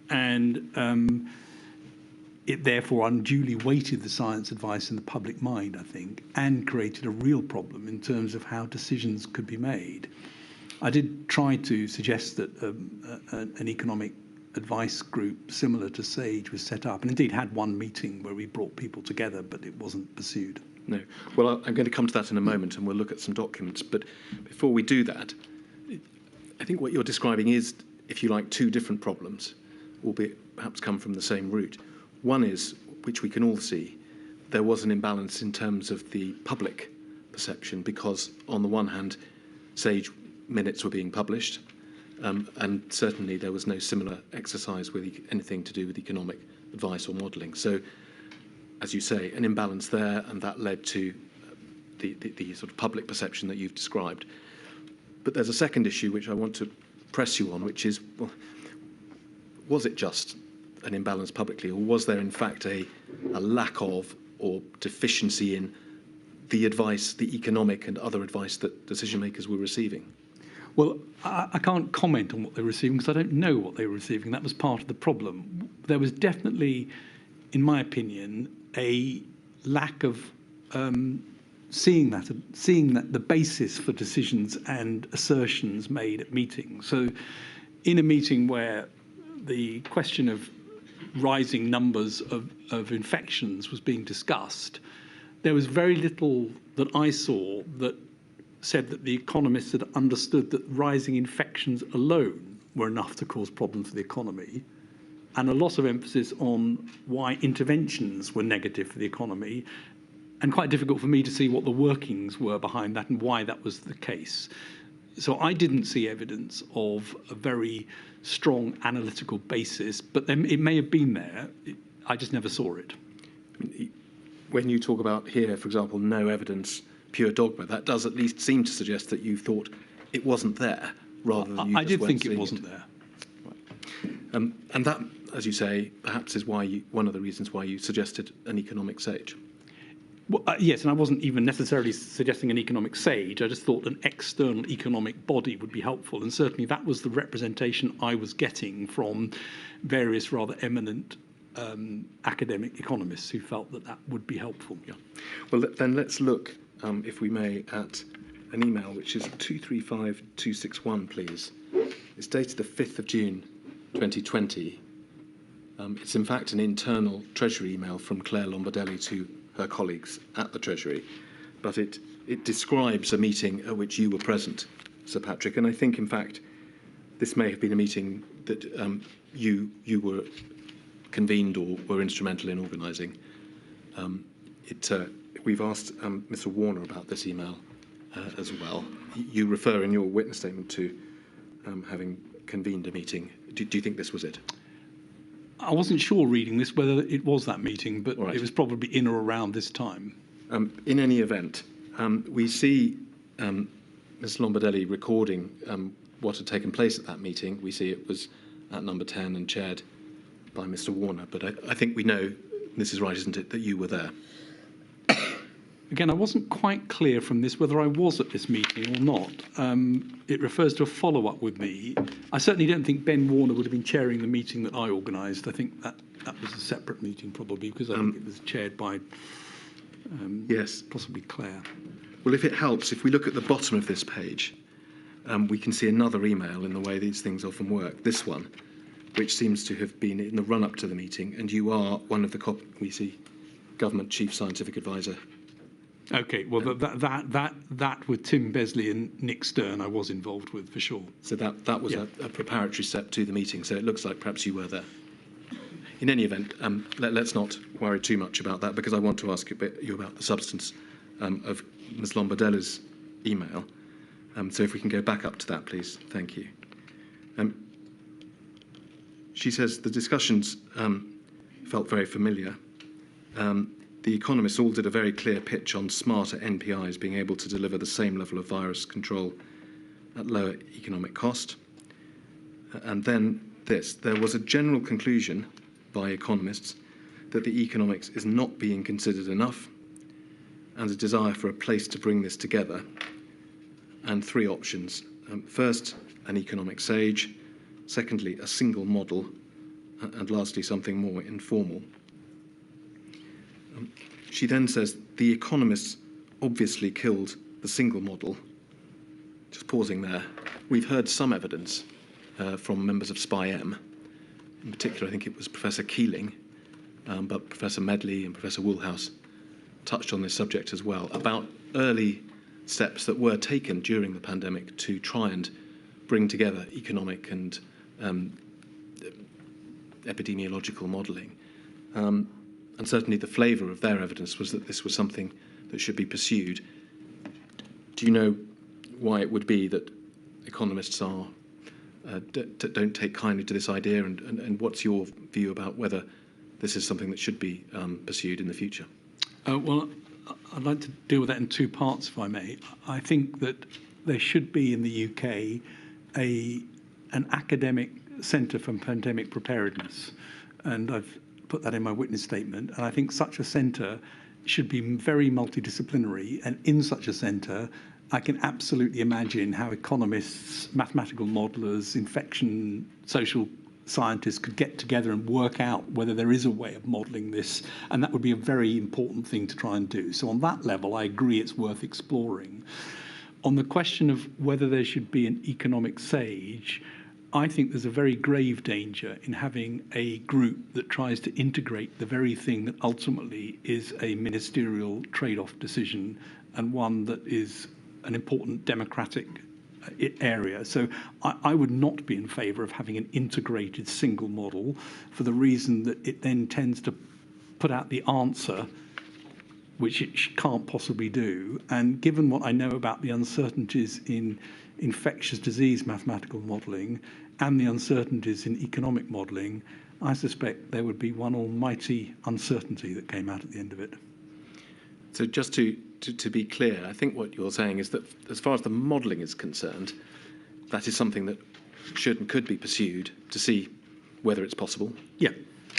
And it therefore unduly weighted the science advice in the public mind, I think, and created a real problem in terms of how decisions could be made. I did try to suggest that an economic advice group similar to SAGE was set up, and indeed had one meeting where we brought people together, but it wasn't pursued. No. Well, I'm going to come to that in a moment, and we'll look at some documents. But before we do that, I think what you're describing is, if you like, two different problems, albeit perhaps come from the same root. One is, which we can all see, there was an imbalance in terms of the public perception because, on the one hand, SAGE minutes were being published, and certainly there was no similar exercise with anything to do with economic advice or modelling. So, as you say, an imbalance there, and that led to the sort of public perception that you've described. But there's a second issue which I want to press you on, which is, well, was it just an imbalance publicly, or was there in fact a lack of or deficiency in the advice, the economic and other advice that decision makers were receiving? Well, I can't comment on what they were receiving because I don't know what they were receiving. That was part of the problem. There was definitely, in my opinion, a lack of seeing that the basis for decisions and assertions made at meetings. So in a meeting where the question of rising numbers of infections was being discussed, there was very little that I saw that said that the economists had understood that rising infections alone were enough to cause problems for the economy, and a lot of emphasis on why interventions were negative for the economy, and quite difficult for me to see what the workings were behind that and why that was the case. So I didn't see evidence of a very strong analytical basis, but then it may have been there. I just never saw it. When you talk about here, for example, no evidence, pure dogma, that does at least seem to suggest that you thought it wasn't there, rather than you I just did weren't think it seeing wasn't there. And that, as you say, perhaps is why one of the reasons why you suggested an economic sage. Well, yes, and I wasn't even necessarily suggesting an economic sage. I just thought an external economic body would be helpful, and certainly that was the representation I was getting from various rather eminent academic economists who felt that that would be helpful. Yeah. Well, then let's look, if we may, at an email which is 235261, please. It's dated the 5th of June 2020. It's in fact an internal Treasury email from Claire Lombardelli to her colleagues at the Treasury, but it describes a meeting at which you were present, Sir Patrick, and I think, in fact, this may have been a meeting that you were convened or were instrumental in organising. We've asked Mr. Warner about this email as well. You refer in your witness statement to having convened a meeting. Do you think this was it? I wasn't sure reading this whether it was that meeting, but Right. it was probably in or around this time. In any event, we see Ms. Lombardelli recording what had taken place at that meeting. We see it was at number 10 and chaired by Mr. Warner, but I think we know, this is right, isn't it, that you were there? Again, I wasn't quite clear from this whether I was at this meeting or not. It refers to a follow-up with me. I certainly don't think Ben Warner would have been chairing the meeting that I organised. I think that was a separate meeting probably, because I think it was chaired by Yes. possibly Claire. Well, if it helps, if we look at the bottom of this page, we can see another email in the way these things often work. This one, which seems to have been in the run-up to the meeting, and you are one of the we see Government Chief Scientific Advisor. Okay, well, that with Tim Besley and Nick Stern I was involved with, for sure. So that was a preparatory step to the meeting, so it looks like perhaps you were there. In any event, let's not worry too much about that, because I want to ask you about the substance of Ms. Lombardelli's email. So if we can go back up to that, please. Thank you. She says the discussions felt very familiar. The economists all did a very clear pitch on smarter NPIs being able to deliver the same level of virus control at lower economic cost. And then there was a general conclusion by economists that the economics is not being considered enough, and a desire for a place to bring this together, and three options. First, an economic sage. Secondly, a single model. And lastly, something more informal. She then says the economists obviously killed the single model. Just pausing there. We've heard some evidence from members of SPI-M. In particular, I think it was Professor Keeling, but Professor Medley and Professor Woolhouse touched on this subject as well, about early steps that were taken during the pandemic to try and bring together economic and epidemiological modelling. And certainly the flavour of their evidence was that this was something that should be pursued. Do you know why it would be that economists are don't take kindly to this idea, and what's your view about whether this is something that should be pursued in the future? Well, I'd like to deal with that in two parts, if I may. I think that there should be in the UK an academic centre for pandemic preparedness, and I've put that in my witness statement. And I think such a centre should be very multidisciplinary, and in such a centre, I can absolutely imagine how economists, mathematical modellers, infection social scientists could get together and work out whether there is a way of modelling this, and that would be a very important thing to try and do. So on that level, I agree it's worth exploring. On the question of whether there should be an economic sage, I think there's a very grave danger in having a group that tries to integrate the very thing that ultimately is a ministerial trade-off decision, and one that is an important democratic area. So I would not be in favour of having an integrated single model, for the reason that it then tends to put out the answer which it can't possibly do. And given what I know about the uncertainties in infectious disease mathematical modelling and the uncertainties in economic modelling, I suspect there would be one almighty uncertainty that came out at the end of it. So just to be clear, I think what you're saying is that as far as the modelling is concerned, that is something that should and could be pursued to see whether it's possible. Yeah.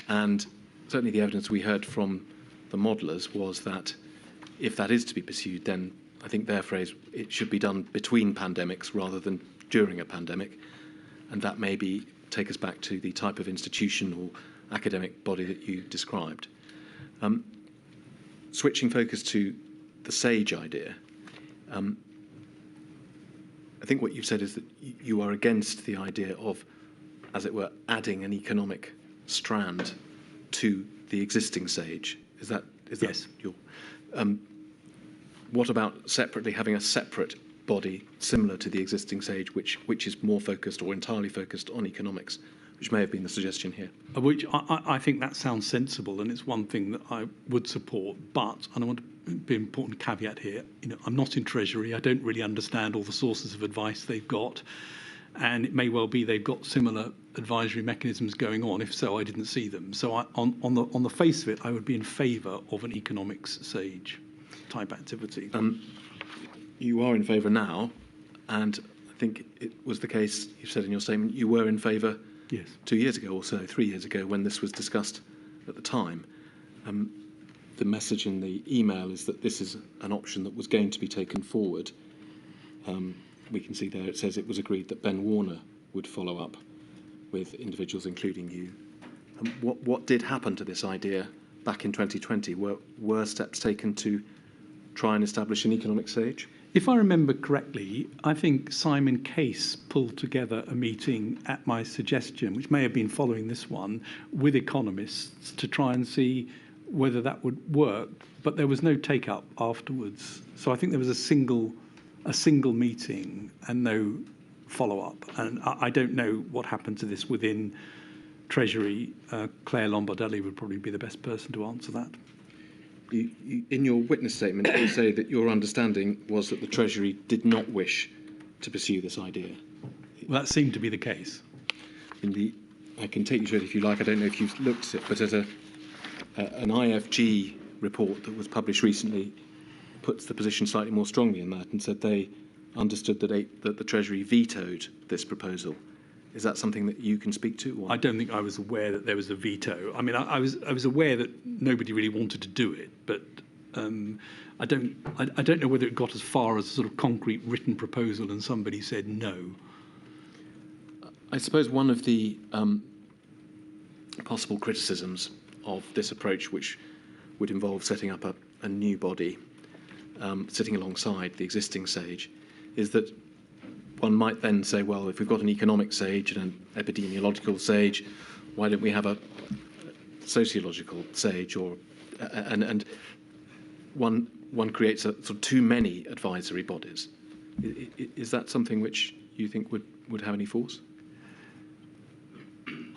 And certainly the evidence we heard from the modellers was that if that is to be pursued, then I think their phrase, it should be done between pandemics rather than during a pandemic. And that maybe take us back to the type of institution or academic body that you described. Switching focus to the SAGE idea, I think what you've said is that you are against the idea of, as it were, adding an economic strand to the existing SAGE. Is that Yes. your? What about separately having a separate body similar to the existing SAGE, which is more focused or entirely focused on economics, which may have been the suggestion here? Which I think that sounds sensible, and it's one thing that I would support. But, and I want to be an important caveat here, I'm not in Treasury. I don't really understand all the sources of advice they've got, and it may well be they've got similar advisory mechanisms going on. If so, I didn't see them. So on the face of it, I would be in favour of an economics SAGE type activity. You are in favour now, and I think it was the case, you said in your statement, you were in favour Yes. 2 years ago or so, 3 years ago, when this was discussed at the time. The message in the email is that this is an option that was going to be taken forward. We can see there it says it was agreed that Ben Warner would follow up with individuals, including you. What did happen to this idea back in 2020? Were steps taken to try and establish an economic SAGE? If I remember correctly, I think Simon Case pulled together a meeting at my suggestion, which may have been following this one, with economists to try and see whether that would work. But there was no take-up afterwards. So I think there was a single meeting and no follow-up. And I don't know what happened to this within Treasury. Claire Lombardelli would probably be the best person to answer that. In your witness statement, you say that your understanding was that the Treasury did not wish to pursue this idea. Well, that seemed to be the case. I can take you through it if you like. I don't know if you've looked at it, but as an IFG report that was published recently puts the position slightly more strongly in that and said they understood that the Treasury vetoed this proposal. Is that something that you can speak to? Or? I don't think I was aware that there was a veto. I mean, I was aware that nobody really wanted to do it, but I don't know whether it got as far as a sort of concrete written proposal and somebody said no. I suppose one of the possible criticisms of this approach, which would involve setting up a new body sitting alongside the existing SAGE, is that one might then say, well, if we've got an economic SAGE and an epidemiological SAGE, why don't we have a sociological SAGE? And one creates a sort of too many advisory bodies. Is that something which you think would have any force?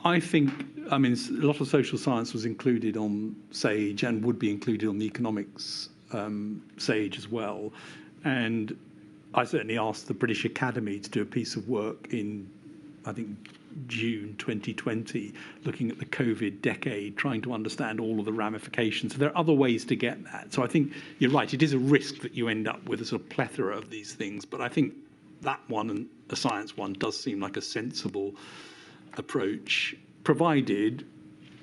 I think, a lot of social science was included on SAGE and would be included on the economics SAGE as well. And I certainly asked the British Academy to do a piece of work in, I think, June 2020, looking at the COVID decade, trying to understand all of the ramifications. So there are other ways to get that. So I think you're right. It is a risk that you end up with a sort of plethora of these things. But I think that one and a science one does seem like a sensible approach, provided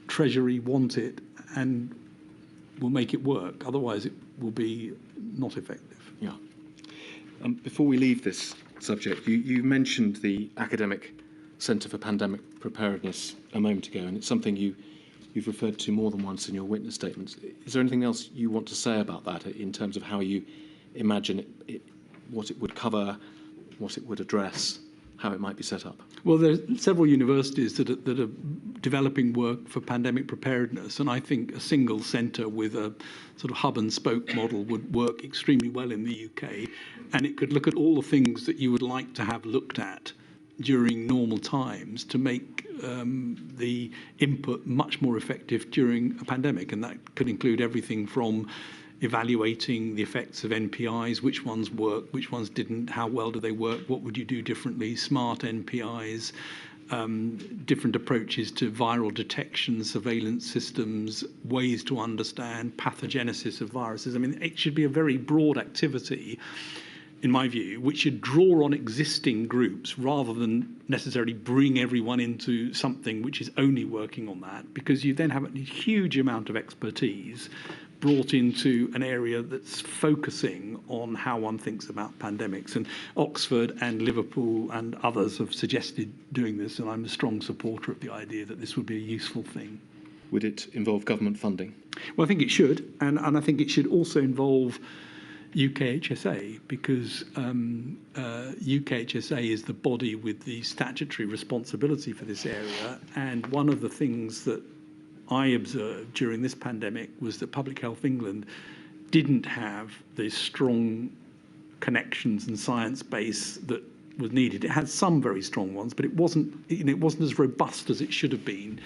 Treasury want it and will make it work. Otherwise, it will be not effective. Yeah. Before we leave this subject, you mentioned the Academic Centre for Pandemic Preparedness a moment ago, and it's something you've referred to more than once in your witness statements. Is there anything else you want to say about that in terms of how you imagine it, what it would cover, what it would address, how it might be set up? Well, there are several universities that are developing work for pandemic preparedness, and I think a single centre with a sort of hub and spoke model would work extremely well in the UK, and it could look at all the things that you would like to have looked at during normal times to make the input much more effective during a pandemic, and that could include everything from evaluating the effects of NPIs, which ones work, which ones didn't, how well do they work, what would you do differently, smart NPIs, different approaches to viral detection, surveillance systems, ways to understand pathogenesis of viruses. I mean, it should be a very broad activity in my view, which should draw on existing groups rather than necessarily bring everyone into something which is only working on that, because you then have a huge amount of expertise brought into an area that's focusing on how one thinks about pandemics. And Oxford and Liverpool and others have suggested doing this, and I'm a strong supporter of the idea that this would be a useful thing. Would it involve government funding? Well, I think it should, and I think it should also involve UKHSA, because UKHSA is the body with the statutory responsibility for this area. And one of the things that I observed during this pandemic was that Public Health England didn't have the strong connections and science base that was needed. It had some very strong ones, but it wasn't as robust as it should have been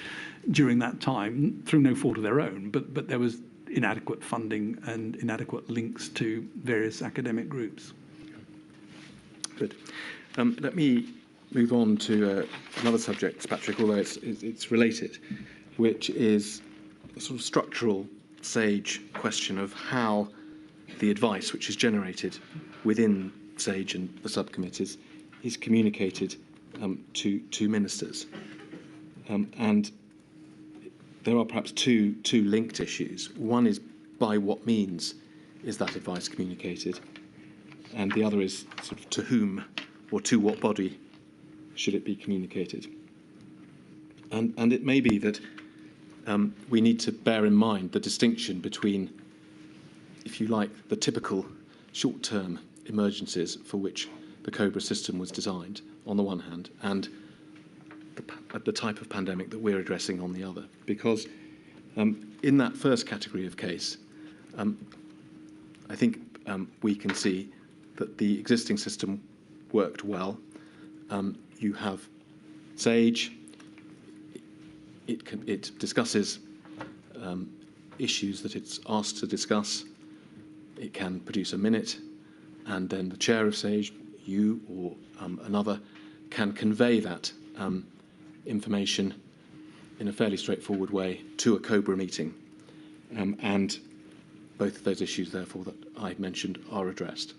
during that time, through no fault of their own. But there was inadequate funding and inadequate links to various academic groups. Good. Let me move on to another subject, Patrick, although it's related, which is a sort of structural SAGE question of how the advice which is generated within SAGE and the subcommittees is communicated to ministers. And there are perhaps two linked issues. One is, by what means is that advice communicated? And the other is sort of to whom or to what body should it be communicated? And it may be that we need to bear in mind the distinction between, if you like, the typical short-term emergencies for which the COBRA system was designed, on the one hand, and the type of pandemic that we're addressing on the other. Because in that first category of case, I think we can see that the existing system worked well. You have SAGE. It discusses issues that it's asked to discuss. It can produce a minute, and then the chair of SAGE, you or another, can convey that information in a fairly straightforward way to a COBRA meeting. And both of those issues, therefore, that I mentioned are addressed.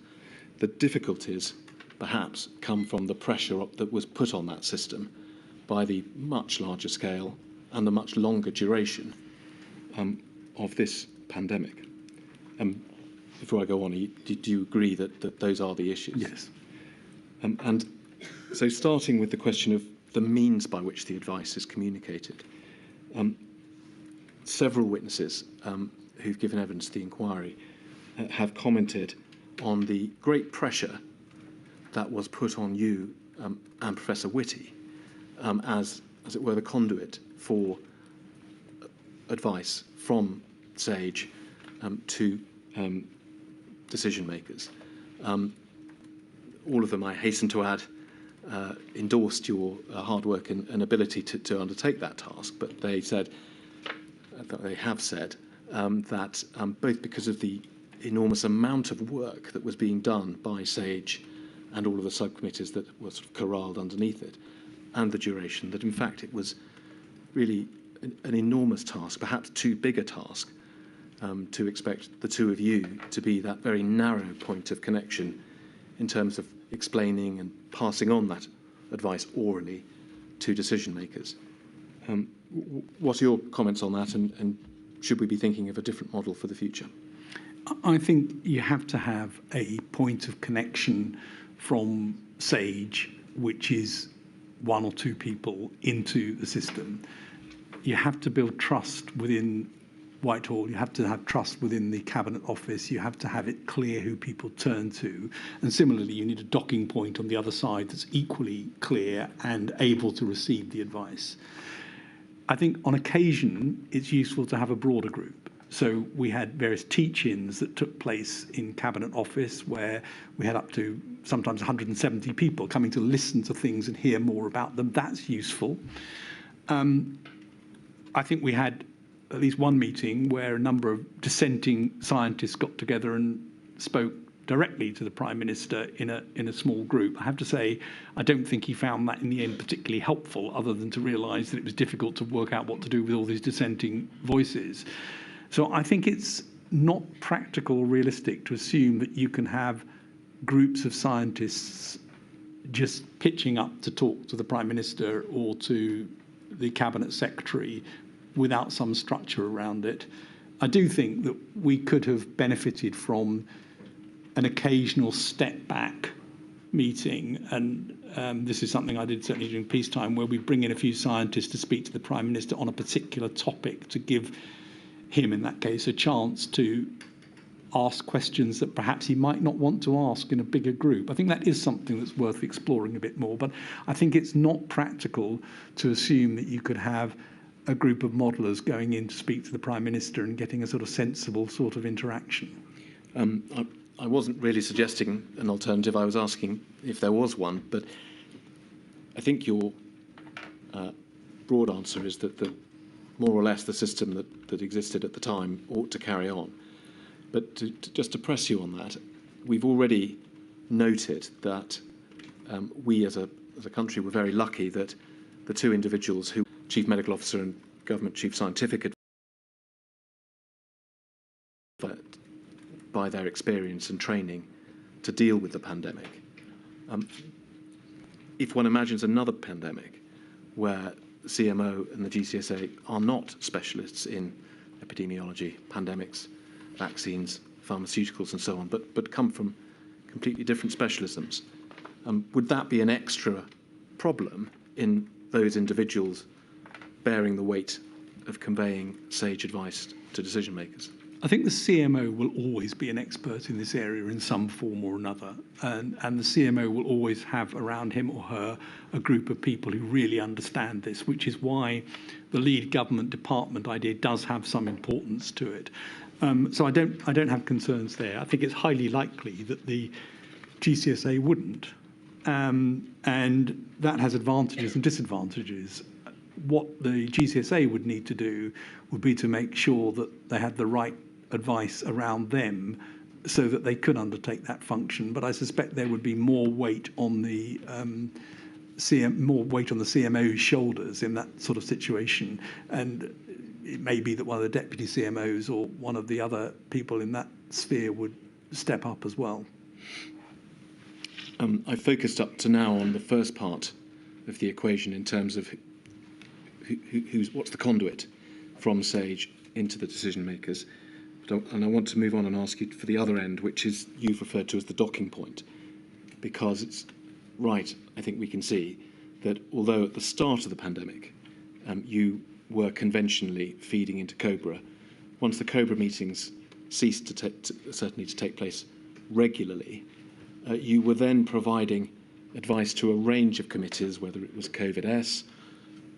The difficulties, perhaps, come from the pressure that was put on that system by the much larger scale and the much longer duration of this pandemic. Before I go on, do you agree that those are the issues? Yes. And so starting with the question of the means by which the advice is communicated, several witnesses who've given evidence to the inquiry have commented on the great pressure that was put on you and Professor Whitty as it were, the conduit for advice from SAGE to decision makers. All of them, I hasten to add, endorsed your hard work and ability to undertake that task, but they said, they have said, that both because of the enormous amount of work that was being done by SAGE and all of the subcommittees that were sort of corralled underneath it, and the duration, that in fact it was really an enormous task, perhaps too big a task, to expect the two of you to be that very narrow point of connection in terms of explaining and passing on that advice orally to decision makers. What are your comments on that, and should we be thinking of a different model for the future? I think you have to have a point of connection from SAGE, which is one or two people, into the system. You have to build trust within Whitehall. You have to have trust within the Cabinet Office. You have to have it clear who people turn to. And similarly, you need a docking point on the other side that's equally clear and able to receive the advice. I think on occasion, it's useful to have a broader group. So we had various teach-ins that took place in Cabinet Office where we had up to sometimes 170 people coming to listen to things and hear more about them. That's useful. I think we had at least one meeting where a number of dissenting scientists got together and spoke directly to the Prime Minister in a small group. I have to say, I don't think he found that in the end particularly helpful, other than to realise that it was difficult to work out what to do with all these dissenting voices. So I think it's not practical or realistic to assume that you can have groups of scientists just pitching up to talk to the Prime Minister or to the Cabinet Secretary without some structure around it. I do think that we could have benefited from an occasional step back meeting, and this is something I did certainly during peacetime, where we bring in a few scientists to speak to the Prime Minister on a particular topic to give him, in that case, a chance to ask questions that perhaps he might not want to ask in a bigger group. I think that is something that's worth exploring a bit more, but I think it's not practical to assume that you could have a group of modellers going in to speak to the Prime Minister and getting a sort of sensible sort of interaction. I wasn't really suggesting an alternative. I was asking if there was one, but I think your broad answer is that more or less the system that existed at the time ought to carry on. But just to press you on that, we've already noted that we as a country were very lucky that the two individuals who, Chief Medical Officer and Government Chief Scientific Advisor, by their experience and training to deal with the pandemic. If one imagines another pandemic where the CMO and the GCSA are not specialists in epidemiology, pandemics, vaccines, pharmaceuticals and so on, but come from completely different specialisms, would that be an extra problem in those individuals bearing the weight of conveying sage advice to decision makers? I think the CMO will always be an expert in this area in some form or another, and the CMO will always have around him or her a group of people who really understand this, which is why the lead government department idea does have some importance to it. So I don't have concerns there. I think it's highly likely that the GCSA wouldn't, and that has advantages and disadvantages. What the GCSA would need to do would be to make sure that they had the right advice around them so that they could undertake that function. But I suspect there would be more weight on the CMO's shoulders in that sort of situation. And it may be that one of the deputy CMOs or one of the other people in that sphere would step up as well. I focused up to now on the first part of the equation in terms of what's the conduit from SAGE into the decision makers. And I want to move on and ask you for the other end, which is you've referred to as the docking point, because it's right, I think we can see that although at the start of the pandemic you were conventionally feeding into COBRA, once the COBRA meetings ceased certainly to take place regularly, you were then providing advice to a range of committees, whether it was COVID-S,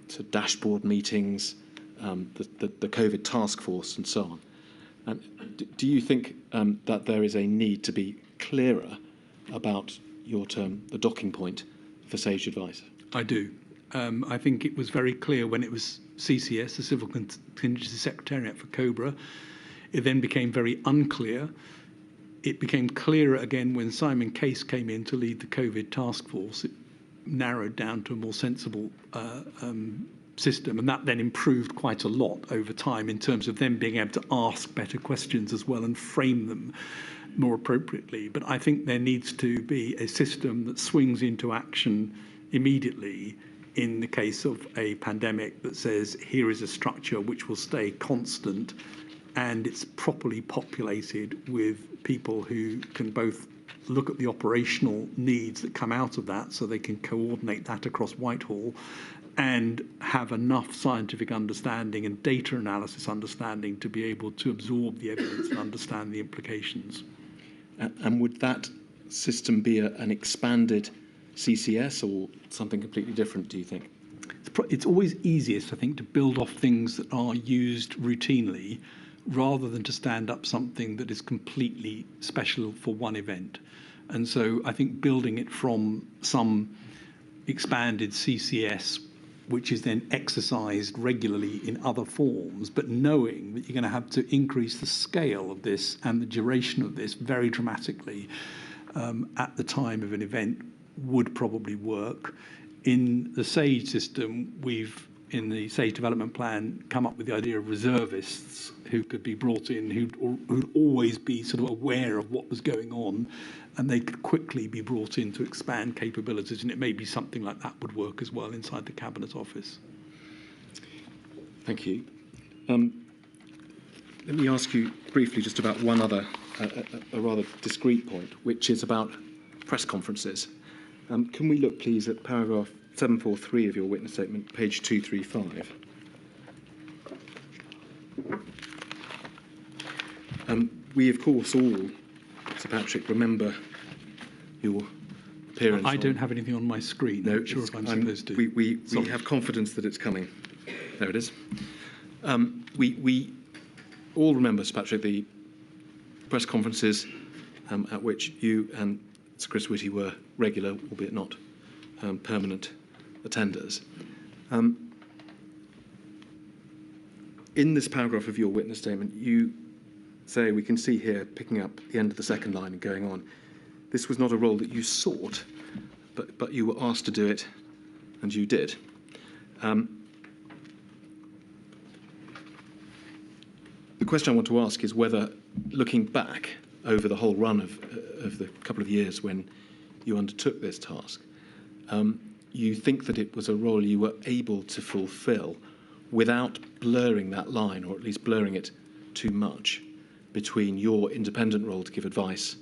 to dashboard meetings, the COVID task force and so on. Do you think that there is a need to be clearer about your term, the docking point for SAGE advice? I do. I think it was very clear when it was CCS, the Civil Contingency Secretariat for COBRA. It then became very unclear. It became clearer again when Simon Case came in to lead the COVID task force. It narrowed down to a more sensible system, and that then improved quite a lot over time in terms of them being able to ask better questions as well and frame them more appropriately. But I think there needs to be a system that swings into action immediately in the case of a pandemic that says here is a structure which will stay constant and it's properly populated with people who can both look at the operational needs that come out of that so they can coordinate that across Whitehall and have enough scientific understanding and data analysis understanding to be able to absorb the evidence and understand the implications. And would that system be an expanded CCS or something completely different, do you think? It's always easiest, I think, to build off things that are used routinely rather than to stand up something that is completely special for one event. And so I think building it from some expanded CCS, which is then exercised regularly in other forms, but knowing that you're going to have to increase the scale of this and the duration of this very dramatically at the time of an event would probably work. In the SAGE system, we've in the Sage Development Plan come up with the idea of reservists who could be brought in, who'd always be sort of aware of what was going on, and they could quickly be brought in to expand capabilities, and it may be something like that would work as well inside the Cabinet Office. Thank you. Let me ask you briefly just about one other, a rather discrete point, which is about press conferences. Can we look, please, at paragraph 743 of your witness statement, page 235? We, of course, all, Sir Patrick, remember your appearance. I don't have anything on my screen. No, I'm not sure if I'm supposed to. We have confidence that it's coming. There it is. We all remember, Sir Patrick, the press conferences at which you and Sir Chris Whitty were regular, albeit not permanent, attenders. In this paragraph of your witness statement, you say, we can see here, picking up the end of the second line and going on, this was not a role that you sought, but you were asked to do it, and you did. The question I want to ask is whether, looking back over the whole run of the couple of years when you undertook this task, you think that it was a role you were able to fulfil without blurring that line, or at least blurring it too much, between your independent role to give advice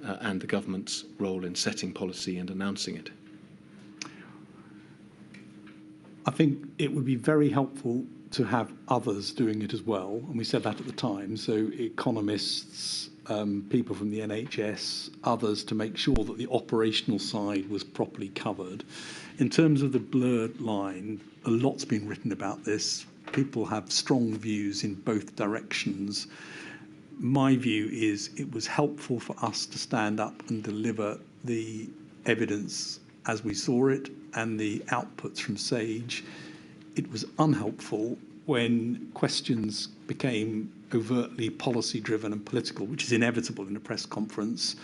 and the government's role in setting policy and announcing it? I think it would be very helpful to have others doing it as well, and we said that at the time, so economists, people from the NHS, others, to make sure that the operational side was properly covered. In terms of the blurred line, a lot's been written about this. People have strong views in both directions. My view is it was helpful for us to stand up and deliver the evidence as we saw it and the outputs from Sage. It was unhelpful when questions became overtly policy-driven and political, which is inevitable in a press conference.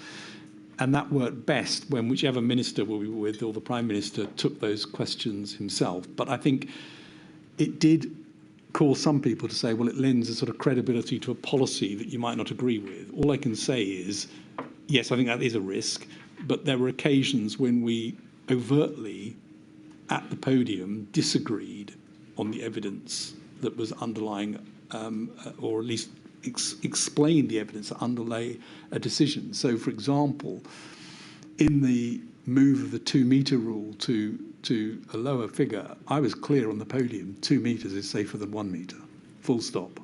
And that worked best when whichever minister we were with or the Prime Minister took those questions himself. But I think it did cause some people to say, well, it lends a sort of credibility to a policy that you might not agree with. All I can say is, yes, I think that is a risk, but there were occasions when we overtly, at the podium, disagreed on the evidence that was underlying, or at least explained the evidence that underlay a decision. So, for example, in the move of the 2 metre rule to a lower figure, I was clear on the podium, 2 metres is safer than 1 metre, full stop.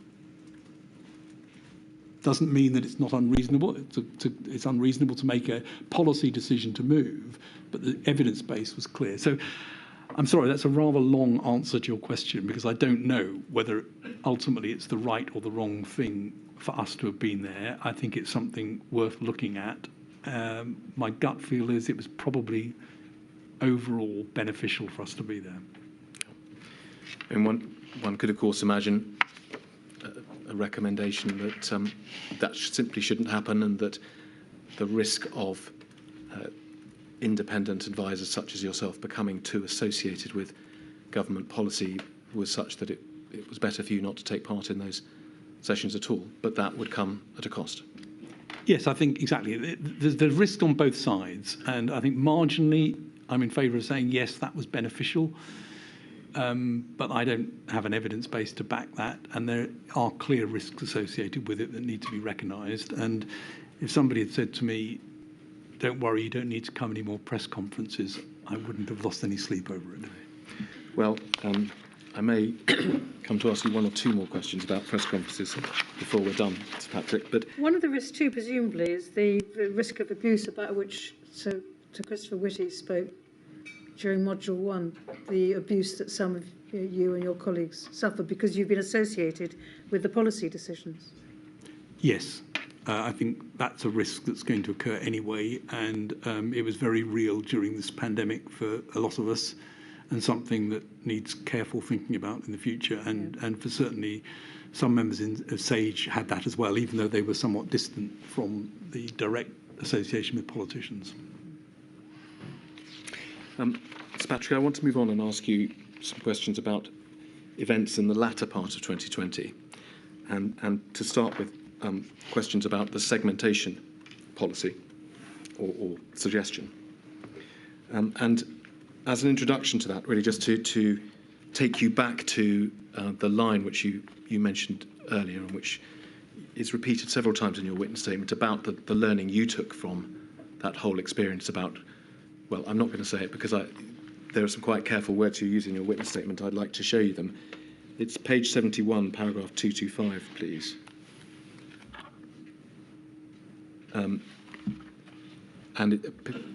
Doesn't mean that it's not unreasonable. It's unreasonable to make a policy decision to move, but the evidence base was clear. So I'm sorry, that's a rather long answer to your question, because I don't know whether ultimately it's the right or the wrong thing for us to have been there. I think it's something worth looking at. My gut feel is it was probably overall beneficial for us to be there. And one could, of course, imagine a recommendation that that simply shouldn't happen, and that the risk of independent advisors such as yourself becoming too associated with government policy was such that it was better for you not to take part in those sessions at all, but that would come at a cost. Yes, I think exactly. There's risk on both sides, and I think marginally I'm in favour of saying yes, that was beneficial, but I don't have an evidence base to back that, and there are clear risks associated with it that need to be recognised. And if somebody had said to me, don't worry, you don't need to come any more press conferences, I wouldn't have lost any sleep over it. Well, I may come to ask you one or two more questions about press conferences before we're done, Sir Patrick. But one of the risks too, presumably, is the risk of abuse about which Sir Christopher Whitty spoke during Module 1, the abuse that some of you and your colleagues suffer because you've been associated with the policy decisions. Yes. I think that's a risk that's going to occur anyway, and it was very real during this pandemic for a lot of us, and something that needs careful thinking about in the future. And for certainly some members of Sage had that as well, even though they were somewhat distant from the direct association with politicians. Sir Patrick, I want to move on and ask you some questions about events in the latter part of 2020, and to start with questions about the segmentation policy or suggestion. And as an introduction to that, really just to take you back to the line which you mentioned earlier, and which is repeated several times in your witness statement, about the learning you took from that whole experience about, well, I'm not going to say it because there are some quite careful words you use in your witness statement. I'd like to show you them. It's page 71, paragraph 225, please.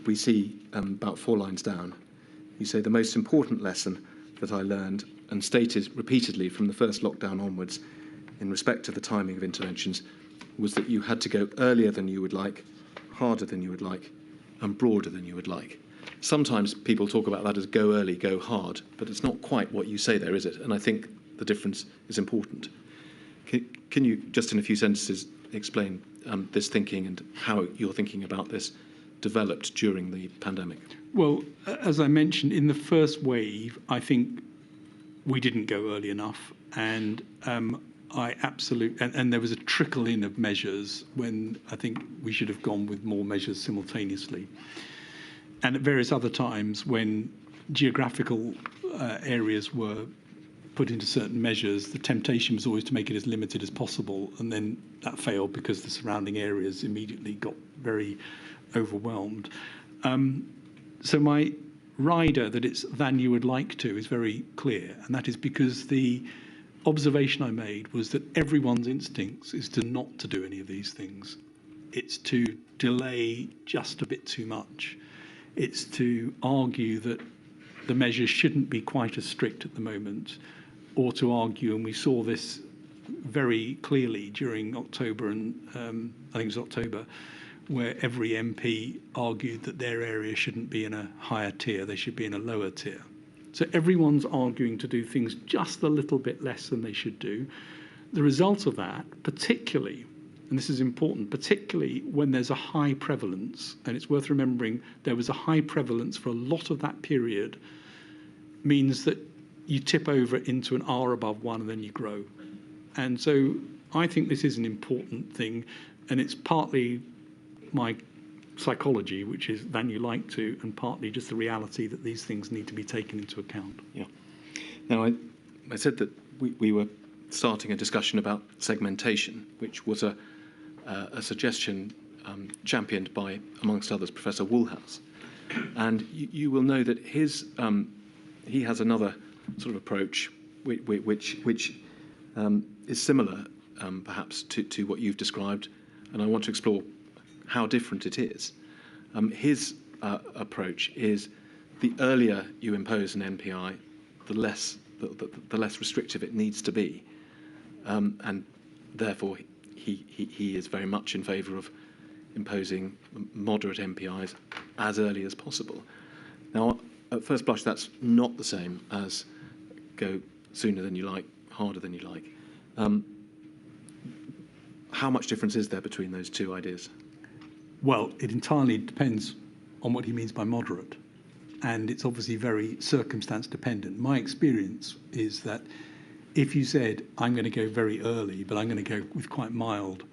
We see about 4 lines down, you say, the most important lesson that I learned and stated repeatedly from the first lockdown onwards in respect to the timing of interventions was that you had to go earlier than you would like, harder than you would like, and broader than you would like. Sometimes people talk about that as go early, go hard, but it's not quite what you say there, is it? And I think the difference is important. Can you, just in a few sentences, explain this thinking and how your thinking about this developed during the pandemic? Well, as I mentioned, in the first wave, I think we didn't go early enough, and and there was a trickle in of measures when I think we should have gone with more measures simultaneously. And at various other times when geographical areas were put into certain measures, the temptation was always to make it as limited as possible, and then that failed because the surrounding areas immediately got very overwhelmed. So my rider that it's than you would like to is very clear, and that is because the observation I made was that everyone's instincts is not to do any of these things. It's to delay just a bit too much. It's to argue that the measures shouldn't be quite as strict at the moment, or to argue, and we saw this very clearly during October, and I think it was October, where every MP argued that their area shouldn't be in a higher tier, they should be in a lower tier. So everyone's arguing to do things just a little bit less than they should do. The result of that, particularly, and this is important, particularly when there's a high prevalence, and it's worth remembering there was a high prevalence for a lot of that period, means that you tip over into an R above 1 and then you grow. And so I think this is an important thing, and it's partly my psychology, which is than you like to, and partly just the reality that these things need to be taken into account. Yeah. Now, I said that we were starting a discussion about segmentation, which was a suggestion championed by, amongst others, Professor Woolhouse. And you will know that he has another sort of approach which is similar, perhaps, to what you've described, and I want to explore how different it is. His approach is the earlier you impose an NPI, the less restrictive it needs to be, and therefore he is very much in favour of imposing moderate NPIs as early as possible. Now, at first blush, that's not the same as go sooner than you like, harder than you like. How much difference is there between those two ideas? Well, it entirely depends on what he means by moderate, and it's obviously very circumstance dependent. My experience is that if you said, I'm going to go very early, but I'm going to go with quite mild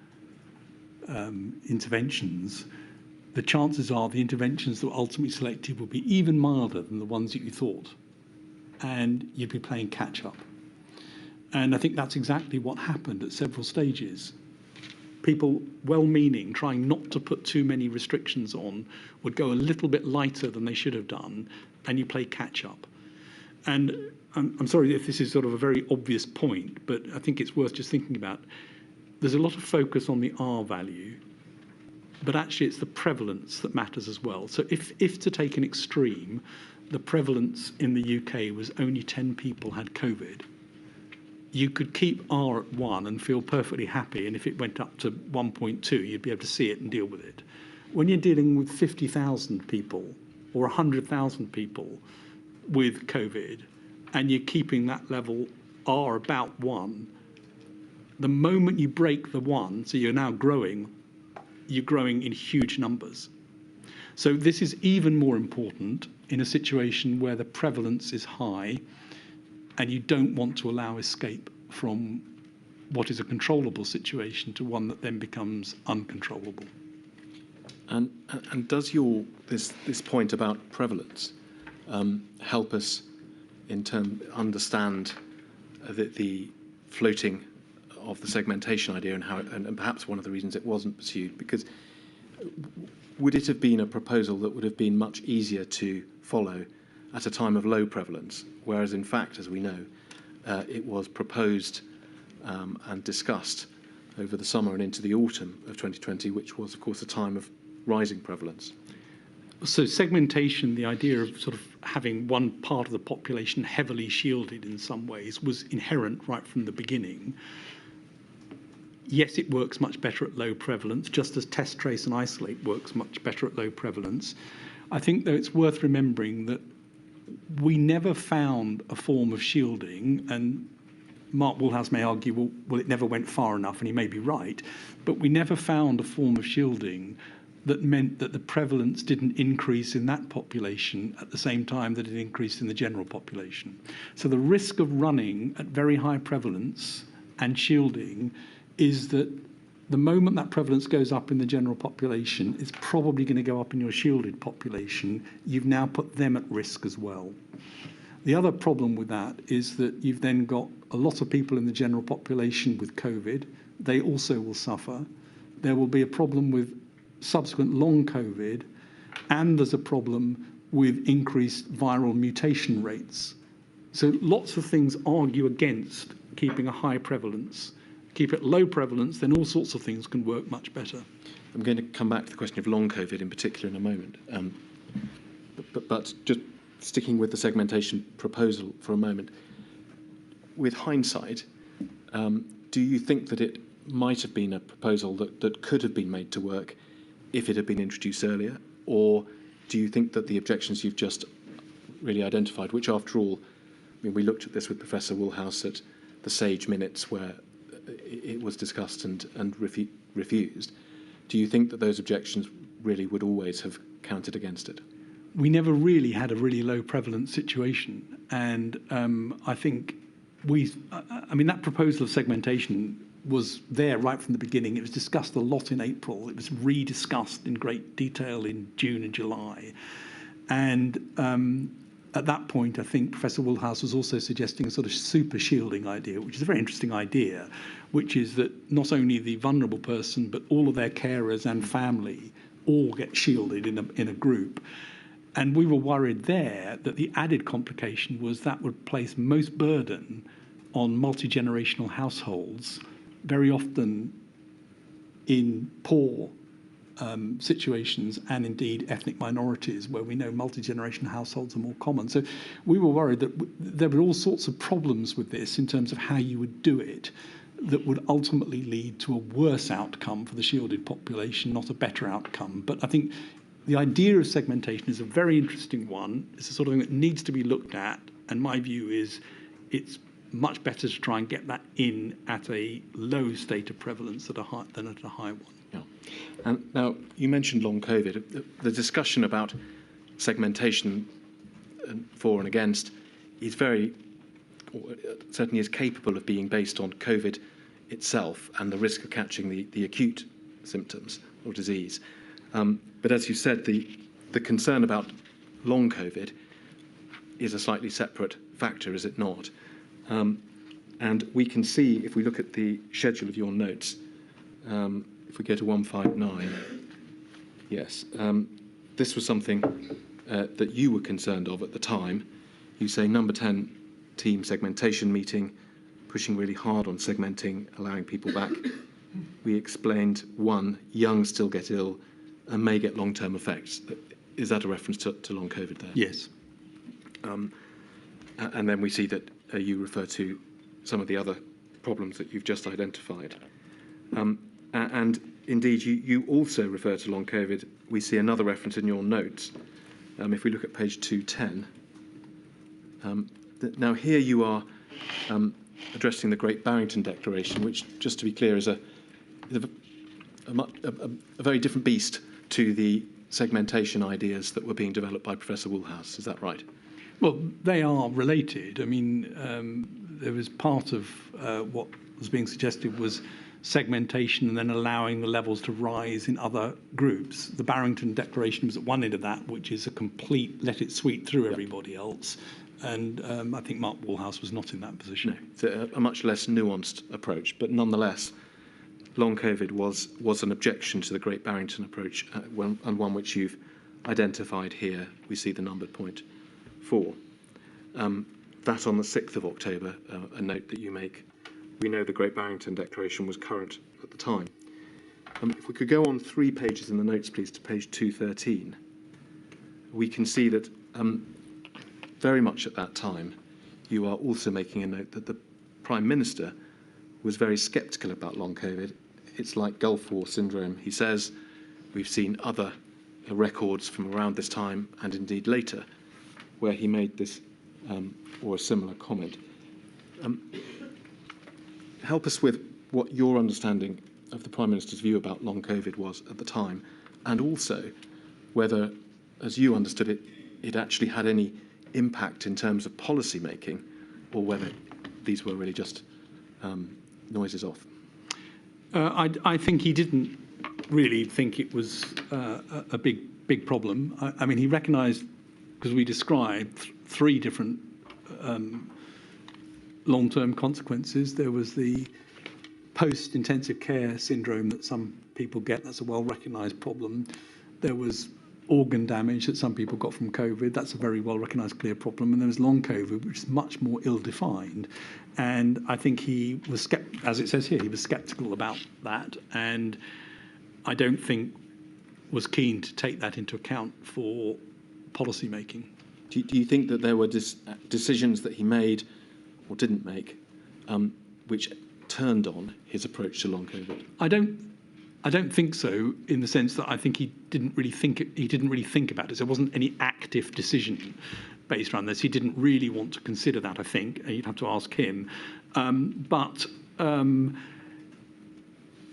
interventions, the chances are the interventions that were ultimately selected will be even milder than the ones that you thought, and you'd be playing catch up. And I think that's exactly what happened at several stages. People, well-meaning, trying not to put too many restrictions on, would go a little bit lighter than they should have done, and you play catch-up. And I'm sorry if this is sort of a very obvious point, but I think it's worth just thinking about. There's a lot of focus on the R value, but actually it's the prevalence that matters as well. So if to take an extreme, the prevalence in the UK was only 10 people had COVID, you could keep R at 1 and feel perfectly happy, and if it went up to 1.2, you'd be able to see it and deal with it. When you're dealing with 50,000 people or 100,000 people with COVID, and you're keeping that level R about 1, the moment you break the 1, so you're now growing, you're growing in huge numbers. So this is even more important in a situation where the prevalence is high, and you don't want to allow escape from what is a controllable situation to one that then becomes uncontrollable. And does this point about prevalence help us in understand the floating of the segmentation idea and how and perhaps one of the reasons it wasn't pursued? Because would it have been a proposal that would have been much easier to follow at a time of low prevalence, whereas in fact, as we know, it was proposed and discussed over the summer and into the autumn of 2020, which was, of course, a time of rising prevalence? So segmentation, the idea of sort of having one part of the population heavily shielded in some ways, was inherent right from the beginning. Yes, it works much better at low prevalence, just as test, trace and isolate works much better at low prevalence. I think, though, it's worth remembering that we never found a form of shielding, and Mark Woolhouse may argue, well, it never went far enough, and he may be right, but we never found a form of shielding that meant that the prevalence didn't increase in that population at the same time that it increased in the general population. So the risk of running at very high prevalence and shielding is that the moment that prevalence goes up in the general population, it's probably going to go up in your shielded population. You've now put them at risk as well. The other problem with that is that you've then got a lot of people in the general population with COVID. They also will suffer. There will be a problem with subsequent long COVID, and there's a problem with increased viral mutation rates. So lots of things argue against keeping a high prevalence. Keep it low prevalence, then all sorts of things can work much better. I'm going to come back to the question of long COVID in particular in a moment. But just sticking with the segmentation proposal for a moment, with hindsight, do you think that it might have been a proposal that could have been made to work if it had been introduced earlier? Or do you think that the objections you've just really identified, which after all, I mean, we looked at this with Professor Woolhouse at the SAGE minutes where it was discussed and refused, do you think that those objections really would always have counted against it? We never really had a really low prevalence situation. And I think that proposal of segmentation was there right from the beginning. It was discussed a lot in April. It was rediscussed in great detail in June and July. And at that point, I think Professor Woolhouse was also suggesting a sort of super shielding idea, which is a very interesting idea, which is that not only the vulnerable person, but all of their carers and family all get shielded in a group. And we were worried there that the added complication was that would place most burden on multi-generational households, very often in poor situations, and indeed ethnic minorities, where we know multi-generational households are more common. So we were worried that there were all sorts of problems with this in terms of how you would do it that would ultimately lead to a worse outcome for the shielded population, not a better outcome. But I think the idea of segmentation is a very interesting one. It's the sort of thing that needs to be looked at, and my view is it's much better to try and get that in at a low state of prevalence than at a high one. Yeah. And now, you mentioned long COVID. The discussion about segmentation for and against is certainly is capable of being based on COVID itself and the risk of catching the acute symptoms or disease. But as you said, the concern about long COVID is a slightly separate factor, is it not? And we can see, if we look at the schedule of your notes, if we go to 159, yes, this was something that you were concerned of at the time. You say number 10, team segmentation meeting, pushing really hard on segmenting, allowing people back. We explained, 1, young still get ill and may get long-term effects. Is that a reference to long COVID there? Yes. And then we see that you refer to some of the other problems that you've just identified. And indeed, you also refer to long COVID. We see another reference in your notes. If we look at page 210. Now here you are addressing the Great Barrington Declaration, which, just to be clear, is a very different beast to the segmentation ideas that were being developed by Professor Woolhouse. Is that right? Well, they are related. I mean, there was part of what was being suggested was segmentation and then allowing the levels to rise in other groups. The Barrington Declaration was at one end of that, which is a complete let it sweep through everybody else. And I think Mark Woolhouse was not in that position. No, it's a much less nuanced approach, but nonetheless, long COVID was an objection to the Great Barrington approach, and one which you've identified here. We see the numbered point 4. That on the 6th of October, a note that you make. We know the Great Barrington Declaration was current at the time. If we could go on 3 pages in the notes, please, to page 213, we can see that very much at that time, you are also making a note that the Prime Minister was very sceptical about long COVID. It's like Gulf War syndrome. He says, we've seen other records from around this time and indeed later where he made this or a similar comment. Help us with what your understanding of the Prime Minister's view about long COVID was at the time, and also whether, as you understood it, it actually had any impact in terms of policy making, or whether these were really just noises off. I think he didn't really think it was a big problem. I mean, he recognised, because we described 3 different long-term consequences. There was the post-intensive care syndrome that some people get. That's a well-recognised problem. There was organ damage that some people got from COVID. That's a very well-recognised, clear problem. And there was long COVID, which is much more ill-defined. And I think he was, as it says here, he was sceptical about that. And I don't think was keen to take that into account for policy making. Do you think that there were decisions that he made or didn't make, which turned on his approach to long COVID? I don't think so, in the sense that I think he didn't really think about it. There wasn't any active decision based around this. He didn't really want to consider that, I think. You'd have to ask him. But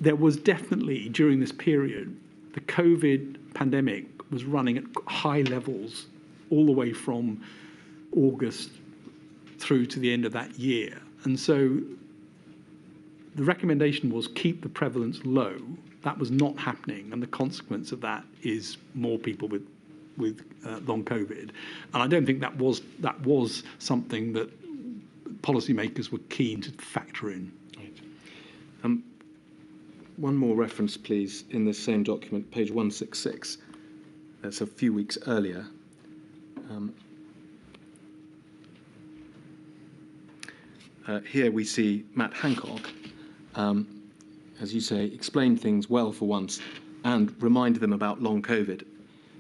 there was definitely, during this period, the COVID pandemic was running at high levels all the way from August through to the end of that year. And so the recommendation was keep the prevalence low. That was not happening, and the consequence of that is more people with long COVID. And I don't think that was something that policymakers were keen to factor in. Right. One more reference, please, in this same document, page 166. That's a few weeks earlier. Here we see Matt Hancock, as you say, explain things well for once and remind them about long COVID.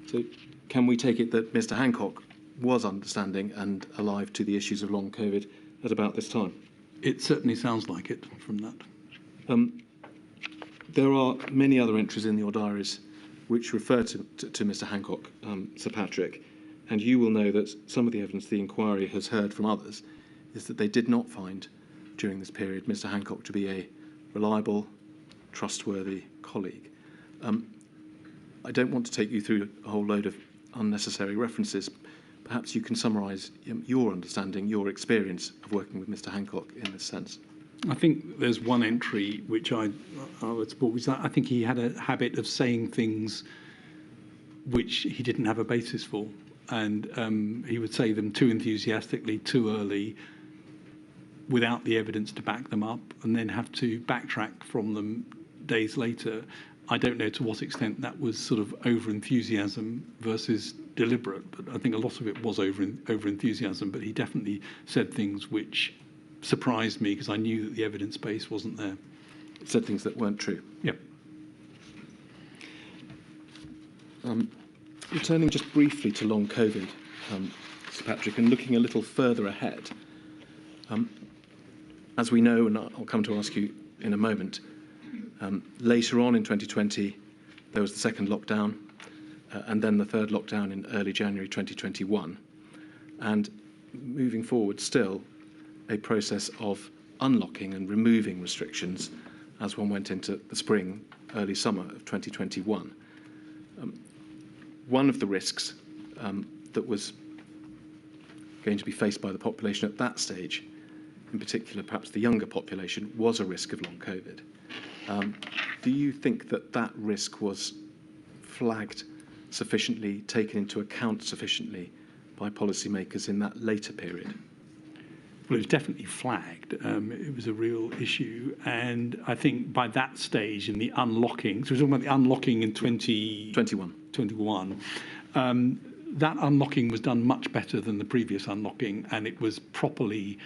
So can we take it that Mr. Hancock was understanding and alive to the issues of long COVID at about this time? It certainly sounds like it from that. There are many other entries in your diaries which refer to Mr. Hancock, Sir Patrick, and you will know that some of the evidence the inquiry has heard from others is that they did not find during this period Mr. Hancock to be a reliable, trustworthy colleague. I don't want to take you through a whole load of unnecessary references. Perhaps you can summarise your understanding, your experience of working with Mr. Hancock in this sense. I think there's one entry which I would support, which I think he had a habit of saying things which he didn't have a basis for. And he would say them too enthusiastically, too early, without the evidence to back them up, and then have to backtrack from them days later. I don't know to what extent that was sort of over-enthusiasm versus deliberate, but I think a lot of it was over-enthusiasm, but he definitely said things which surprised me because I knew that the evidence base wasn't there. Said things that weren't true. Yep. Returning just briefly to long COVID, Sir Patrick, and looking a little further ahead, as we know, and I'll come to ask you in a moment, later on in 2020, there was the second lockdown, and then the third lockdown in early January 2021. And moving forward still, a process of unlocking and removing restrictions as one went into the spring, early summer of 2021. One of the risks that was going to be faced by the population at that stage, in particular perhaps the younger population, was a risk of long COVID. Do you think that that risk was flagged sufficiently, taken into account sufficiently by policymakers in that later period? Well, it was definitely flagged. It was a real issue. And I think by that stage in the unlocking, so we're talking about the unlocking in 2021, that unlocking was done much better than the previous unlocking, and it was properly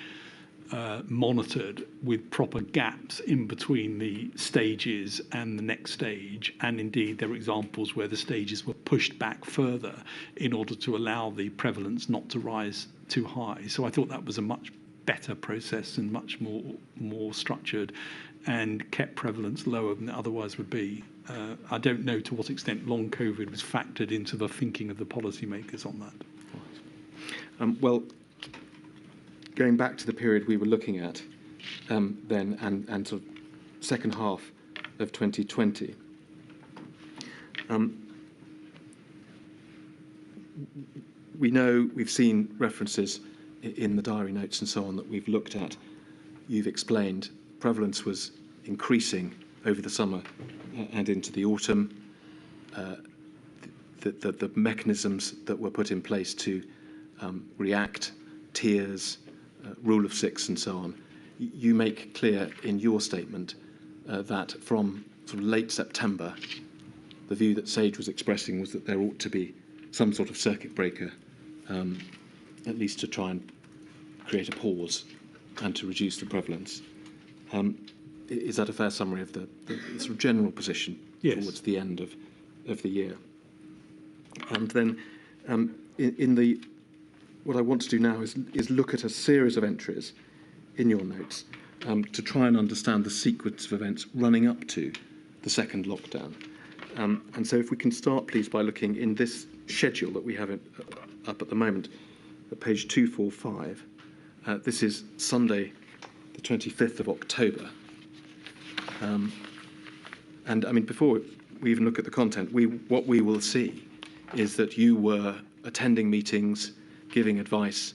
monitored with proper gaps in between the stages and the next stage. And indeed, there are examples where the stages were pushed back further in order to allow the prevalence not to rise too high. So I thought that was a much better process and much more structured, and kept prevalence lower than it otherwise would be. I don't know to what extent long COVID was factored into the thinking of the policymakers on that. Well, going back to the period we were looking at then, and sort of second half of 2020, we know, we've seen references in the diary notes and so on that we've looked at. You've explained prevalence was increasing over the summer and into the autumn. The mechanisms that were put in place to react, tiers, rule of six and so on. You make clear in your statement that from sort of late September, the view that Sage was expressing was that there ought to be some sort of circuit breaker, at least to try and create a pause and to reduce the prevalence. Is that a fair summary of the sort of general position towards the end of the year? And then what I want to do now is look at a series of entries in your notes to try and understand the sequence of events running up to the second lockdown. And so if we can start, please, by looking in this schedule that we have up at the moment, at page 245. This is Sunday, the 25th of October. And I mean, before we even look at the content, what we will see is that you were attending meetings, giving advice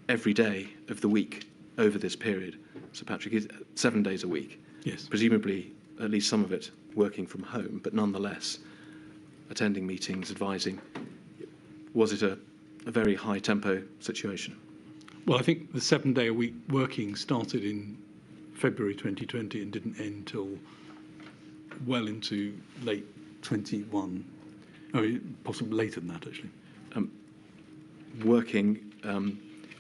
every day of the week over this period. So Patrick, is 7 days a week. Yes. Presumably, at least some of it working from home, but nonetheless, attending meetings, advising. Was it a very high tempo situation? Well, I think the 7 day a week working started in February 2020 and didn't end till well into late 21. Oh, possibly later than that, actually. Working,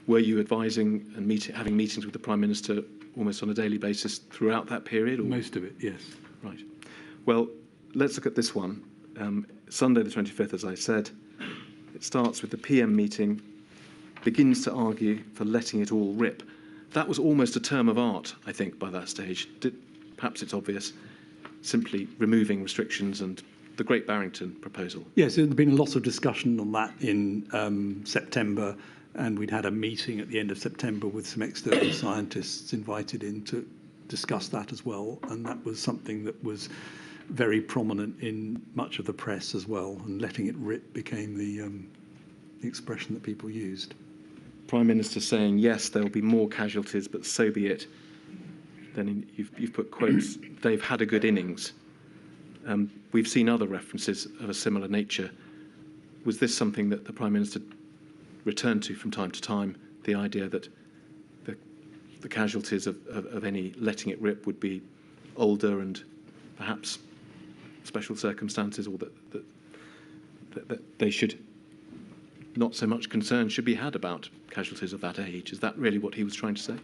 were you advising and having meetings with the Prime Minister almost on a daily basis throughout that period? Or? Most of it, yes. Right. Well, let's look at this one. Sunday the 25th, as I said, it starts with the PM meeting, begins to argue for letting it all rip. That was almost a term of art, I think, by that stage. Perhaps it's obvious, simply removing restrictions and the Great Barrington proposal. Yes, there's been a lot of discussion on that in September, and we'd had a meeting at the end of September with some external scientists invited in to discuss that as well, and that was something that was very prominent in much of the press as well, and letting it rip became the expression that people used. Prime Minister saying, yes, there will be more casualties, but so be it. Then you've put quotes, they've had a good innings. We've seen other references of a similar nature. Was this something that the Prime Minister returned to from time to time, the idea that the casualties of any letting it rip would be older and perhaps special circumstances, or that they should not so much concern should be had about casualties of that age? Is that really what he was trying to say?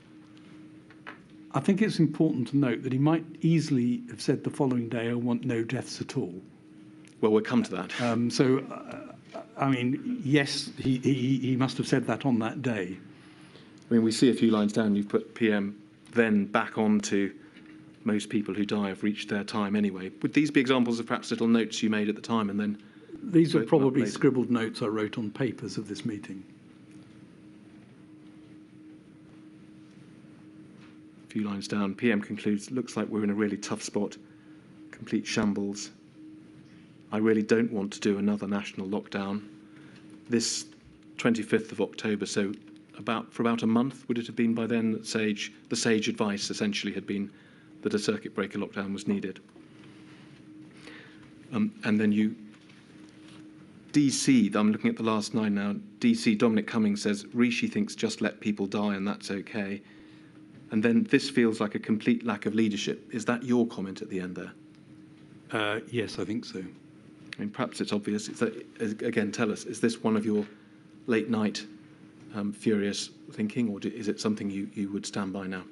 I think it's important to note that he might easily have said the following day, I want no deaths at all. Well, we'll come to that. I mean, yes, he must have said that on that day. I mean, we see a few lines down, you've put PM then back on to most people who die have reached their time anyway. Would these be examples of perhaps little notes you made at the time and then... These are probably scribbled notes I wrote on papers of this meeting. A few lines down, PM concludes, looks like we're in a really tough spot, complete shambles. I really don't want to do another national lockdown. This 25th of October, so for about a month, would it have been by then that the sage advice essentially had been that a circuit breaker lockdown was needed? And then DC, I'm looking at the last 9 now, DC, Dominic Cummings says, Rishi thinks just let people die and that's okay. And then this feels like a complete lack of leadership. Is that your comment at the end there? Yes, I think so. I mean, perhaps it's obvious. Again, tell us, is this one of your late night furious thinking, or is it something you would stand by now?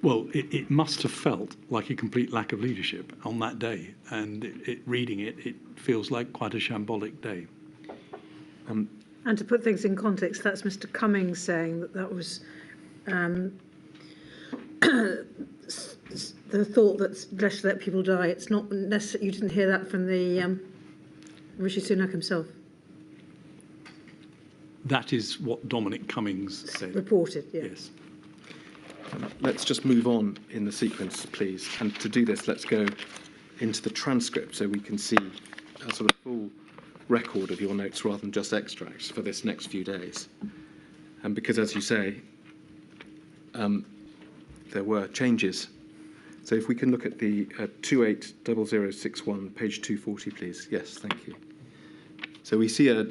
Well, it must have felt like a complete lack of leadership on that day, and reading it feels like quite a shambolic day. And to put things in context, that's Mr. Cummings saying that was the thought that let's let people die. It's not necessarily, you didn't hear that from the Rishi Sunak himself. That is what Dominic Cummings said. Reported, yeah. Yes. Let's just move on in the sequence, please. And to do this, let's go into the transcript so we can see a sort of full record of your notes rather than just extracts for this next few days. And because, as you say, there were changes. So if we can look at the 280061, page 240, please. Yes, thank you. So we see a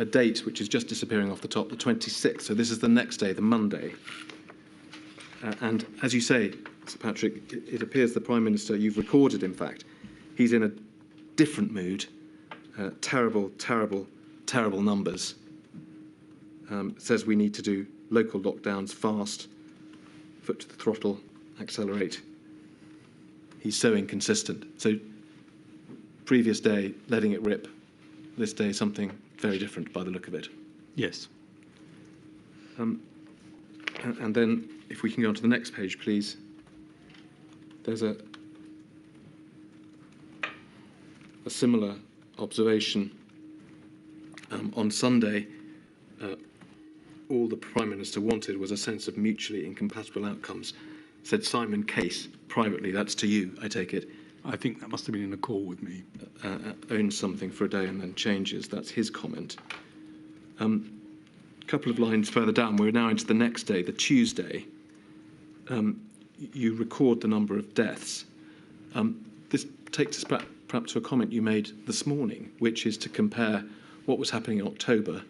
date which is just disappearing off the top, the 26th. So this is the next day, the Monday. And as you say, Sir Patrick, it appears the Prime Minister, you've recorded, in fact, he's in a different mood. Terrible, terrible, terrible numbers. Says we need to do local lockdowns fast, foot to the throttle, accelerate. He's so inconsistent. So previous day, letting it rip. This day, something very different by the look of it. Yes. And then, if we can go on to the next page, please. There's a similar observation. On Sunday, all the Prime Minister wanted was a sense of mutually incompatible outcomes, said Simon Case privately. That's to you, I take it. I think that must have been in a call with me. Owns something for a day and then changes. That's his comment. A couple of lines further down, we're now into the next day, the Tuesday. You record the number of deaths. This takes us back perhaps to a comment you made this morning, which is to compare what was happening in October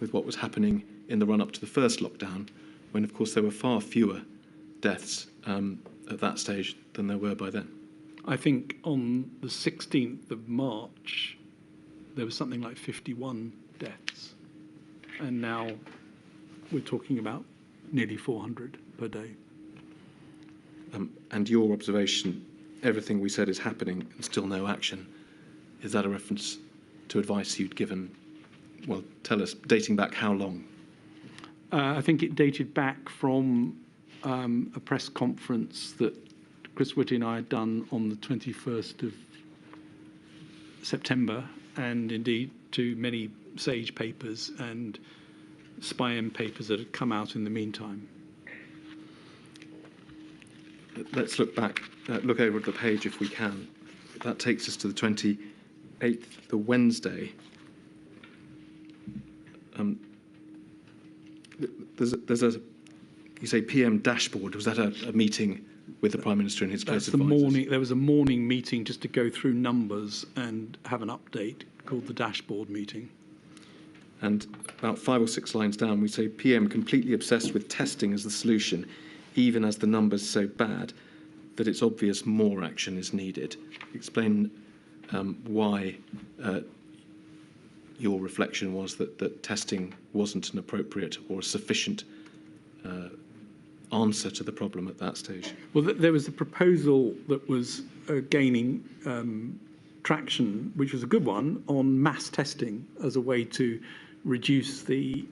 with what was happening in the run-up to the first lockdown, when, of course, there were far fewer deaths at that stage than there were by then. I think on the 16th of March, there was something like 51 deaths. And now we're talking about nearly 400 per day. And your observation, everything we said is happening and still no action. Is that a reference to advice you'd given? Well, tell us, dating back how long? I think it dated back from a press conference that Chris Whitty and I had done on the 21st of September, and indeed to many SAGE papers and SPI-M papers that had come out in the meantime. Let's look back, look over at the page if we can. That takes us to the 28th, the Wednesday. There's a, you say PM dashboard. Was that a meeting with the Prime Minister and his close advisors? There was a morning meeting just to go through numbers and have an update called the dashboard meeting. And about 5 or 6 lines down, we say PM completely obsessed with testing as the solution, even as the numbers so bad that it's obvious more action is needed. Explain why your reflection was that testing wasn't an appropriate or sufficient answer to the problem at that stage. Well, there was a proposal that was gaining traction, which was a good one, on mass testing as a way to reduce the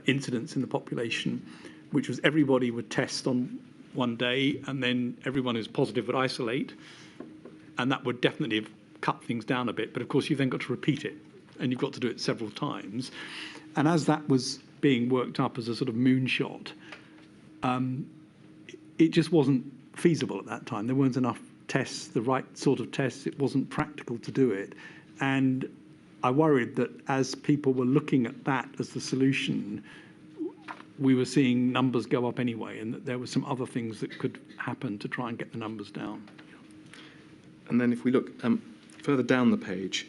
incidence in the population, which was everybody would test on one day and then everyone who's positive would isolate, and that would definitely have cut things down a bit. But of course, you've then got to repeat it, and you've got to do it several times. And as that was being worked up as a sort of moonshot, it just wasn't feasible at that time. There weren't enough tests, the right sort of tests. It wasn't practical to do it. And I worried that as people were looking at that as the solution, we were seeing numbers go up anyway, and that there were some other things that could happen to try and get the numbers down. And then if we look further down the page,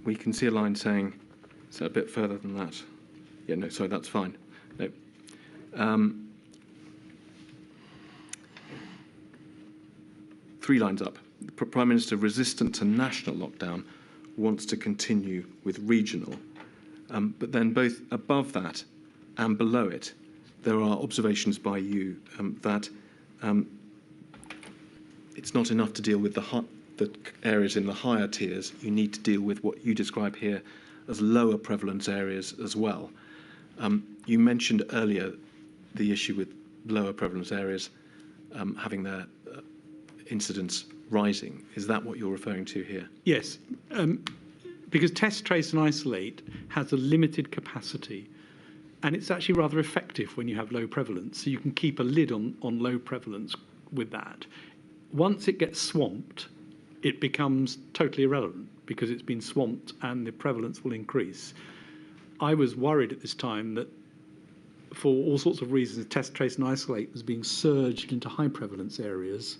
we can see a line saying, so a bit further than that. Yeah, no, sorry, that's fine. No. 3 lines up. The Prime Minister, resistant to national lockdown, wants to continue with regional. But then both above that and below it, there are observations by you that it's not enough to deal with the areas in the higher tiers. You need to deal with what you describe here as lower prevalence areas as well. You mentioned earlier the issue with lower prevalence areas having their incidence rising. Is that what you're referring to here? Yes, because test, trace and isolate has a limited capacity, and it's actually rather effective when you have low prevalence. So you can keep a lid on low prevalence with that. Once it gets swamped, it becomes totally irrelevant because it's been swamped and the prevalence will increase. I was worried at this time that for all sorts of reasons, test, trace and isolate was being surged into high prevalence areas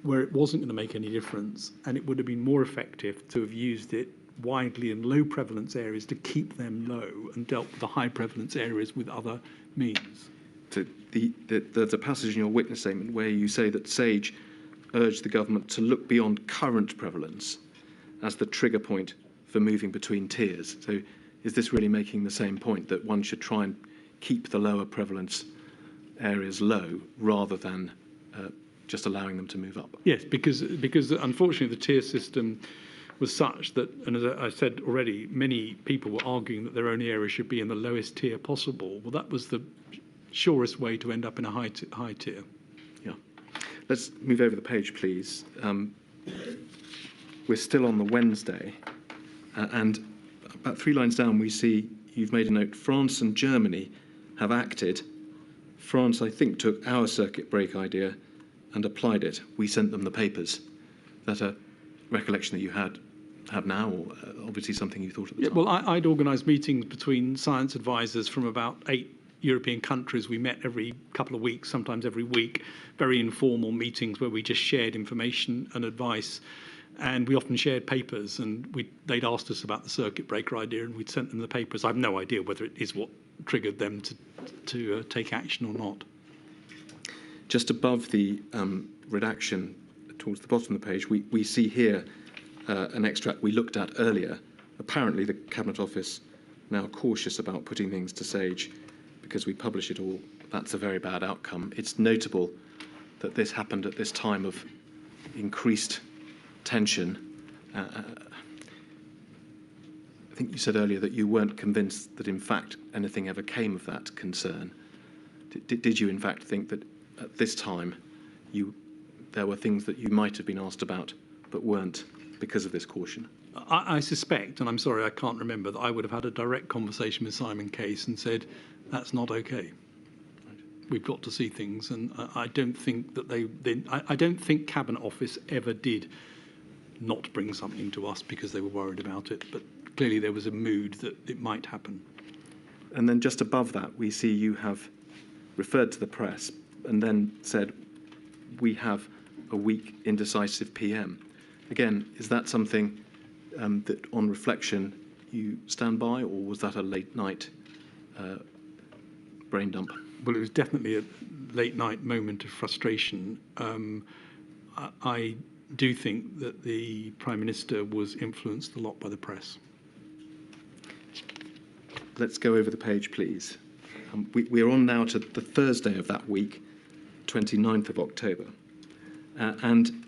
where it wasn't going to make any difference, and it would have been more effective to have used it widely in low prevalence areas to keep them low and dealt with the high prevalence areas with other means. So there's a passage in your witness statement where you say that SAGE urged the government to look beyond current prevalence as the trigger point for moving between tiers. So is this really making the same point, that one should try and keep the lower prevalence areas low rather than just allowing them to move up? Yes, because unfortunately the tier system was such that, and as I said already, many people were arguing that their own area should be in the lowest tier possible. Well, that was the surest way to end up in a high tier. Yeah. Let's move over the page, please. We're still on the Wednesday, and about 3 lines down we see you've made a note. France and Germany have acted. France, I think, took our circuit break idea and applied it. We sent them the papers. Is that a recollection that you have now, or obviously something you thought at the time? Well, I'd organised meetings between science advisors from about 8 European countries. We met every couple of weeks, sometimes every week, very informal meetings where we just shared information and advice. And we often shared papers, and they'd asked us about the circuit breaker idea, and we'd sent them the papers. I have no idea whether it is what triggered them to take action or not. Just above the redaction, towards the bottom of the page, we see here an extract we looked at earlier. Apparently, the Cabinet Office now cautious about putting things to SAGE because we publish it all. That's a very bad outcome. It's notable that this happened at this time of increased tension. I think you said earlier that you weren't convinced that, in fact, anything ever came of that concern. Did you, in fact, think that at this time there were things that you might have been asked about but weren't because of this caution? I suspect, and I'm sorry I can't remember, that I would have had a direct conversation with Simon Case and said, that's not okay. Right. We've got to see things, and I don't think that I don't think Cabinet Office ever did not bring something to us because they were worried about it, but clearly there was a mood that it might happen. And then just above that, we see you have referred to the press and then said, we have a weak, indecisive PM. Again, is that something that, on reflection, you stand by, or was that a late-night brain dump? Well, it was definitely a late-night moment of frustration. I do think that the Prime Minister was influenced a lot by the press. Let's go over the page, please. We are on now to the Thursday of that week, 29th of October. And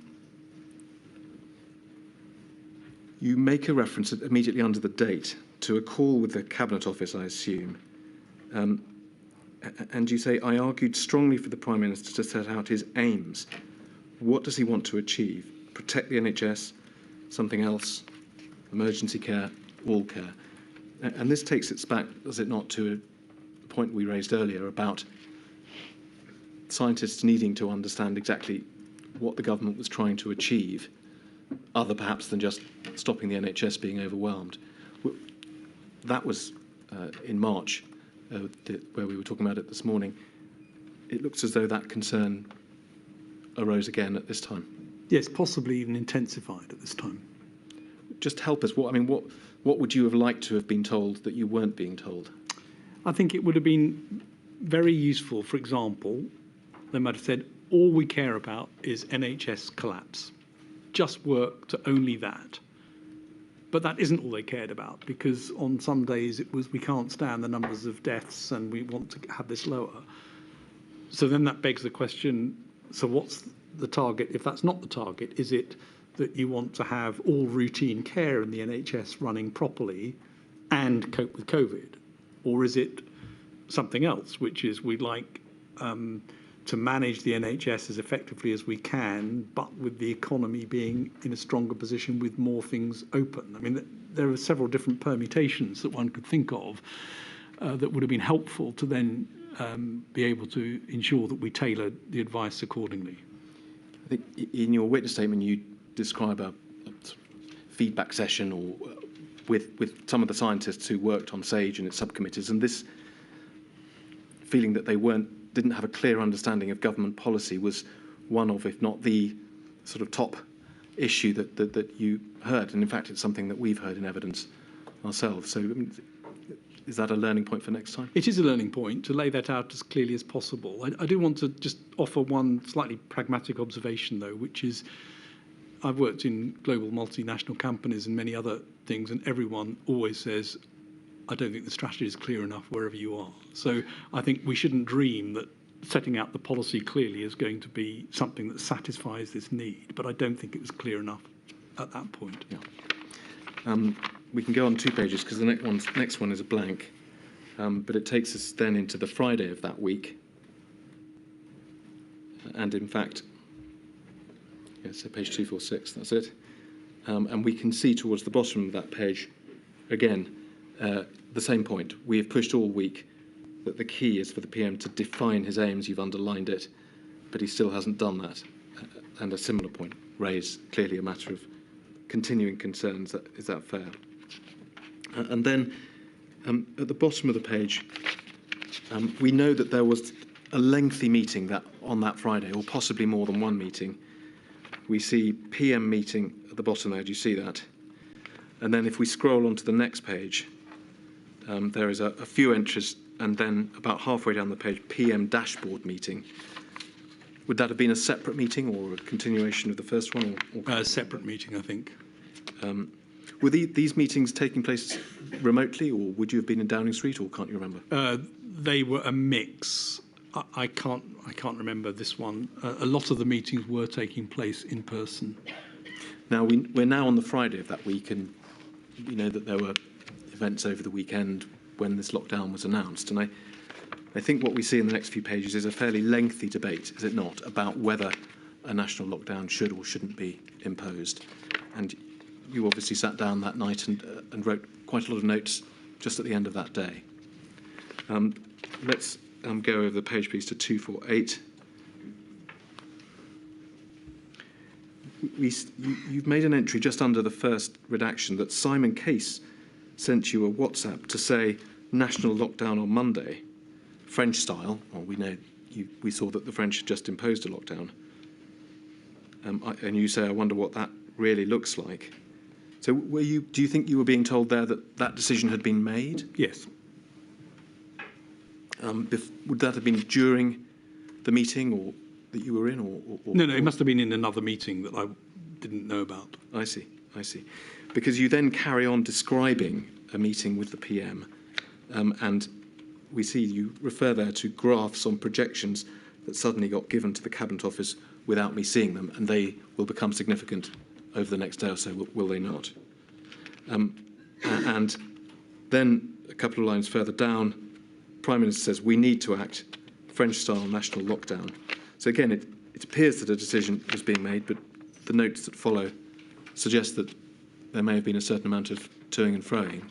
you make a reference immediately under the date to a call with the Cabinet Office, I assume. And you say, I argued strongly for the Prime Minister to set out his aims. What does he want to achieve? Protect the NHS, something else, emergency care, all care. And this takes us back, does it not, to a point we raised earlier about scientists needing to understand exactly what the government was trying to achieve, other perhaps than just stopping the NHS being overwhelmed. That was in March. where we were talking about it this morning, it looks as though that concern arose again at this time. Yes, possibly even intensified at this time. Just help us. What would you have liked to have been told that you weren't being told? I think it would have been very useful, for example, they might have said, all we care about is NHS collapse. Just work to only that. But that isn't all they cared about, because on some days it was, we can't stand the numbers of deaths and we want to have this lower. So then that begs the question, so what's the target? If that's not the target, is it that you want to have all routine care in the NHS running properly and cope with COVID? Or is it something else, which is we'd like to manage the NHS as effectively as we can, but with the economy being in a stronger position with more things open? I mean, there are several different permutations that one could think of that would have been helpful to then be able to ensure that we tailor the advice accordingly. I think in your witness statement you describe a feedback session or with some of the scientists who worked on SAGE and its subcommittees, and this feeling that they didn't have a clear understanding of government policy was one of, if not the sort of top issue that you heard. And in fact, it's something that we've heard in evidence ourselves. So is that a learning point for next time? It is a learning point to lay that out as clearly as possible. I do want to just offer one slightly pragmatic observation, though, which is I've worked in global multinational companies and many other things, and everyone always says, I don't think the strategy is clear enough wherever you are. So I think we shouldn't dream that setting out the policy clearly is going to be something that satisfies this need, but I don't think it was clear enough at that point. Yeah. We can go on 2 pages because the next one is a blank, but it takes us then into the Friday of that week. And in fact, yeah, so page 246, that's it. And we can see towards the bottom of that page, again, the same point. We have pushed all week that the key is for the PM to define his aims. You've underlined it, but he still hasn't done that. And a similar point raised, clearly a matter of continuing concerns. Is that fair? And then at the bottom of the page, we know that there was a lengthy meeting on that Friday, or possibly more than one meeting. We see PM meeting at the bottom there. Do you see that? And then if we scroll on to the next page, there is a few entries, and then about halfway down the page, PM dashboard meeting. Would that have been a separate meeting or a continuation of the first one? A separate meeting, I think. Were these meetings taking place remotely, or would you have been in Downing Street, or can't you remember? They were a mix. I can't remember this one. A lot of the meetings were taking place in person. Now we're now on the Friday of that week, and you know that there were events over the weekend when this lockdown was announced, and I think what we see in the next few pages is a fairly lengthy debate, is it not, about whether a national lockdown should or shouldn't be imposed. And you obviously sat down that night and wrote quite a lot of notes just at the end of that day. Let's go over the page, please, to 248. You've made an entry just under the first redaction that Simon Case sent you a WhatsApp to say national lockdown on Monday, French style. Well, we saw that the French had just imposed a lockdown. And you say, I wonder what that really looks like. So do you think you were being told there that that decision had been made? Yes. Would that have been during the meeting or that you were in? Or No, it must have been in another meeting that I didn't know about. I see. Because you then carry on describing a meeting with the PM, and we see you refer there to graphs on projections that suddenly got given to the Cabinet Office without me seeing them, and they will become significant over the next day or so, will they not? And then a couple of lines further down, Prime Minister says, we need to act, French-style national lockdown. So again, it appears that a decision was being made, but the notes that follow suggest that there may have been a certain amount of toing and froing.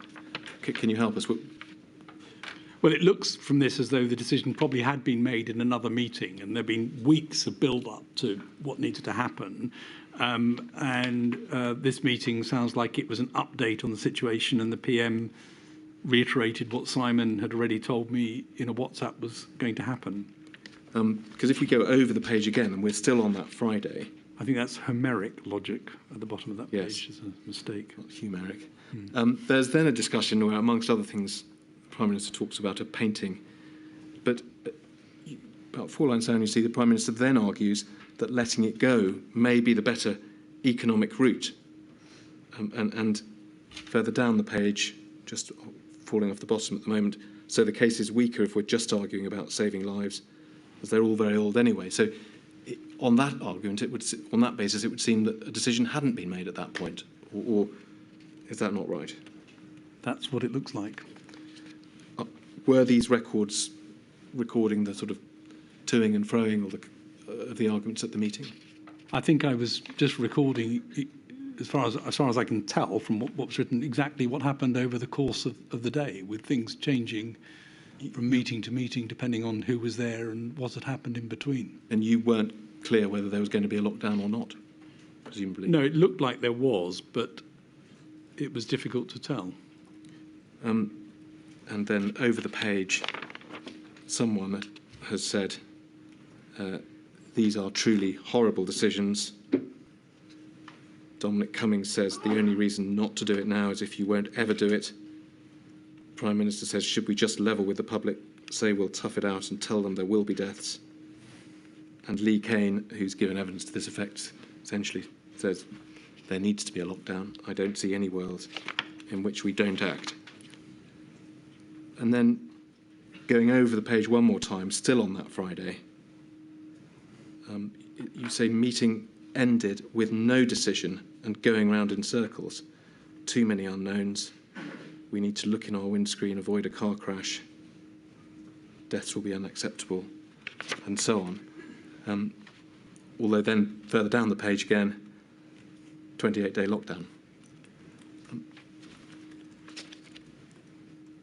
Can you help us? Well, it looks from this as though the decision probably had been made in another meeting, and there have been weeks of build-up to what needed to happen. This meeting sounds like it was an update on the situation, and the PM reiterated what Simon had already told me in a WhatsApp was going to happen. Because if we go over the page again, and we're still on that Friday. I think that's Homeric logic at the bottom of that Yes. page is a mistake. Not Humeric. There's then a discussion where, amongst other things, the Prime Minister talks about a painting. But about 4 lines down, you see the Prime Minister then argues that letting it go may be the better economic route. And further down the page, just falling off the bottom at the moment, so the case is weaker if we're just arguing about saving lives, as they're all very old anyway. So on that argument, on that basis, it would seem that a decision hadn't been made at that point. Or is that not right? That's what it looks like. Were these records recording the sort of toing and froing of the arguments at the meeting? I think I was just recording, as far as I can tell from what was written, exactly what happened over the course of the day, with things changing from meeting to meeting, depending on who was there and what had happened in between. And you weren't clear whether there was going to be a lockdown or not, presumably? No, it looked like there was, but it was difficult to tell. And then over the page, someone has said, these are truly horrible decisions. Dominic Cummings says the only reason not to do it now is if you won't ever do it. Prime Minister says, should we just level with the public, say we'll tough it out and tell them there will be deaths? And Lee Cain, who's given evidence to this effect, essentially says there needs to be a lockdown. I don't see any world in which we don't act. And then going over the page one more time, still on that Friday, you say meeting ended with no decision and going round in circles. Too many unknowns. We need to look in our windscreen, avoid a car crash. Deaths will be unacceptable, and so on. Although then further down the page again, 28-day lockdown.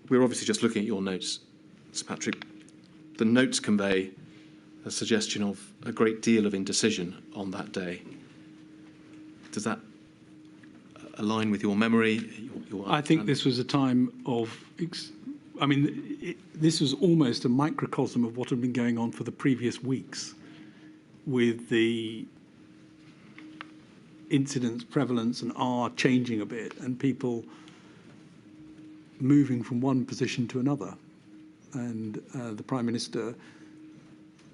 We're obviously just looking at your notes, Sir Patrick. The notes convey a suggestion of a great deal of indecision on that day. Does that align with your memory? I think this was a time of, this was almost a microcosm of what had been going on for the previous weeks, with the incidence, prevalence and R changing a bit and people moving from one position to another. And the Prime Minister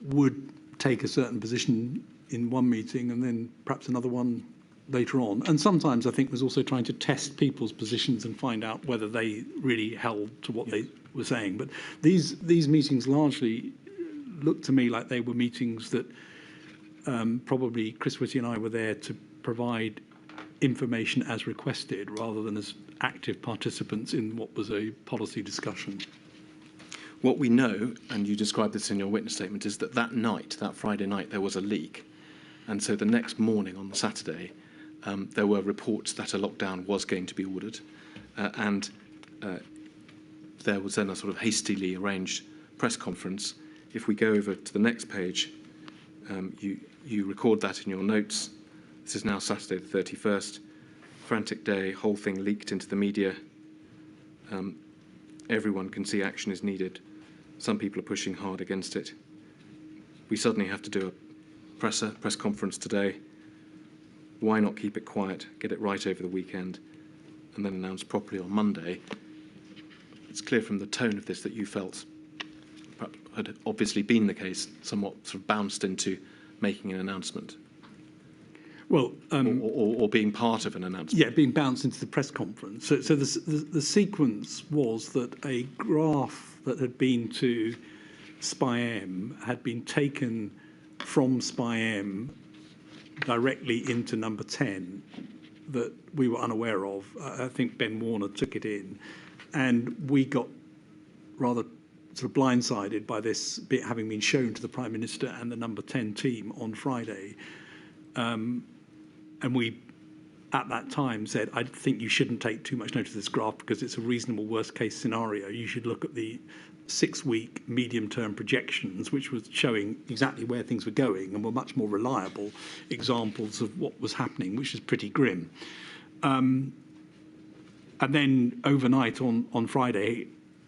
would take a certain position in one meeting and then perhaps another one later on. And sometimes I think was also trying to test people's positions and find out whether they really held to what they were saying. But these meetings largely looked to me like they were meetings that probably Chris Whitty and I were there to provide information as requested rather than as active participants in what was a policy discussion. What we know, and you described this in your witness statement, is that that night, that Friday night, there was a leak. And so the next morning on the Saturday, there were reports that a lockdown was going to be ordered. And there was then a sort of hastily arranged press conference. If we go over to the next page, you record that in your notes. This is now Saturday the 31st. Frantic day, whole thing leaked into the media. Everyone can see action is needed. Some people are pushing hard against it. We suddenly have to do a press conference today. Why not keep it quiet, get it right over the weekend, and then announce properly on Monday? It's clear from the tone of this that you felt, perhaps had obviously been the case, somewhat sort of bounced into making an announcement. Well, or being part of an announcement. Yeah, being bounced into the press conference. So the sequence was that a graph that had been to SPI-M had been taken from SPI-M directly into number 10 that we were unaware of. I think Ben Warner took it in, and we got rather sort of blindsided by this having been shown to the Prime Minister and the number 10 team on Friday. And we, at that time, said, I think you shouldn't take too much notice of this graph because it's a reasonable worst-case scenario. You should look at the 6-week medium-term projections, which was showing exactly where things were going and were much more reliable examples of what was happening, which is pretty grim. And then overnight on Friday,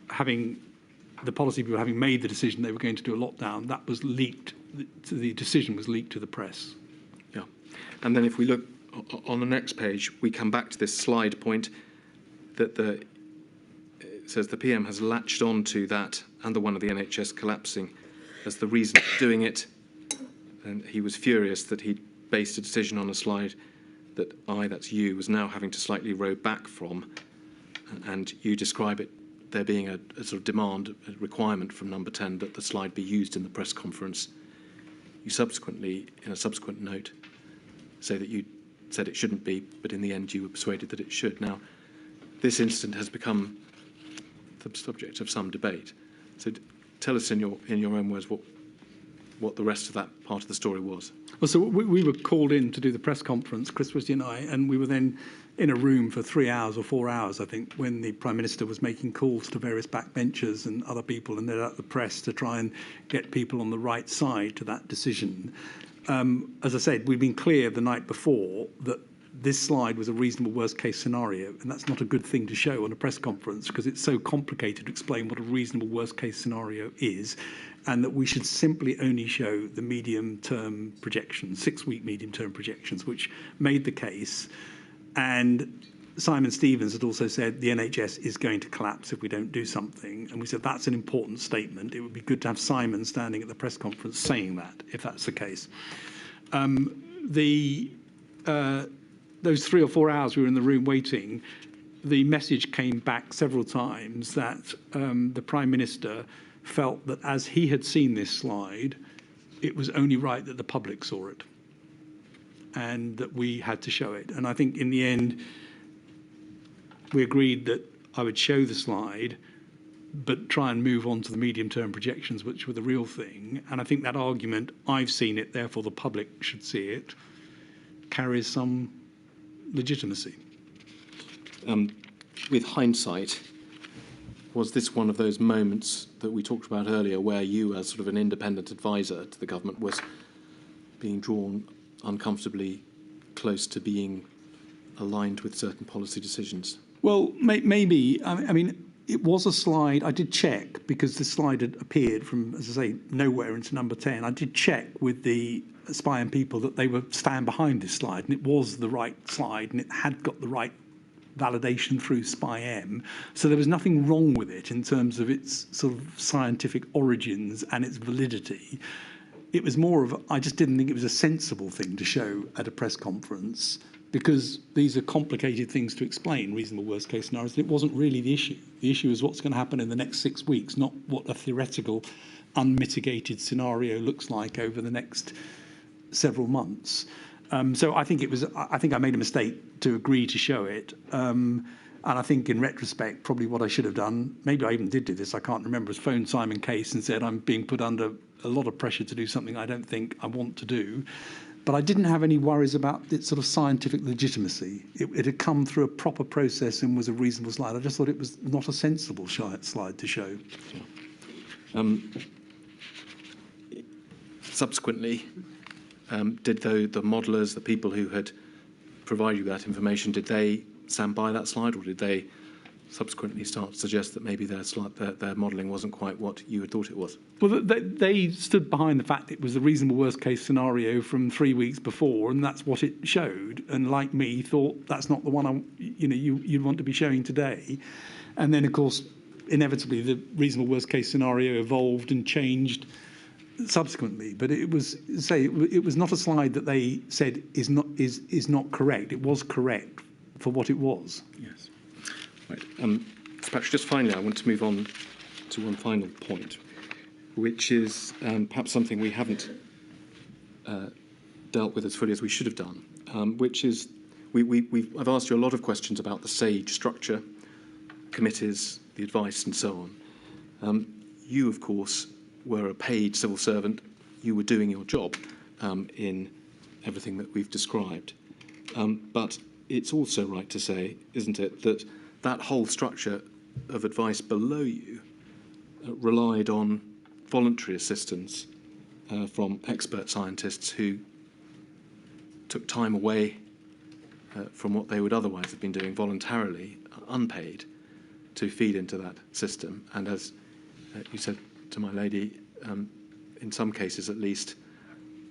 having the policy people having made the decision they were going to do a lockdown, that was leaked. The decision was leaked to the press. Yeah. And then if we look on the next page, we come back to this slide point that it says the PM has latched on to that and the one of the NHS collapsing as the reason for doing it. And he was furious that he'd based a decision on a slide that that's you, was now having to slightly row back from. And you describe it there being a sort of demand, a requirement from number 10 that the slide be used in the press conference. You subsequently, in a subsequent note, say that you said it shouldn't be, but in the end you were persuaded that it should. Now, this incident has become the subject of some debate. So tell us in your own words what the rest of that part of the story was. Well, so we were called in to do the press conference, Chris Whitty and I, and we were then in a room for 3 hours or 4 hours, I think, when the Prime Minister was making calls to various backbenchers and other people and then at the press to try and get people on the right side to that decision. As I said, we'd been clear the night before that this slide was a reasonable worst-case scenario, and that's not a good thing to show on a press conference because it's so complicated to explain what a reasonable worst-case scenario is, and that we should simply only show the medium-term projections, 6-week medium-term projections, which made the case. And Simon Stevens had also said the NHS is going to collapse if we don't do something. And we said that's an important statement. It would be good to have Simon standing at the press conference saying that, if that's the case. Those 3 or 4 hours we were in the room waiting, the message came back several times that the Prime Minister felt that as he had seen this slide, it was only right that the public saw it and that we had to show it. And I think in the end, we agreed that I would show the slide, but try and move on to the medium-term projections, which were the real thing. And I think that argument, I've seen it, therefore the public should see it, carries some legitimacy. With hindsight, was this one of those moments that we talked about earlier where you, as sort of an independent advisor to the government, was being drawn uncomfortably close to being aligned with certain policy decisions? Well, maybe. I mean, it was a slide. I did check because the slide had appeared from, as I say, nowhere into number 10. I did check with the Spy and people that they would stand behind this slide, and it was the right slide, and it had got the right validation through Spy M. So there was nothing wrong with it in terms of its sort of scientific origins and its validity. It was more of, I just didn't think it was a sensible thing to show at a press conference because these are complicated things to explain, reasonable worst case scenarios, and it wasn't really the issue. The issue is what's going to happen in the next 6 weeks, not what a theoretical, unmitigated scenario looks like over the next several months. So I think I made a mistake to agree to show it. And I think in retrospect, probably what I should have done, maybe I even did do this, I can't remember, was phone Simon Case and said, I'm being put under a lot of pressure to do something I don't think I want to do. But I didn't have any worries about its sort of scientific legitimacy. It had come through a proper process and was a reasonable slide. I just thought it was not a sensible slide to show. Subsequently, did the modellers, the people who had provided you that information, did they stand by that slide, or did they subsequently start to suggest that maybe their modelling wasn't quite what you had thought it was? Well, they stood behind the fact it was the reasonable worst-case scenario from 3 weeks before, and that's what it showed. And like me, thought that's not the one you'd want to be showing today. And then, of course, inevitably, the reasonable worst-case scenario evolved and changed subsequently, but it was not a slide that they said is not correct. It was correct for what it was. Yes. Right. Sir Patrick, just finally, I want to move on to one final point, which is perhaps something we haven't dealt with as fully as we should have done, which is I've asked you a lot of questions about the SAGE structure, committees, the advice, and so on. You, of course, were a paid civil servant. You were doing your job in everything that we've described. But it's also right to say, isn't it, that that whole structure of advice below you relied on voluntary assistance from expert scientists who took time away from what they would otherwise have been doing voluntarily unpaid to feed into that system. And as you said to my lady, in some cases at least,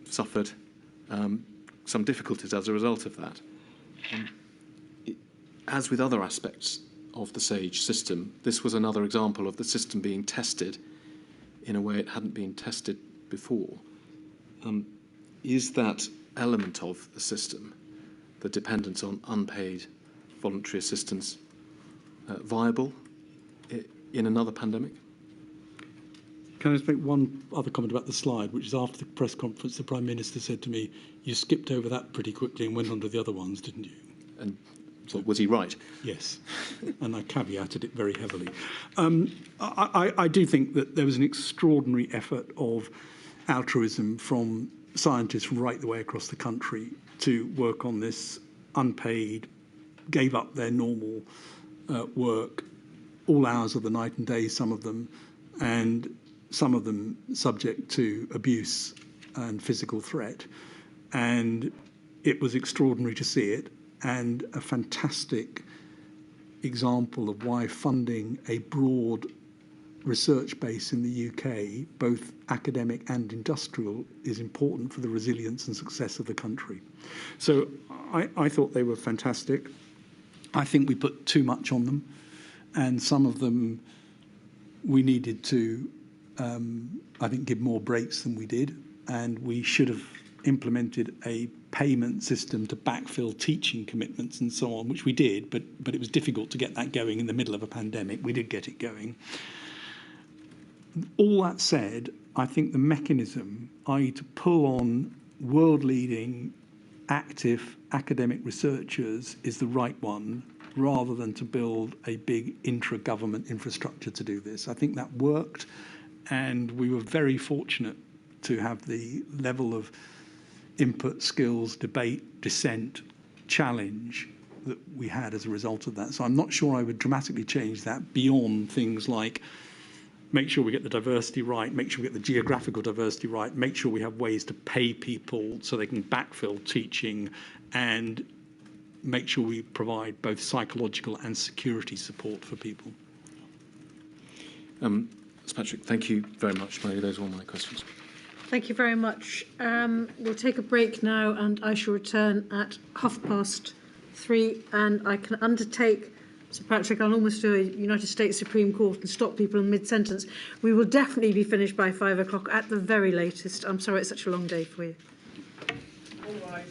suffered some difficulties as a result of that. As with other aspects of the SAGE system, this was another example of the system being tested in a way it hadn't been tested before. Is that element of the system, the dependence on unpaid voluntary assistance, viable in another pandemic? Can I just make one other comment about the slide, which is after the press conference, the Prime Minister said to me, you skipped over that pretty quickly and went on to the other ones, didn't you? And so was he right? Yes, and I caveated it very heavily. I do think that there was an extraordinary effort of altruism from scientists right the way across the country to work on this unpaid, gave up their normal work, all hours of the night and day, some of them, and some of them subject to abuse and physical threat. And it was extraordinary to see it, and a fantastic example of why funding a broad research base in the UK, both academic and industrial, is important for the resilience and success of the country. So I thought they were fantastic. I think we put too much on them, and some of them we needed to, I think, give more breaks than we did, and we should have implemented a payment system to backfill teaching commitments and so on, which we did, but it was difficult to get that going in the middle of a pandemic. We did get it going. All that said, I think the mechanism, i.e. to pull on world-leading active academic researchers, is the right one, rather than to build a big intra-government infrastructure to do this. I think that worked, and we were very fortunate to have the level of input, skills, debate, dissent, challenge that we had as a result of that. So I'm not sure I would dramatically change that beyond things like make sure we get the diversity right, make sure we get the geographical diversity right, make sure we have ways to pay people so they can backfill teaching, and make sure we provide both psychological and security support for people. Sir Patrick, thank you very much. Those are all my questions. Thank you very much. We'll take a break now, and I shall return at 3:30. And I can undertake, Sir Patrick, I'll almost do a United States Supreme Court and stop people in mid-sentence. We will definitely be finished by 5 o'clock at the very latest. I'm sorry it's such a long day for you. All right.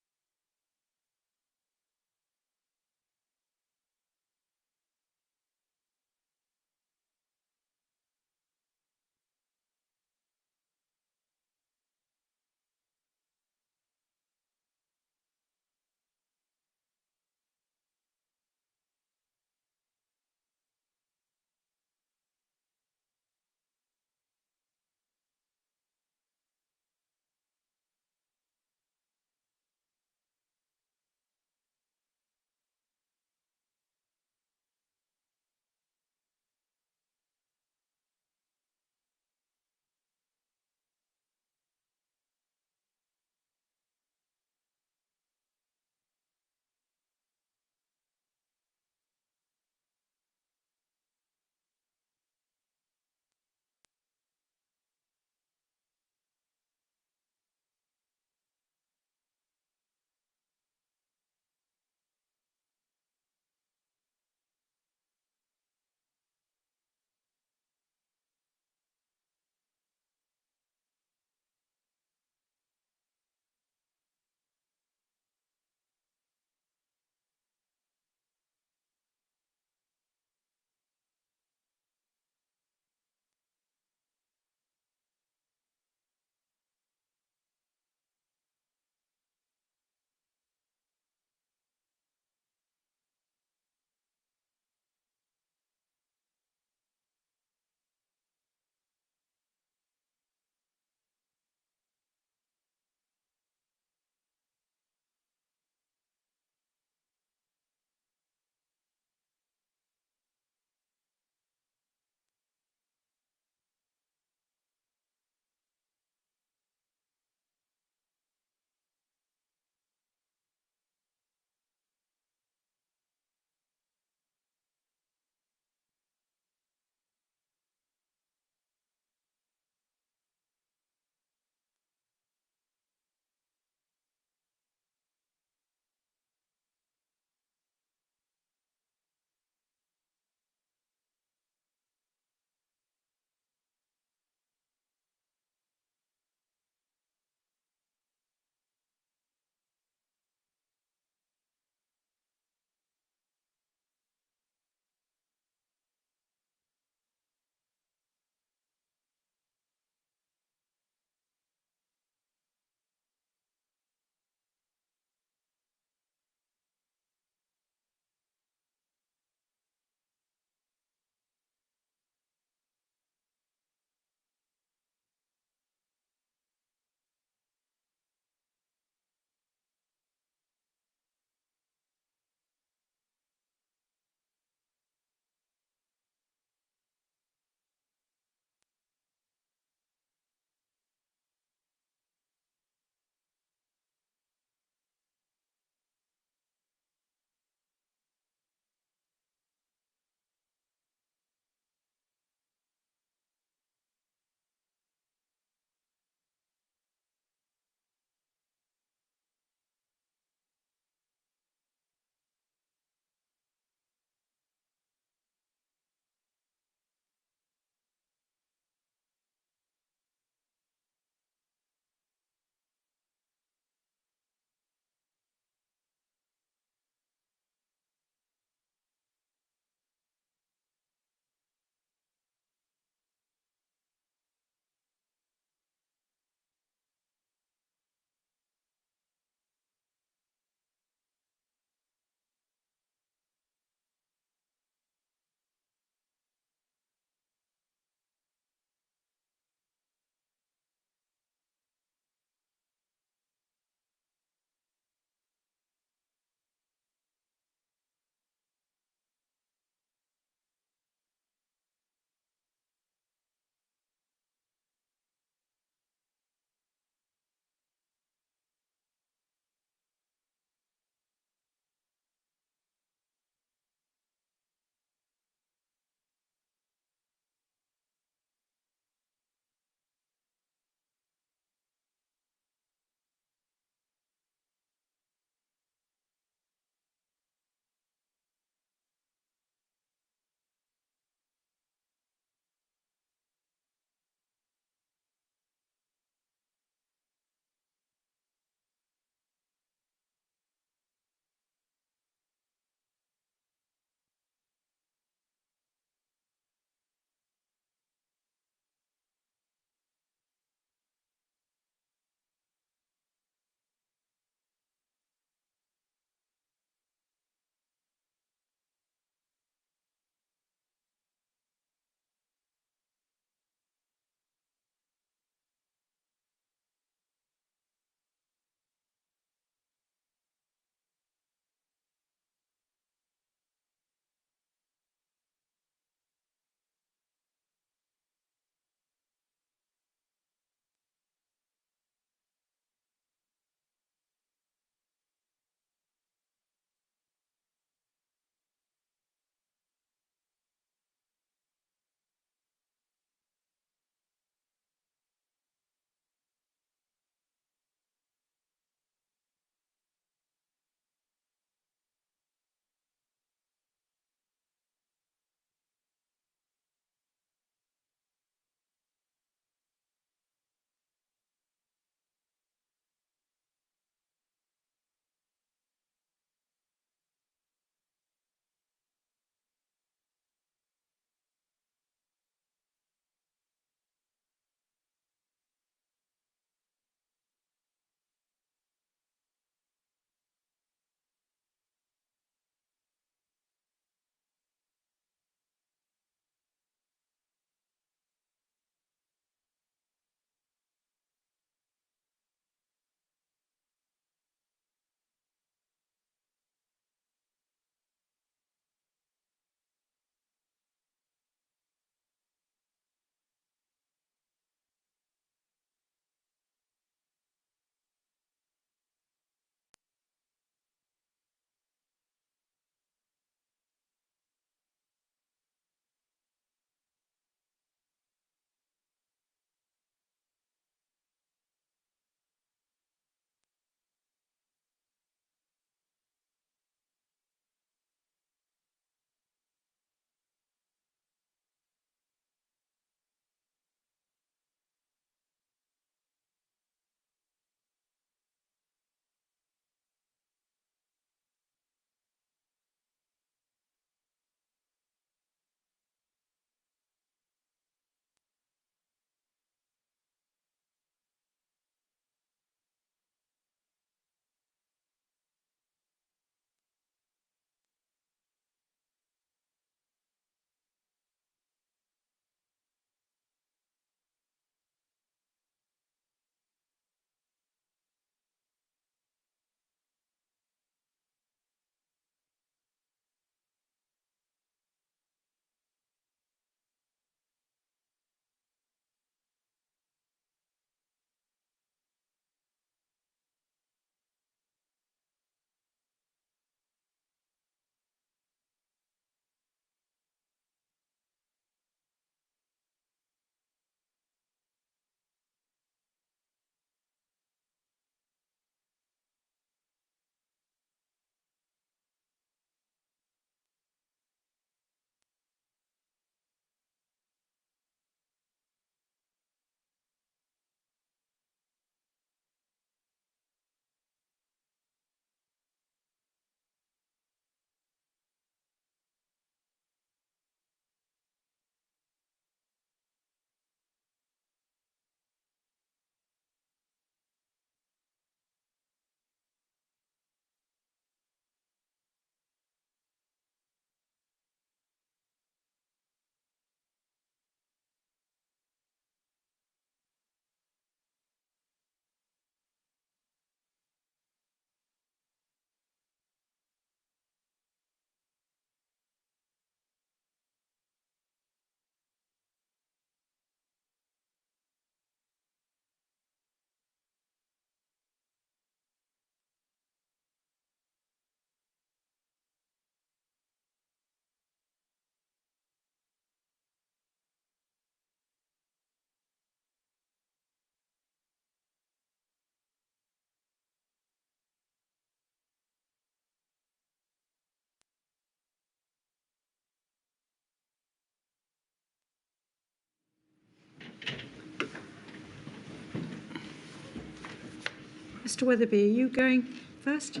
Mr Weatherby, are you going first?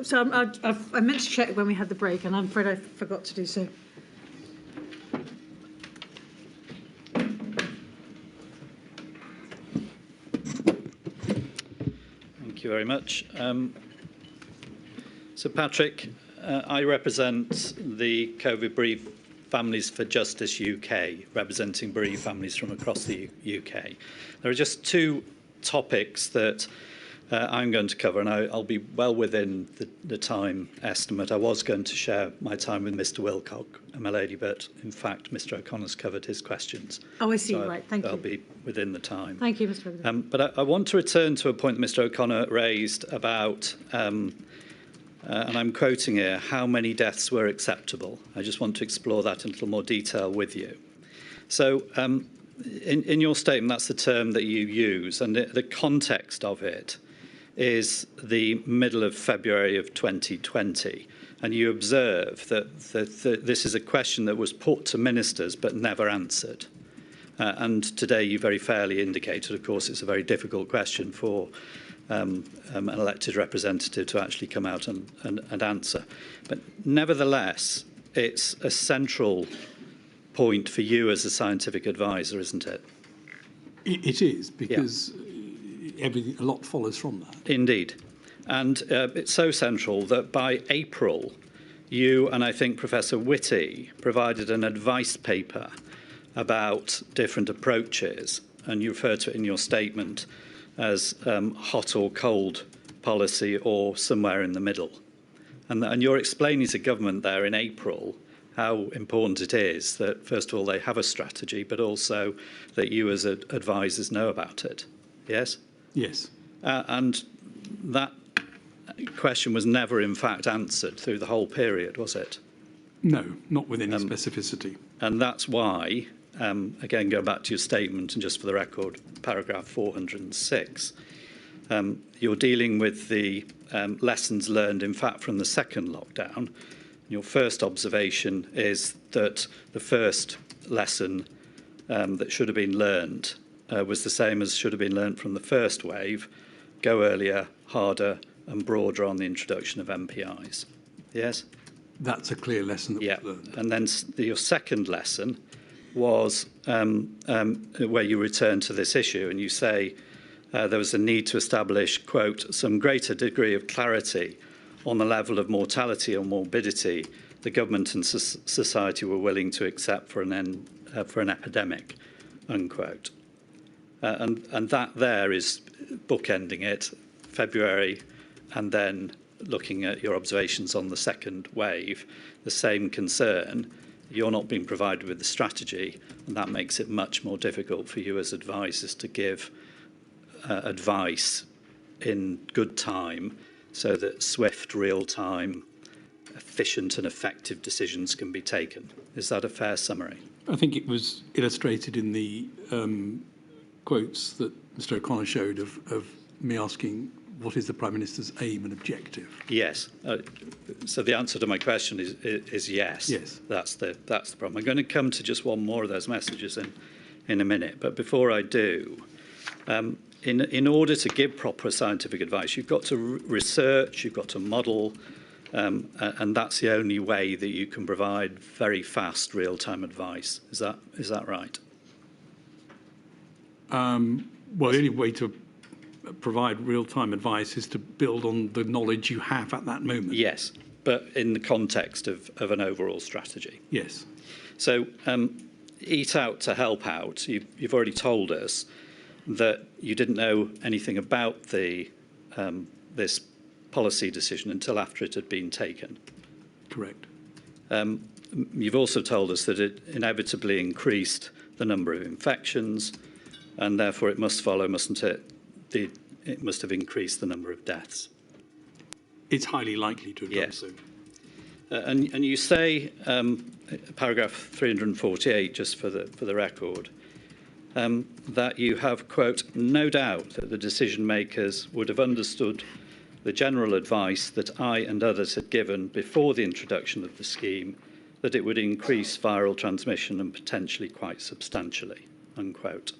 So I meant to check when we had the break, and I'm afraid I forgot to do so. Thank you very much. Sir Patrick, I represent the COVID bereaved Families for Justice UK, representing bereaved families from across the UK. There are just two topics that I'm going to cover, and I'll be well within the time estimate. I was going to share my time with Mr Wilcock, my lady, but in fact Mr O'Connor's covered his questions. Oh, I see, so right, thank you. I'll be within the time. Thank you, Mr Weatherby. But I want to return to a point that Mr O'Connor raised about, and I'm quoting here, how many deaths were acceptable. I just want to explore that in a little more detail with you. So in your statement, that's the term that you use, and the context of it is the middle of February of 2020. And you observe that this is a question that was put to ministers but never answered. And today you very fairly indicated, of course, it's a very difficult question for an elected representative to actually come out and answer. But nevertheless, it's a central point for you as a scientific advisor, isn't it? It is, because a lot follows from that. Indeed. And it's so central that by April, you and I think Professor Whitty provided an advice paper about different approaches, and you refer to it in your statement as hot or cold policy or somewhere in the middle. And you're explaining to government there in April how important it is that, first of all, they have a strategy, but also that you as advisors know about it. Yes? Yes. And that question was never, in fact, answered through the whole period, was it? No, not with any specificity. And that's why, again, going back to your statement, and just for the record, paragraph 406, you're dealing with the lessons learned, in fact, from the second lockdown. Your first observation is that the first lesson that should have been learned was the same as should have been learned from the first wave: go earlier, harder and broader on the introduction of MPIs. Yes? That's a clear lesson that was learned. And then your second lesson was where you return to this issue and you say there was a need to establish, quote, some greater degree of clarity on the level of mortality or morbidity the government and society were willing to accept for an epidemic, unquote. And that there is bookending it, February, and then looking at your observations on the second wave, the same concern. You're not being provided with the strategy, and that makes it much more difficult for you as advisors to give advice in good time so that swift, real-time, efficient and effective decisions can be taken. Is that a fair summary? I think it was illustrated in the quotes that Mr O'Connor showed of me asking what is the Prime Minister's aim and objective. Yes. So the answer to my question is yes. Yes. That's the problem. I'm going to come to just one more of those messages in a minute. But before I do, in order to give proper scientific advice, you've got to research, you've got to model, and that's the only way that you can provide very fast, real-time advice. Is that right? Well, the only way to provide real-time advice is to build on the knowledge you have at that moment. Yes, but in the context of an overall strategy. Yes. So eat out to help out. You've already told us that you didn't know anything about the this policy decision until after it had been taken. Correct. You've also told us that it inevitably increased the number of infections, and therefore it must follow, mustn't it? It must have increased the number of deaths. It's highly likely to have done so. And you say, paragraph 348, just for the record, that you have, quote, no doubt that the decision makers would have understood the general advice that I and others had given before the introduction of the scheme, that it would increase viral transmission and potentially quite substantially, unquote.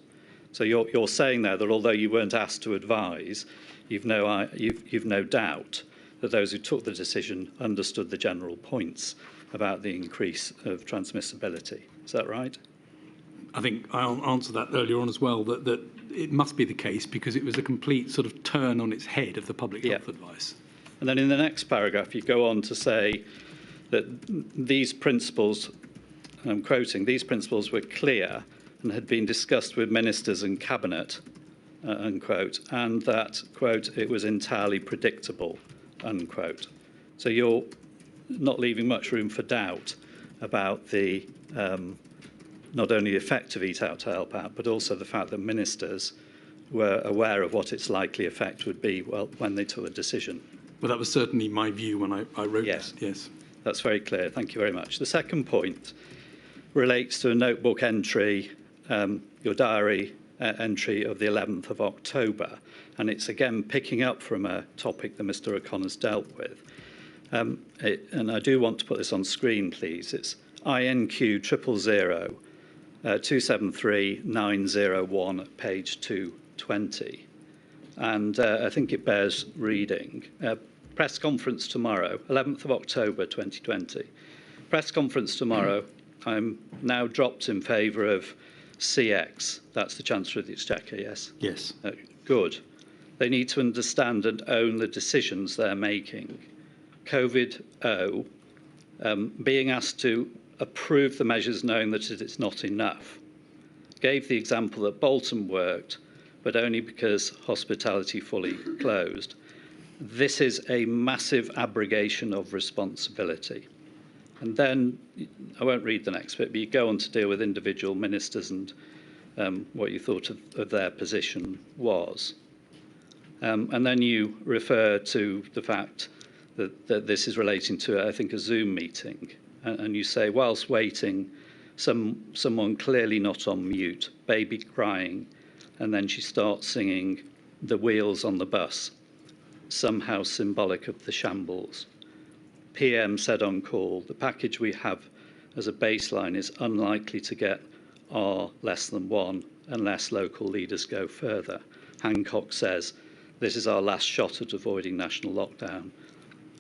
So you're saying there that although you weren't asked to advise, you've no doubt that those who took the decision understood the general points about the increase of transmissibility. Is that right? I think I answered that earlier on as well, that it must be the case because it was a complete sort of turn on its head of the public health advice. And then in the next paragraph, you go on to say that these principles, and I'm quoting, these principles were clear and had been discussed with ministers and cabinet, unquote, and that, quote, it was entirely predictable, unquote. So you're not leaving much room for doubt about the not only the effect of Eat Out to Help Out, but also the fact that ministers were aware of what its likely effect would be when they took a decision. Well, that was certainly my view when I wrote this. Yes. That's very clear. Thank you very much. The second point relates to a notebook entry, your diary entry of the 11th of October. And it's again picking up from a topic that Mr. O'Connor's dealt with. And I do want to put this on screen, please. It's INQ 000 273 901, page 220. And I think it bears reading. Press conference tomorrow, 11th of October 2020. Press conference tomorrow. I'm now dropped in favour of CX. That's the Chancellor of the Exchequer, yes? Yes. Good. They need to understand and own the decisions they're making. COVID-0, being asked to approve the measures knowing that it's not enough. Gave the example that Bolton worked, but only because hospitality fully closed. This is a massive abrogation of responsibility. And then, I won't read the next bit, but you go on to deal with individual ministers and what you thought of their position was. And then you refer to the fact that this is relating to, I think, a Zoom meeting. And you say, whilst waiting, someone clearly not on mute, baby crying, and then she starts singing The Wheels on the Bus, somehow symbolic of the shambles. PM said on call, the package we have as a baseline is unlikely to get R less than 1 unless local leaders go further. Hancock says, this is our last shot at avoiding national lockdown.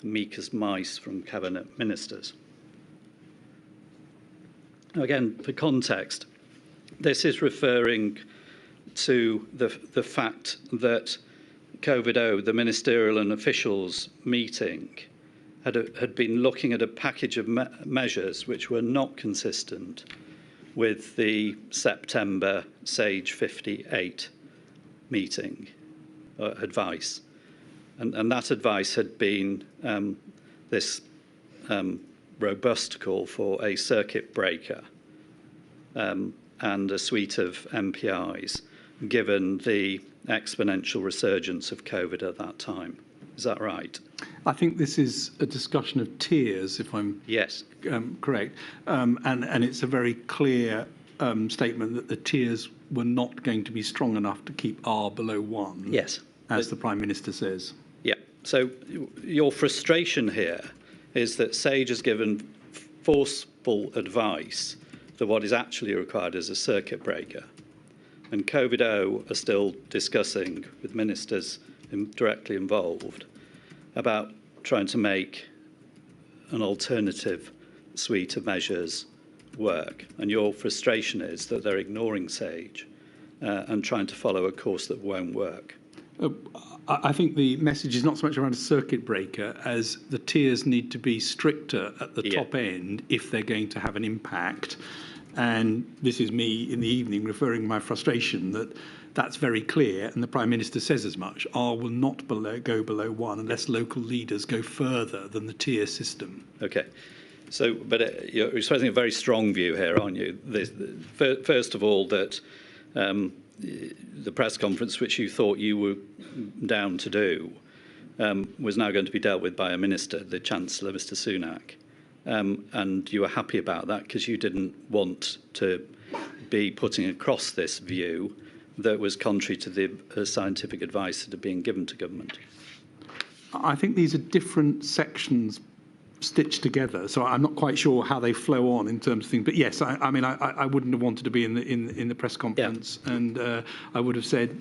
Meek as mice from cabinet ministers. Now again, for context, this is referring to the fact that COVID-0, the ministerial and officials meeting, had been looking at a package of measures which were not consistent with the September SAGE 58 meeting advice. And that advice had been this robust call for a circuit breaker and a suite of MPIs, given the exponential resurgence of COVID at that time. Is that right? I think this is a discussion of tiers, if I'm correct. And it's a very clear statement that the tiers were not going to be strong enough to keep R below 1. Yes. As the Prime Minister says. Yeah. So your frustration here is that SAGE has given forceful advice that what is actually required is a circuit breaker. And COVID-0 are still discussing with ministers directly involved about trying to make an alternative suite of measures work. And your frustration is that they're ignoring SAGE and trying to follow a course that won't work. I think the message is not so much around a circuit breaker as the tiers need to be stricter at the top end if they're going to have an impact. And this is me in the evening referring my frustration that that's very clear, and the Prime Minister says as much. R will not go below 1 unless local leaders go further than the tier system. Okay. So, but you're expressing a very strong view here, aren't you? First of all, that the press conference, which you thought you were down to do, was now going to be dealt with by a minister, the Chancellor, Mr. Sunak. And you were happy about that because you didn't want to be putting across this view that was contrary to the scientific advice that had been given to government. I think these are different sections stitched together, so I'm not quite sure how they flow on in terms of things. But yes, I mean, I wouldn't have wanted to be in the press conference, and I would have said,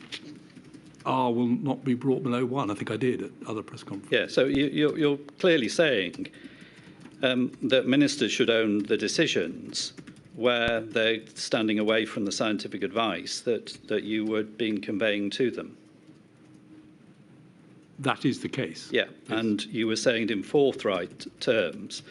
R will not be brought below 1. I think I did at other press conferences. Yeah, so you're clearly saying that ministers should own the decisions where they're standing away from the scientific advice that you were being conveying to them. That is the case. Yeah, yes. And you were saying in forthright terms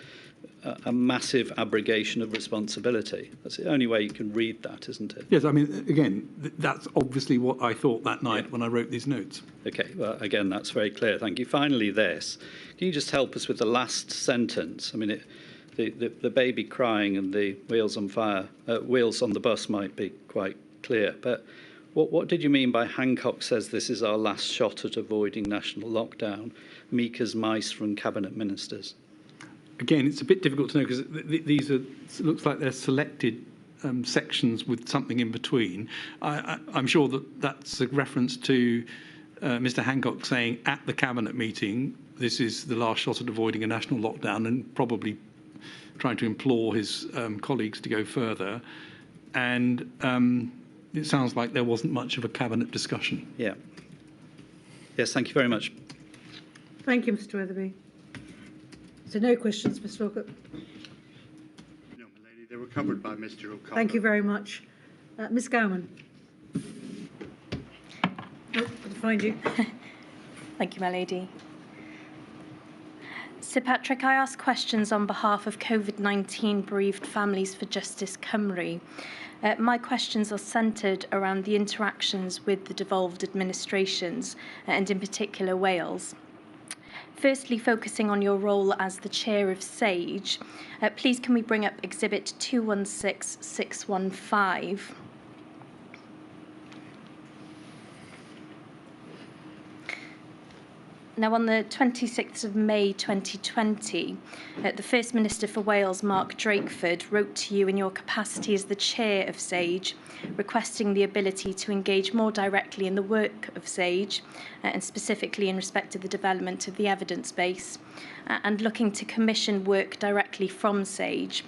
a massive abrogation of responsibility. That's the only way you can read that, isn't it? Yes, I mean, again, that's obviously what I thought that night when I wrote these notes. Okay, well, again, that's very clear. Thank you. Finally, this. Can you just help us with the last sentence? I mean, the baby crying and the wheels on fire, wheels on the bus might be quite clear, but what did you mean by Hancock says this is our last shot at avoiding national lockdown, meek as mice from cabinet ministers? Again, it's a bit difficult to know because these are, it looks like they're selected sections with something in between. I'm sure that that's a reference to Mr. Hancock saying at the cabinet meeting, this is the last shot at avoiding a national lockdown, and probably trying to implore his colleagues to go further. And it sounds like there wasn't much of a cabinet discussion. Yeah. Yes, thank you very much. Thank you, Mr. Weatherby. So no questions, Mr. Alcott? No, my lady, they were covered by Mr. O'Connor. Thank you very much. Ms. Gowman. Oh, I'll find you. Thank you, my lady. Sir Patrick, I ask questions on behalf of COVID-19 bereaved families for Justice Cymru. My questions are centred around the interactions with the devolved administrations, and in particular Wales. Firstly, focusing on your role as the chair of SAGE, please can we bring up Exhibit 216615? Now, on the 26th of May 2020, the First Minister for Wales, Mark Drakeford, wrote to you in your capacity as the chair of SAGE, requesting the ability to engage more directly in the work of SAGE, and specifically in respect of the development of the evidence base, and looking to commission work directly from SAGE.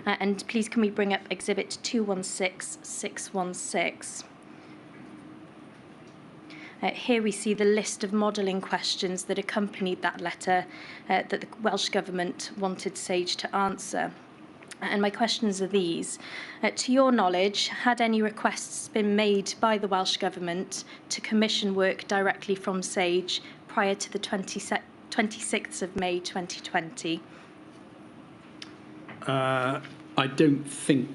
And please can we bring up Exhibit 216616? Here we see the list of modelling questions that accompanied that letter that the Welsh Government wanted SAGE to answer. And my questions are these. To your knowledge, had any requests been made by the Welsh Government to commission work directly from SAGE prior to the 26th of May 2020? I don't think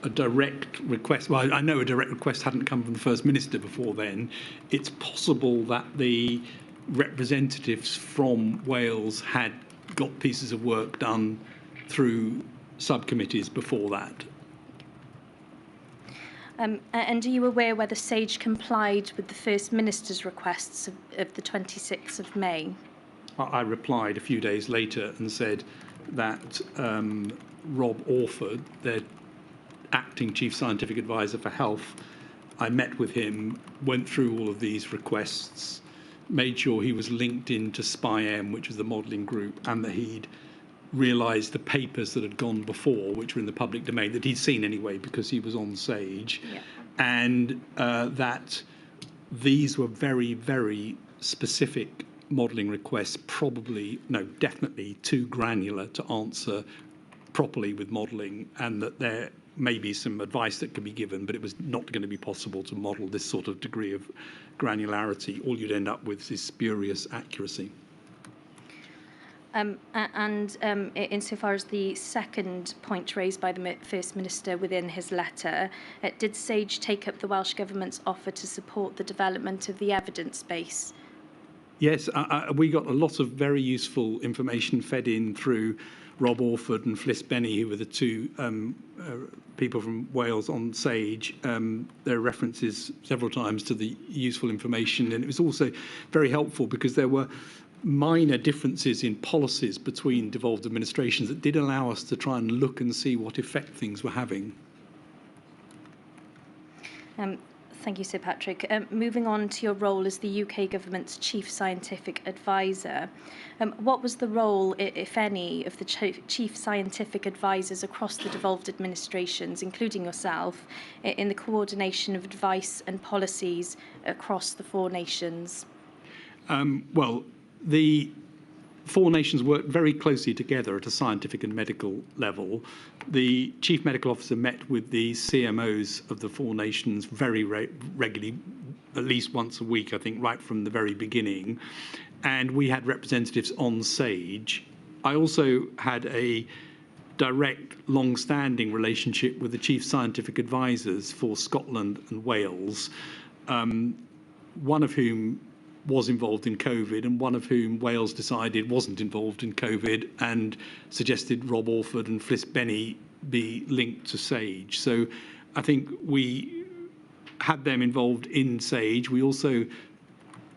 a direct request, well, I know a direct request hadn't come from the First Minister before then. It's possible that the representatives from Wales had got pieces of work done through subcommittees before that. And are you aware whether SAGE complied with the First Minister's requests of the 26th of May? I replied a few days later and said that Rob Orford, their acting Chief Scientific Advisor for Health, I met with him, went through all of these requests, made sure he was linked into SPI-M, which was the modelling group, and that he'd realised the papers that had gone before, which were in the public domain, that he'd seen anyway because he was on SAGE, yeah. And that these were very, very specific modelling requests, definitely too granular to answer properly with modelling, and that there may be some advice that could be given, but it was not going to be possible to model this sort of degree of granularity. All you'd end up with is spurious accuracy. Insofar as the second point raised by the First Minister within his letter, did SAGE take up the Welsh Government's offer to support the development of the evidence base? Yes, we got a lot of very useful information fed in through Rob Orford and Fliss Benny, who were the two people from Wales on SAGE. There are references several times to the useful information, and it was also very helpful because there were minor differences in policies between devolved administrations that did allow us to try and look and see what effect things were having. Thank you, Sir Patrick. Moving on to your role as the UK Government's Chief Scientific Advisor, what was the role, if any, of the Chief Scientific Advisors across the devolved administrations, including yourself, in the coordination of advice and policies across the four nations? Well, the four nations worked very closely together at a scientific and medical level. The Chief Medical Officer met with the CMOs of the four nations very regularly, at least once a week, I think, right from the very beginning. And we had representatives on SAGE. I also had a direct, long-standing relationship with the Chief Scientific Advisors for Scotland and Wales, one of whom was involved in COVID and one of whom Wales decided wasn't involved in COVID and suggested Rob Orford and Fliss Benny be linked to SAGE. So I think we had them involved in SAGE. We also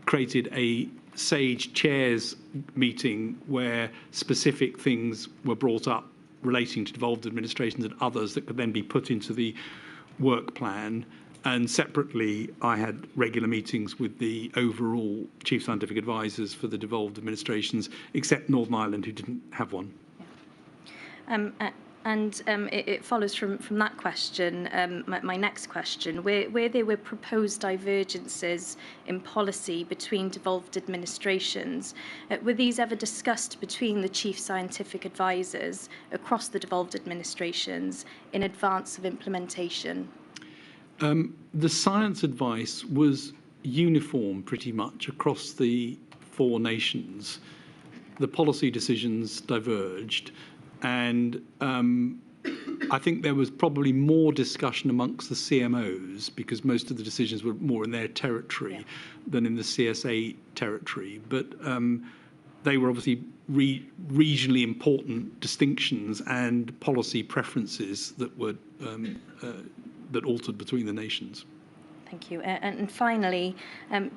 created a SAGE chairs meeting where specific things were brought up relating to devolved administrations and others that could then be put into the work plan. And separately, I had regular meetings with the overall Chief Scientific Advisors for the devolved administrations, except Northern Ireland, who didn't have one. It follows from that question, my next question, where there were proposed divergences in policy between devolved administrations, were these ever discussed between the Chief Scientific Advisors across the devolved administrations in advance of implementation? The science advice was uniform pretty much across the four nations. The policy decisions diverged, and I think there was probably more discussion amongst the CMOs because most of the decisions were more in their territory than in the CSA territory. But they were obviously regionally important distinctions and policy preferences that were that altered between the nations. Thank you. And finally,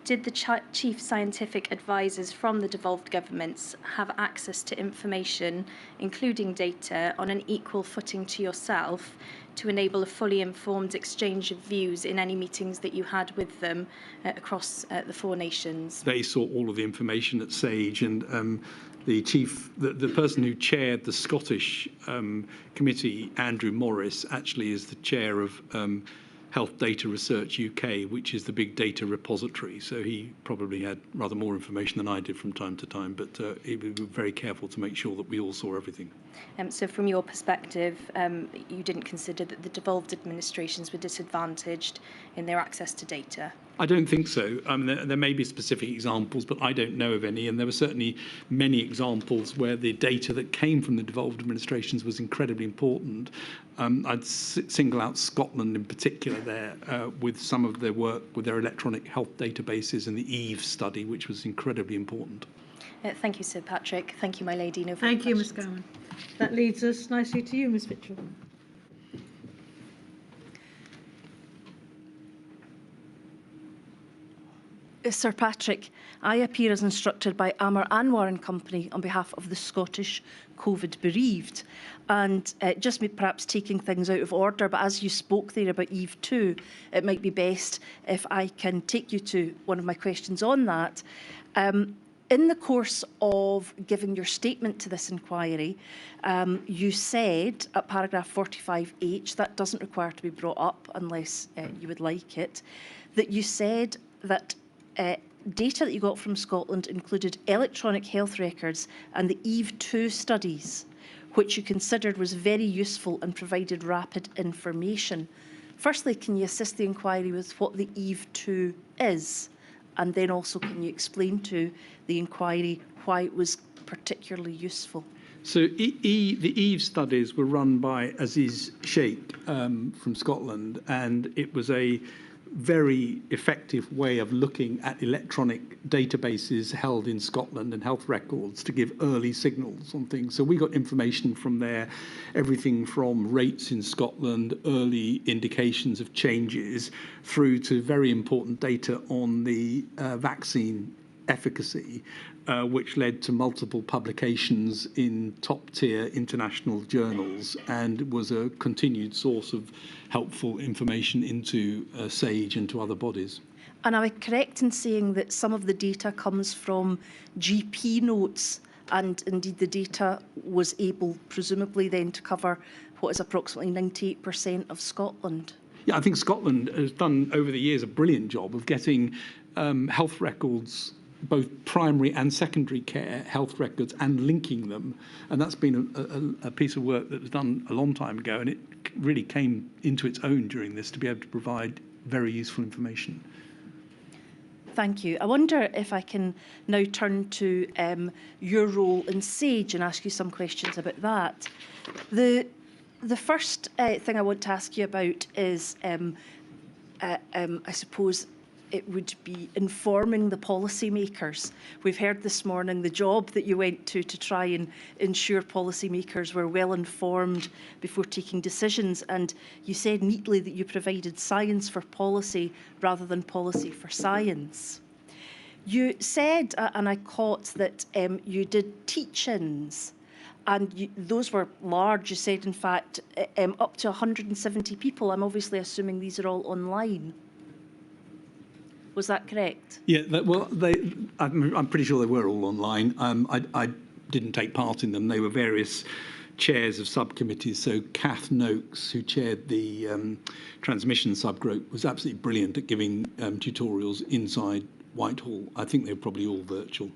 did the Chief Scientific Advisors from the devolved governments have access to information, including data, on an equal footing to yourself to enable a fully informed exchange of views in any meetings that you had with them across the four nations? They saw all of the information at SAGE, and the person who chaired the Scottish committee, Andrew Morris, actually is the chair of Health Data Research UK, which is the big data repository. So he probably had rather more information than I did from time to time, but he was very careful to make sure that we all saw everything. So from your perspective, you didn't consider that the devolved administrations were disadvantaged in their access to data? I don't think so. There may be specific examples, but I don't know of any. And there were certainly many examples where the data that came from the devolved administrations was incredibly important. I'd single out Scotland in particular there with some of their work with their electronic health databases and the EVE study, which was incredibly important. Thank you, Sir Patrick. Thank you, my lady. No further Thank you, Ms. questions. Gowan. That leads us nicely to you, Ms. Mitchell. Sir Patrick, I appear as instructed by Amar Anwar and Company on behalf of the Scottish COVID bereaved. And just perhaps taking things out of order, but as you spoke there about Eve 2, it might be best if I can take you to one of my questions on that. In the course of giving your statement to this inquiry, you said at paragraph 45H, that doesn't require to be brought up unless you would like it, that you said that data that you got from Scotland included electronic health records and the Eve 2 studies, which you considered was very useful and provided rapid information. Firstly, can you assist the inquiry with what the Eve 2 is? And then also, can you explain to the inquiry why it was particularly useful? So the EVE studies were run by Aziz Sheikh from Scotland, and it was a very effective way of looking at electronic databases held in Scotland and health records to give early signals on things. So we got information from there, everything from rates in Scotland, early indications of changes, through to very important data on the vaccine efficacy, which led to multiple publications in top-tier international journals and was a continued source of helpful information into SAGE and to other bodies. And am I correct in saying that some of the data comes from GP notes, and indeed the data was able, presumably then, to cover what is approximately 98% of Scotland? Yeah, I think Scotland has done over the years a brilliant job of getting health records, both primary and secondary care health records, and linking them. And that's been a piece of work that was done a long time ago, and it really came into its own during this to be able to provide very useful information. Thank you. I wonder if I can now turn to your role in SAGE and ask you some questions about that. The first thing I want to ask you about is, I suppose, it would be informing the policymakers. We've heard this morning the job that you went to try and ensure policymakers were well informed before taking decisions, and you said neatly that you provided science for policy rather than policy for science. You said, and I caught, that you did teach-ins, and those were large. You said, in fact, up to 170 people. I'm obviously assuming these are all online. Was that correct? Yeah, I'm pretty sure they were all online. I didn't take part in them. They were various chairs of subcommittees. So Kath Noakes, who chaired the transmission subgroup, was absolutely brilliant at giving tutorials inside Whitehall. I think they were probably all virtual.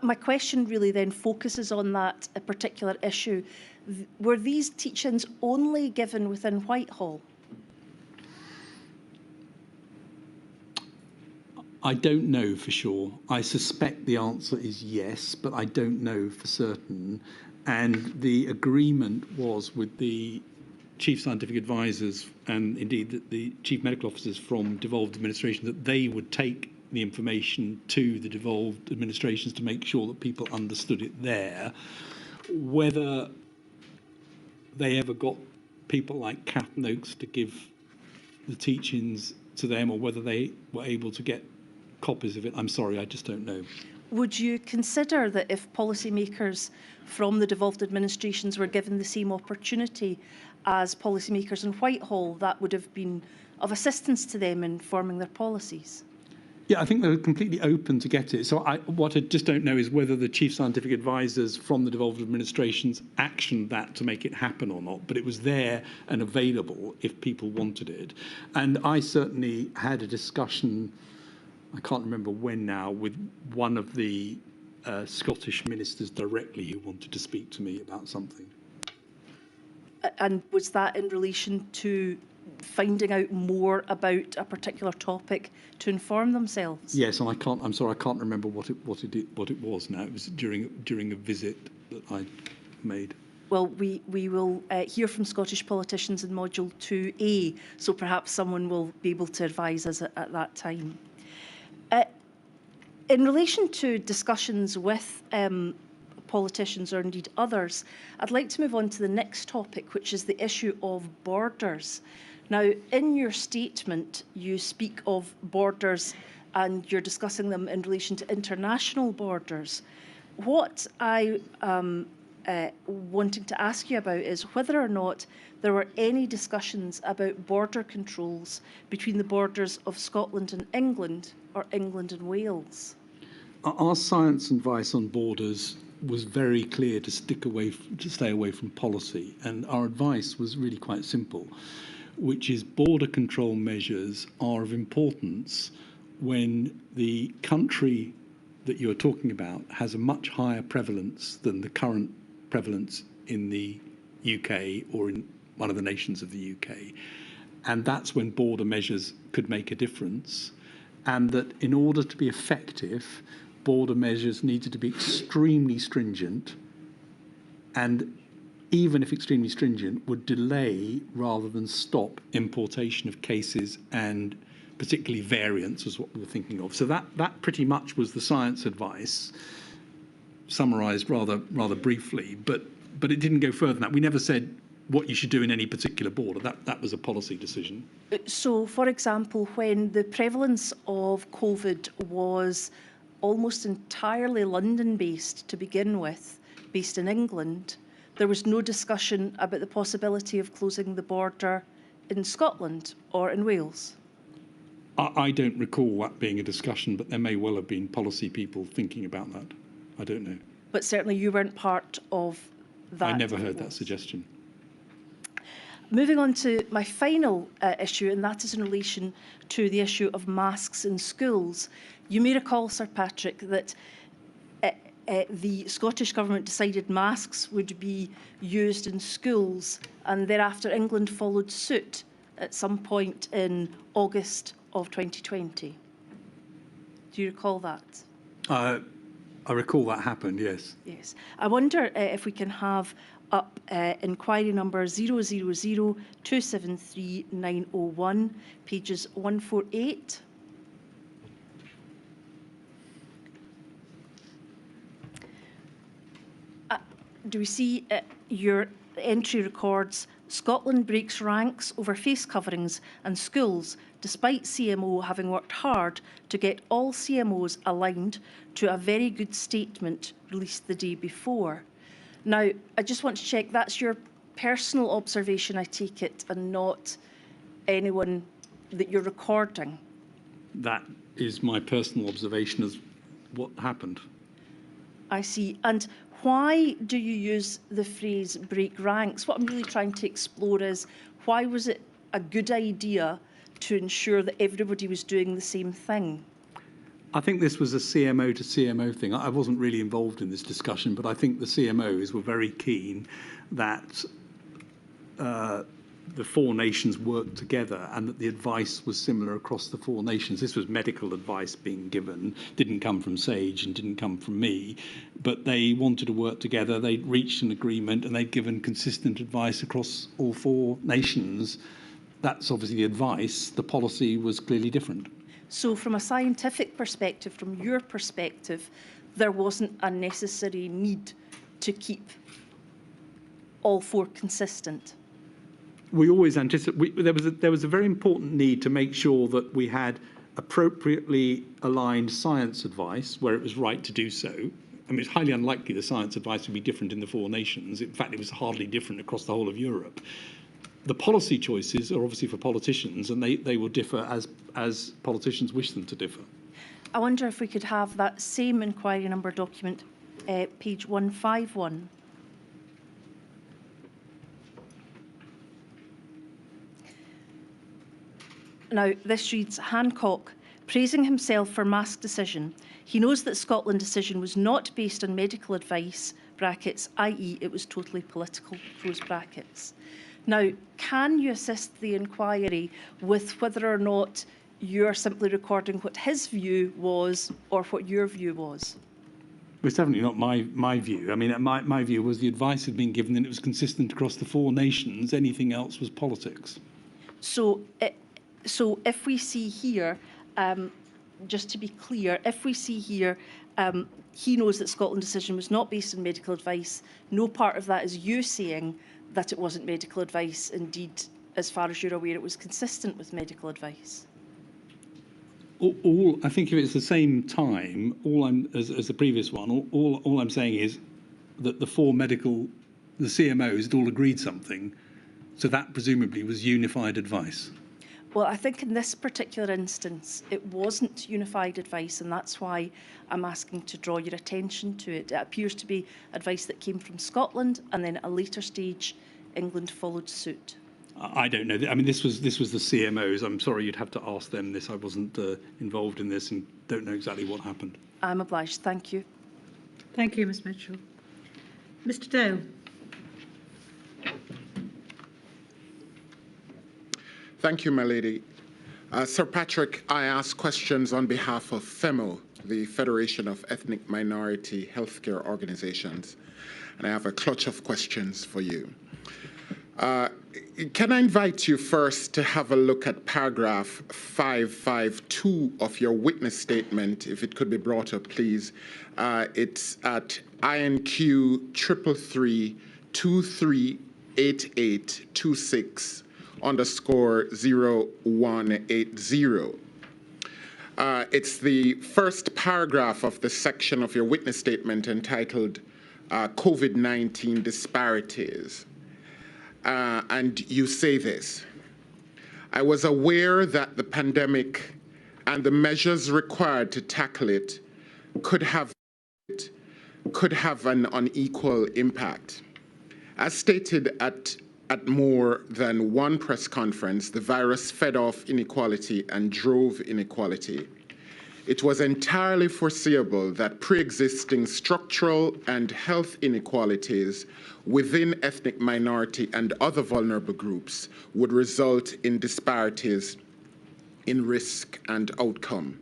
My question really then focuses on that particular issue. Were these teach-ins only given within Whitehall? I don't know for sure. I suspect the answer is yes, but I don't know for certain. And the agreement was with the chief scientific advisors and indeed the chief medical officers from devolved administration that they would take the information to the devolved administrations to make sure that people understood it there. Whether they ever got people like Kath Noakes to give the teach-ins to them, or whether they were able to get copies of it, I'm sorry, I just don't know. Would you consider that if policymakers from the devolved administrations were given the same opportunity as policymakers in Whitehall, that would have been of assistance to them in forming their policies? Yeah, I think they were completely open to get it. So what I just don't know is whether the chief scientific advisors from the devolved administrations actioned that to make it happen or not. But it was there and available if people wanted it. And I certainly had a discussion, I can't remember when now, with one of the Scottish ministers directly who wanted to speak to me about something. And was that in relation to finding out more about a particular topic to inform themselves? Yes, and I'm sorry, I can't remember what it was now. It was during a visit that I made. Well, we will hear from Scottish politicians in Module 2A, so perhaps someone will be able to advise us at that time. In relation to discussions with politicians or indeed others, I'd like to move on to the next topic, which is the issue of borders. Now, in your statement, you speak of borders and you're discussing them in relation to international borders. What I am wanting to ask you about is whether or not there were any discussions about border controls between the borders of Scotland and England, or England and Wales. Our science advice on borders was very clear to stay away from policy, and our advice was really quite simple, which is border control measures are of importance when the country that you are talking about has a much higher prevalence than the current prevalence in the UK or in one of the nations of the UK. And that's when border measures could make a difference. And that in order to be effective, border measures needed to be extremely stringent, and even if extremely stringent, would delay rather than stop importation of cases, and particularly variants was what we were thinking of. So that pretty much was the science advice, summarised rather briefly, but it didn't go further than that. We never said what you should do in any particular border. That was a policy decision. So, for example, when the prevalence of COVID was almost entirely London-based to begin with, based in England, there was no discussion about the possibility of closing the border in Scotland or in Wales? I don't recall that being a discussion, but there may well have been policy people thinking about that. I don't know. But certainly you weren't part of that. I never heard that suggestion. Moving on to my final issue, and that is in relation to the issue of masks in schools. You may recall, Sir Patrick, that the Scottish Government decided masks would be used in schools, and thereafter England followed suit at some point in August of 2020. Do you recall that? I recall that happened, yes. Yes. I wonder if we can have up inquiry number 000273901, pages 148. Do we see your entry records, Scotland breaks ranks over face coverings and schools, despite CMO having worked hard to get all CMOs aligned to a very good statement released the day before. Now, I just want to check, that's your personal observation, I take it, and not anyone that you're recording? That is my personal observation as what happened. I see. And why do you use the phrase break ranks? What I'm really trying to explore is, why was it a good idea to ensure that everybody was doing the same thing? I think this was a CMO to CMO thing. I wasn't really involved in this discussion, but I think the CMOs were very keen that the four nations worked together and that the advice was similar across the four nations. This was medical advice being given, didn't come from SAGE and didn't come from me, but they wanted to work together. They'd reached an agreement and they'd given consistent advice across all four nations. That's obviously the advice. The policy was clearly different. So from a scientific perspective, from your perspective, there wasn't a necessary need to keep all four consistent? We always anticipate, there was a very important need to make sure that we had appropriately aligned science advice where it was right to do so. I mean, it's highly unlikely the science advice would be different in the four nations. In fact, it was hardly different across the whole of Europe. The policy choices are obviously for politicians, and they will differ as politicians wish them to differ. I wonder if we could have that same inquiry number document, page 151. Now, this reads, Hancock, praising himself for mask decision. He knows that Scotland decision was not based on medical advice, brackets, i.e. it was totally political, close brackets. Now, can you assist the inquiry with whether or not you're simply recording what his view was or what your view was? It's definitely not my view. I mean, my view was the advice had been given and it was consistent across the four nations. Anything else was politics. So if we see here, just to be clear, if we see here, he knows that Scotland decision was not based on medical advice, no part of that is you saying that it wasn't medical advice. Indeed, as far as you're aware, it was consistent with medical advice. I think if it's the same time, as the previous one, all I'm saying is that the CMOs had all agreed something, so that presumably was unified advice. Well, I think in this particular instance, it wasn't unified advice, and that's why I'm asking to draw your attention to it. It appears to be advice that came from Scotland, and then at a later stage, England followed suit. I don't know. I mean, this was the CMOs. I'm sorry, you'd have to ask them this. I wasn't involved in this and don't know exactly what happened. I'm obliged. Thank you. Thank you, Ms Mitchell. Mr Dale. Thank you, my lady. Sir Patrick, I ask questions on behalf of FEMO, the Federation of Ethnic Minority Healthcare Organizations, and I have a clutch of questions for you. Can I invite you first to have a look at paragraph 552 of your witness statement, if it could be brought up, please. It's at INQ 333238826. _0180. It's the first paragraph of the section of your witness statement entitled COVID-19 Disparities. And you say this: I was aware that the pandemic and the measures required to tackle it could have an unequal impact. As stated at more than one press conference, the virus fed off inequality and drove inequality. It was entirely foreseeable that pre-existing structural and health inequalities within ethnic minority and other vulnerable groups would result in disparities in risk and outcome.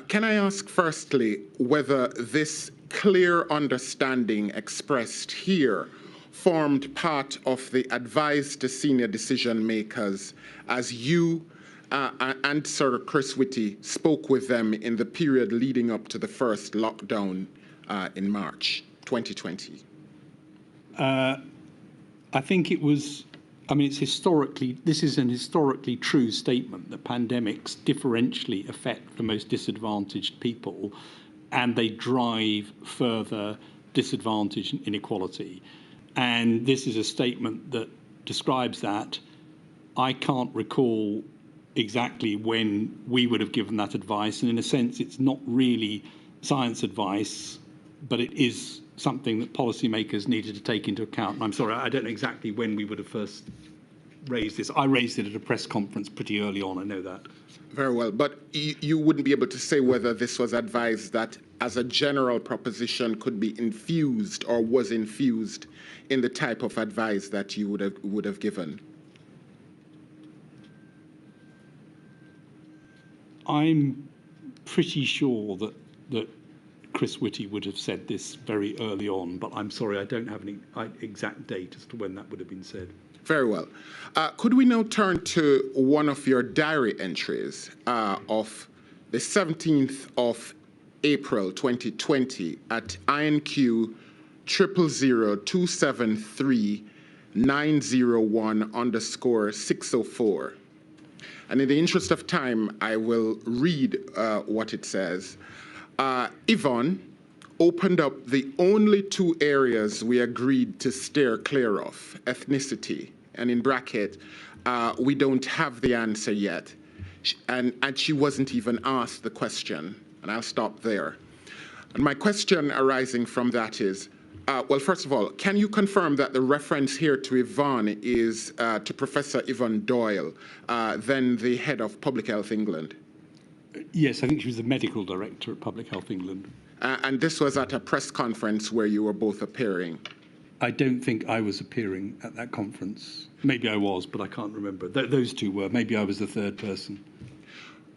Can I ask firstly whether this clear understanding expressed here formed part of the advice to senior decision makers as you and Sir Chris Whitty spoke with them in the period leading up to the first lockdown in March 2020? I think it was, I mean, this is an historically true statement that pandemics differentially affect the most disadvantaged people, and they drive further disadvantage and inequality. And this is a statement that describes that. I can't recall exactly when we would have given that advice, and in a sense it's not really science advice, but it is something that policymakers needed to take into account. And I'm sorry, I don't know exactly when we would have first raised this. I raised it at a press conference pretty early on, I know that. Very well, but you wouldn't be able to say whether this was advised that as a general proposition could be infused or was infused in the type of advice that you would have given? I'm pretty sure that Chris Whitty would have said this very early on, but I'm sorry, I don't have any exact date as to when that would have been said. Very well. Could we now turn to one of your diary entries of the 17th of April 2020 at INQ 000273901_604. And in the interest of time, I will read what it says. Yvonne opened up the only two areas we agreed to steer clear of: ethnicity, and in bracket, we don't have the answer yet. And she wasn't even asked the question, and I'll stop there. And my question arising from that is, well, first of all, can you confirm that the reference here to Yvonne is to Professor Yvonne Doyle, then the head of Public Health England? Yes, I think she was the medical director at Public Health England. And this was at a press conference where you were both appearing? I don't think I was appearing at that conference. Maybe I was, but I can't remember. Those two were. Maybe I was the third person.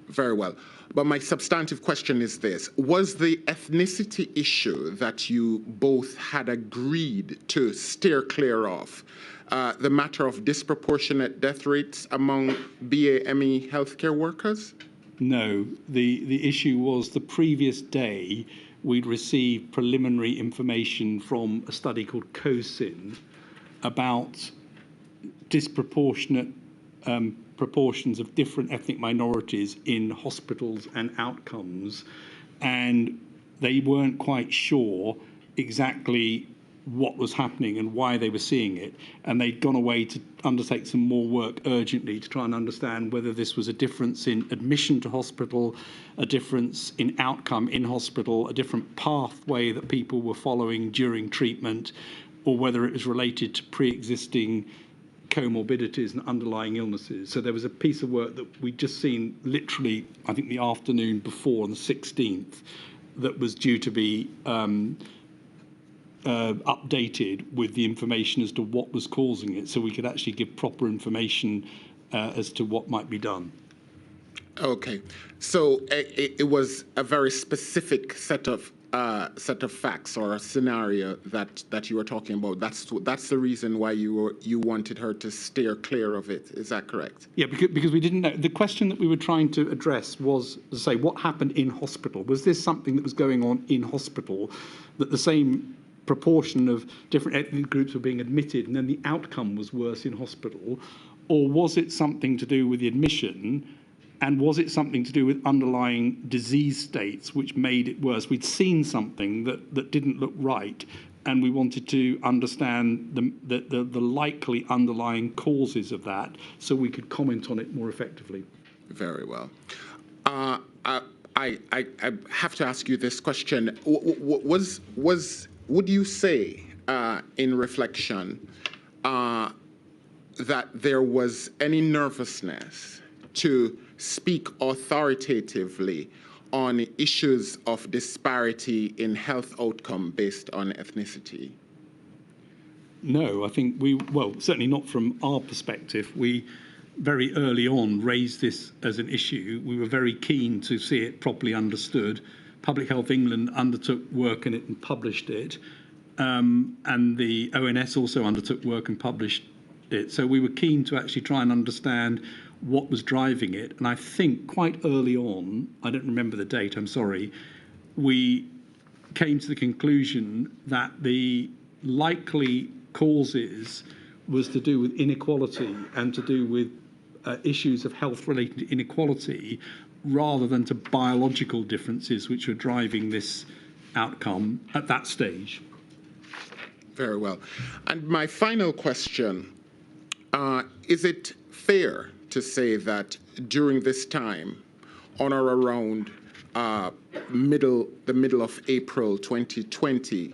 Very well. But my substantive question is this. Was the ethnicity issue that you both had agreed to steer clear of the matter of disproportionate death rates among BAME healthcare workers? No. The issue was the previous day we'd received preliminary information from a study called COSIN about disproportionate proportions of different ethnic minorities in hospitals and outcomes, and they weren't quite sure exactly what was happening and why they were seeing it, and they'd gone away to undertake some more work urgently to try and understand whether this was a difference in admission to hospital, a difference in outcome in hospital, a different pathway that people were following during treatment, or whether it was related to pre-existing comorbidities and underlying illnesses. So there was a piece of work that we'd just seen literally, I think, the afternoon before, on the 16th, that was due to be updated with the information as to what was causing it, so we could actually give proper information as to what might be done. Okay. So it was a very specific set of facts or a scenario that you were talking about. That's the reason why you wanted her to steer clear of it. Is that correct? Yeah, because we didn't know. The question that we were trying to address was, to say, what happened in hospital? Was this something that was going on in hospital, that the same proportion of different ethnic groups were being admitted and then the outcome was worse in hospital? Or was it something to do with the admission And was it something to do with underlying disease states which made it worse? We'd seen something that didn't look right, and we wanted to understand the likely underlying causes of that so we could comment on it more effectively. Very well. I have to ask you this question. Would you say, in reflection, that there was any nervousness to speak authoritatively on issues of disparity in health outcome based on ethnicity? No, I think well, certainly not from our perspective. We very early on raised this as an issue. We were very keen to see it properly understood. Public Health England undertook work in it and published it. And the ONS also undertook work and published it. So we were keen to actually try and understand what was driving it. And I think quite early on, I don't remember the date, I'm sorry, we came to the conclusion that the likely causes was to do with inequality and to do with issues of health-related inequality rather than to biological differences which were driving this outcome at that stage. Very well. And my final question, is it fair to say that during this time, on or around the middle of April 2020,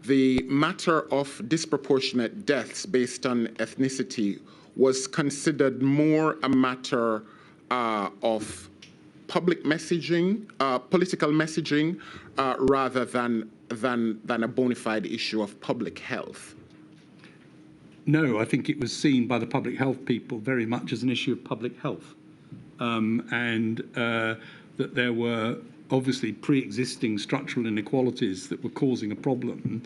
the matter of disproportionate deaths based on ethnicity was considered more a matter of public messaging, political messaging, rather than a bona fide issue of public health? No, I think it was seen by the public health people very much as an issue of public health, and that there were obviously pre-existing structural inequalities that were causing a problem.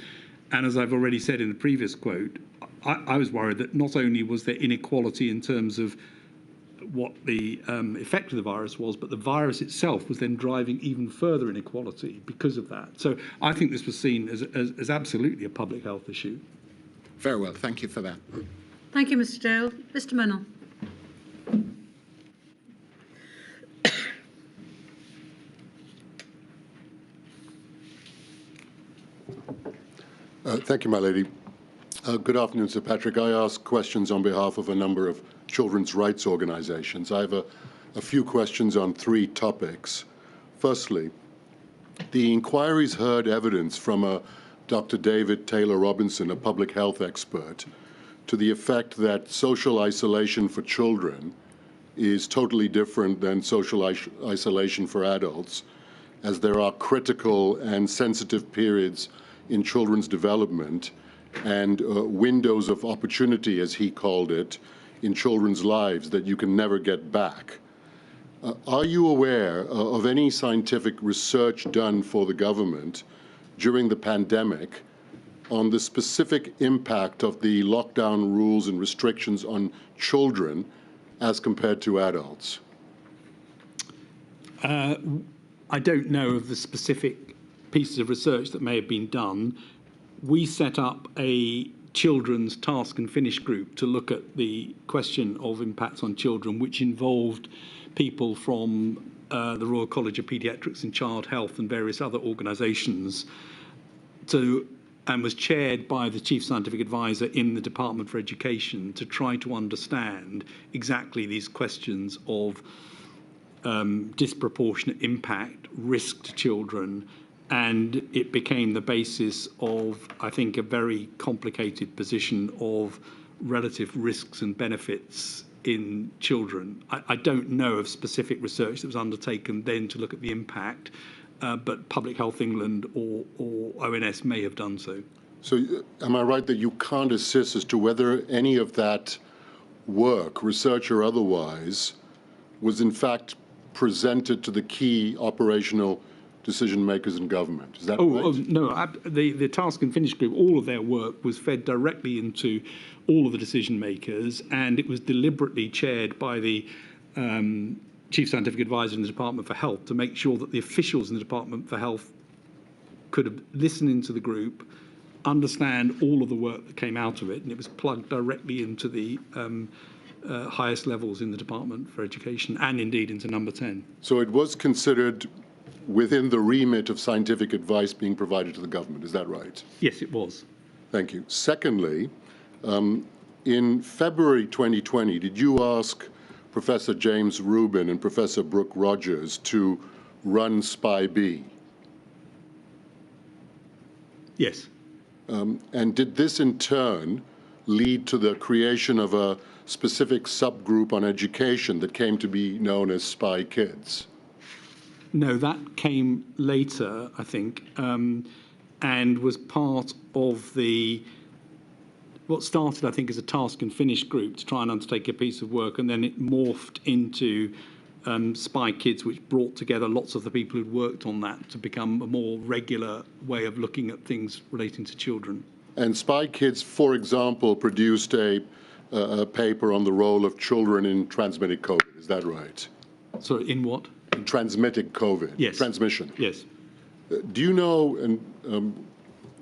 And as I've already said in the previous quote, I was worried that not only was there inequality in terms of what the effect of the virus was, but the virus itself was then driving even further inequality because of that. So I think this was seen as absolutely a public health issue. Very well. Thank you for that. Thank you, Mr. Dale. Mr. Mennell. Thank you, my lady. Good afternoon, Sir Patrick. I ask questions on behalf of a number of children's rights organizations. I have a few questions on three topics. Firstly, the inquiries heard evidence from Dr. David Taylor Robinson, a public health expert, to the effect that social isolation for children is totally different than social isolation for adults, as there are critical and sensitive periods in children's development and windows of opportunity, as he called it, in children's lives that you can never get back. Are you aware of any scientific research done for the government during the pandemic on the specific impact of the lockdown rules and restrictions on children as compared to adults? I don't know of the specific pieces of research that may have been done. We set up a children's task and finish group to look at the question of impacts on children, which involved people from the Royal College of Paediatrics and Child Health and various other organisations, and was chaired by the Chief Scientific Advisor in the Department for Education to try to understand exactly these questions of disproportionate impact, risk to children, and it became the basis of, I think, a very complicated position of relative risks and benefits in children. I don't know of specific research that was undertaken then to look at the impact, but Public Health England or ONS may have done so. So am I right that you can't assist as to whether any of that work, research or otherwise, was in fact presented to the key operational decision makers in government? Is that right? Oh, no, the task and finish group, all of their work was fed directly into all of the decision makers, and it was deliberately chaired by the Chief Scientific Advisor in the Department for Health to make sure that the officials in the Department for Health could listen into the group, understand all of the work that came out of it, and it was plugged directly into the highest levels in the Department for Education and indeed into number 10. So it was considered within the remit of scientific advice being provided to the government, is that right? Yes, it was. Thank you. Secondly, in February 2020, did you ask Professor James Rubin and Professor Brooke Rogers to run SPY-B? Yes. And did this in turn lead to the creation of a specific subgroup on education that came to be known as SPY Kids? No, that came later, I think, and was part of what started, I think, as a task and finish group to try and undertake a piece of work, and then it morphed into SPY Kids, which brought together lots of the people who'd worked on that to become a more regular way of looking at things relating to children. And SPY Kids, for example, produced a paper on the role of children in transmitted COVID, is that right? So in what? In transmitted COVID. Yes. Transmission. Yes. Do you know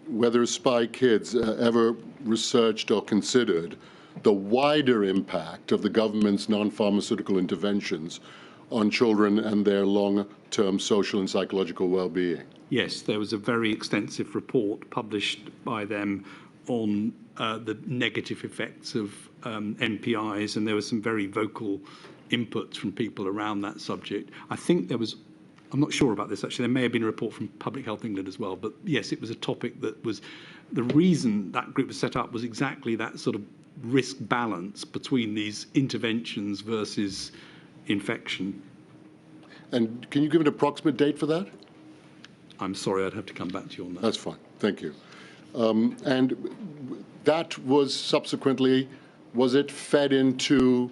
whether SPY Kids ever researched or considered the wider impact of the government's non-pharmaceutical interventions on children and their long-term social and psychological well-being? Yes, there was a very extensive report published by them on the negative effects of NPIs, and there were some very vocal inputs from people around that subject. I think there was, I'm not sure about this actually, there may have been a report from Public Health England as well, but yes, it was a topic that was, the reason that group was set up was exactly that sort of risk balance between these interventions versus infection. And can you give an approximate date for that? I'm sorry, I'd have to come back to you on that. That's fine, thank you. And that was subsequently, was it fed into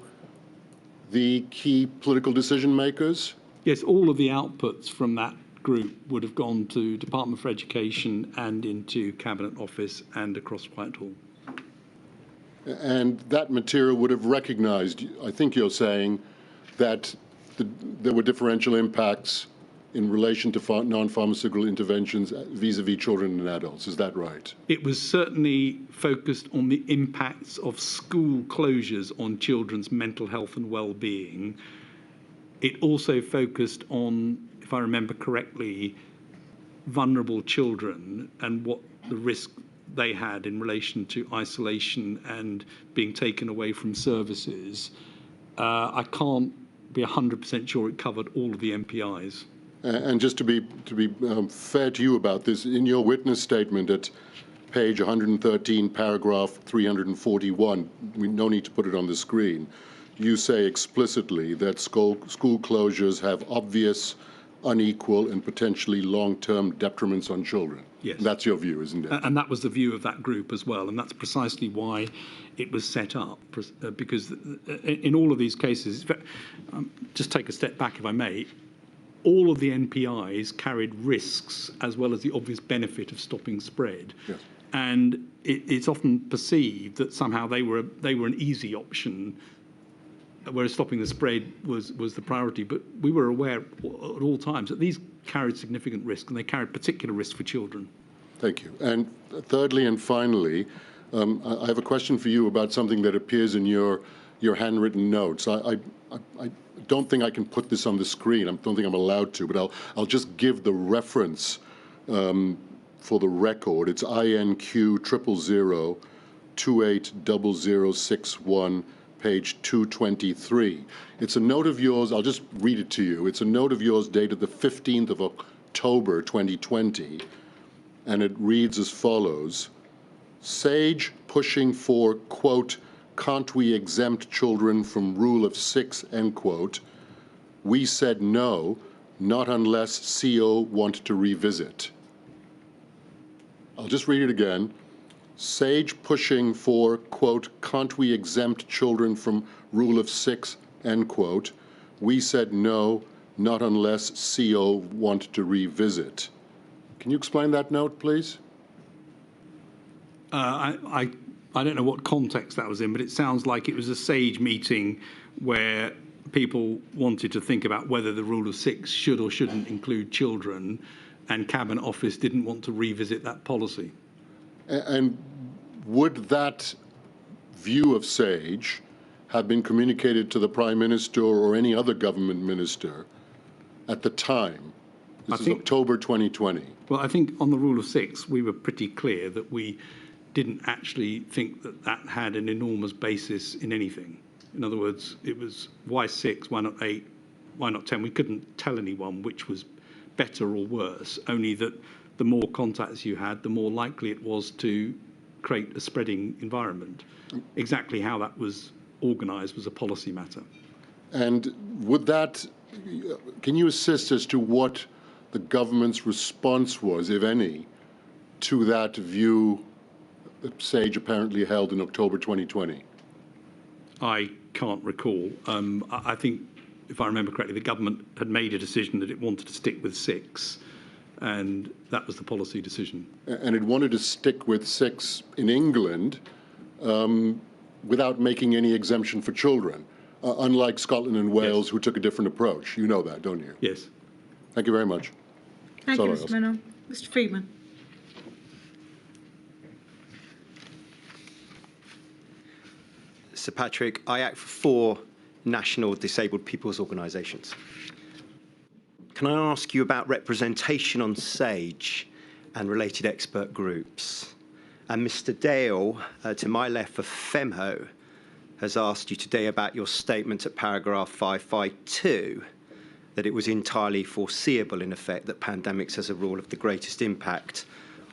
the key political decision makers? Yes, all of the outputs from that group would have gone to Department for Education and into Cabinet Office and across Whitehall. And that material would have recognized, I think you're saying, that there were differential impacts in relation to non-pharmaceutical interventions vis-a-vis children and adults. Is that right? It was certainly focused on the impacts of school closures on children's mental health and well-being. It also focused on, if I remember correctly, vulnerable children and what the risk they had in relation to isolation and being taken away from services. I can't be 100% sure it covered all of the MPIs. And just to be fair to you about this, in your witness statement at page 113, paragraph 341, no need to put it on the screen, you say explicitly that school closures have obvious, unequal, and potentially long-term detriments on children. Yes. That's your view, isn't it? And that was the view of that group as well, and that's precisely why it was set up, because in all of these cases, just take a step back if I may, all of the NPIs carried risks as well as the obvious benefit of stopping spread. Yes. And it's often perceived that somehow they were an easy option, whereas stopping the spread was the priority. But we were aware at all times that these carried significant risk, and they carried particular risk for children. Thank you. And thirdly and finally, I have a question for you about something that appears in your handwritten notes. I don't think I can put this on the screen. I don't think I'm allowed to, but I'll just give the reference for the record. It's INQ 000280061, page 223. It's a note of yours. I'll just read it to you. It's a note of yours dated the 15th of October 2020, and it reads as follows. SAGE pushing for, quote, can't we exempt children from rule of 6, end quote. We said no, not unless CO want to revisit. I'll just read it again. SAGE pushing for, quote, can't we exempt children from rule of 6, end quote. We said no, not unless CO want to revisit. Can you explain that note, please? I don't know what context that was in, but it sounds like it was a SAGE meeting where people wanted to think about whether the rule of 6 should or shouldn't include children, and Cabinet Office didn't want to revisit that policy. And would that view of SAGE had been communicated to the Prime Minister or any other government minister at the time? This is October 2020. Well, I think on the rule of six, we were pretty clear that we didn't actually think that that had an enormous basis in anything. In other words, it was why 6, why not 8, why not 10? We couldn't tell anyone which was better or worse, only that the more contacts you had, the more likely it was to create a spreading environment. Exactly how that was organised was a policy matter. And would that, can you assist as to what the government's response was, if any, to that view that SAGE apparently held in October 2020? I can't recall. I think, if I remember correctly, the government had made a decision that it wanted to stick with 6, and that was the policy decision. And it wanted to stick with 6 in England without making any exemption for children, unlike Scotland and Wales, yes, who took a different approach. You know that, don't you? Yes. Thank you very much. Thank you, Mr. Mennell. Mr. Freeman. Sir Patrick, I act for 4 national disabled people's organisations. Can I ask you about representation on SAGE and related expert groups? And Mr. Dale, to my left for FEMHO, has asked you today about your statement at paragraph 552, that it was entirely foreseeable, in effect, that pandemics as a rule have the greatest impact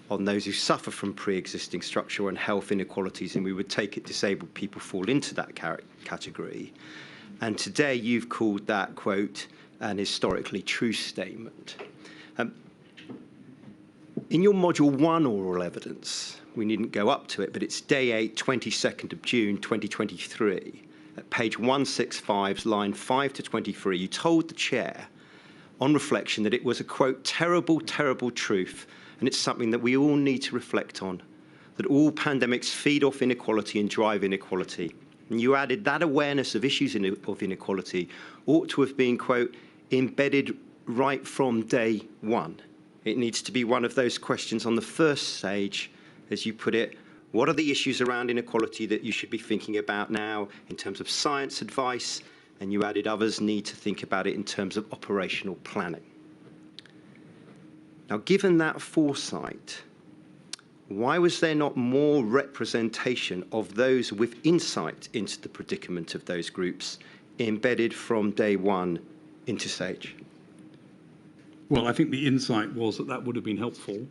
on those who suffer from pre-existing structural and health inequalities, and we would take it disabled people fall into that category. And today you've called that, quote, an historically true statement. In your Module 1 oral evidence, we needn't go up to it, but it's day 8, 22nd of June, 2023. At page 165, line 5 to 23, you told the chair, on reflection, that it was a, quote, terrible, terrible truth, and it's something that we all need to reflect on, that all pandemics feed off inequality and drive inequality. And you added that awareness of issues of inequality ought to have been, quote, embedded right from day 1. It needs to be one of those questions on the first stage, as you put it. What are the issues around inequality that you should be thinking about now in terms of science advice? And you added others need to think about it in terms of operational planning. Now, given that foresight, why was there not more representation of those with insight into the predicament of those groups embedded from day 1 into SAGE? Well, I think the insight was that that would have been helpful.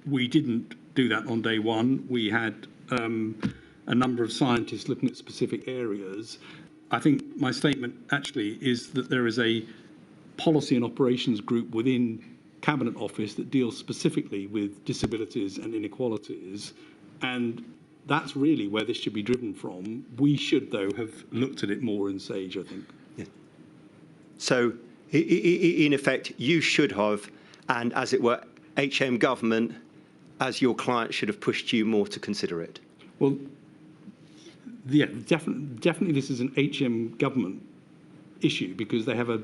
We didn't do that on day 1. We had a number of scientists looking at specific areas. I think my statement actually is that there is a policy and operations group within Cabinet Office that deals specifically with disabilities and inequalities, and that's really where this should be driven from. We should, though, have looked at it more in SAGE, I think. Yeah. So, in effect, you should have, and as it were, HM government, as your client, should have pushed you more to consider it. Well, yeah, definitely this is an HM government issue, because they have a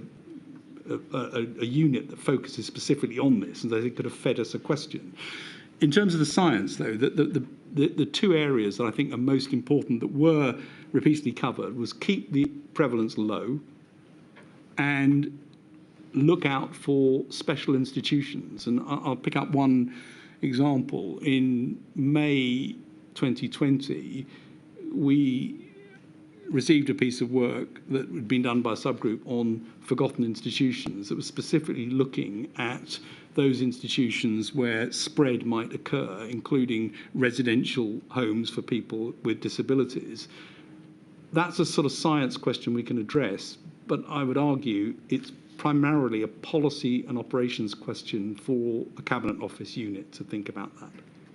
unit that focuses specifically on this, and they could have fed us a question. In terms of the science, though, the 2 areas that I think are most important that were repeatedly covered was keep the prevalence low and look out for special institutions. And I'll pick up one example. In May 2020, we received a piece of work that had been done by a subgroup on forgotten institutions that was specifically looking at those institutions where spread might occur, including residential homes for people with disabilities. That's a sort of science question we can address, but I would argue it's primarily a policy and operations question for a Cabinet Office unit to think about that.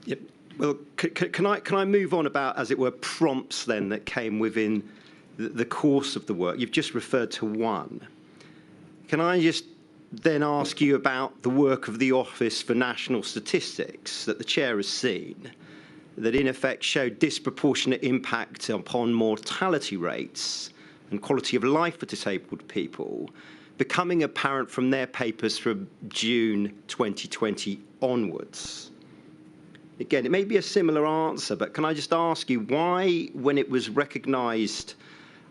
Yep. Well, can I move on about, as it were, prompts then that came within the course of the work? You've just referred to one. Can I just then ask you about the work of the Office for National Statistics that the chair has seen, that in effect showed disproportionate impact upon mortality rates and quality of life for disabled people, becoming apparent from their papers from June 2020 onwards? Again, it may be a similar answer, but can I just ask you why, when it was recognised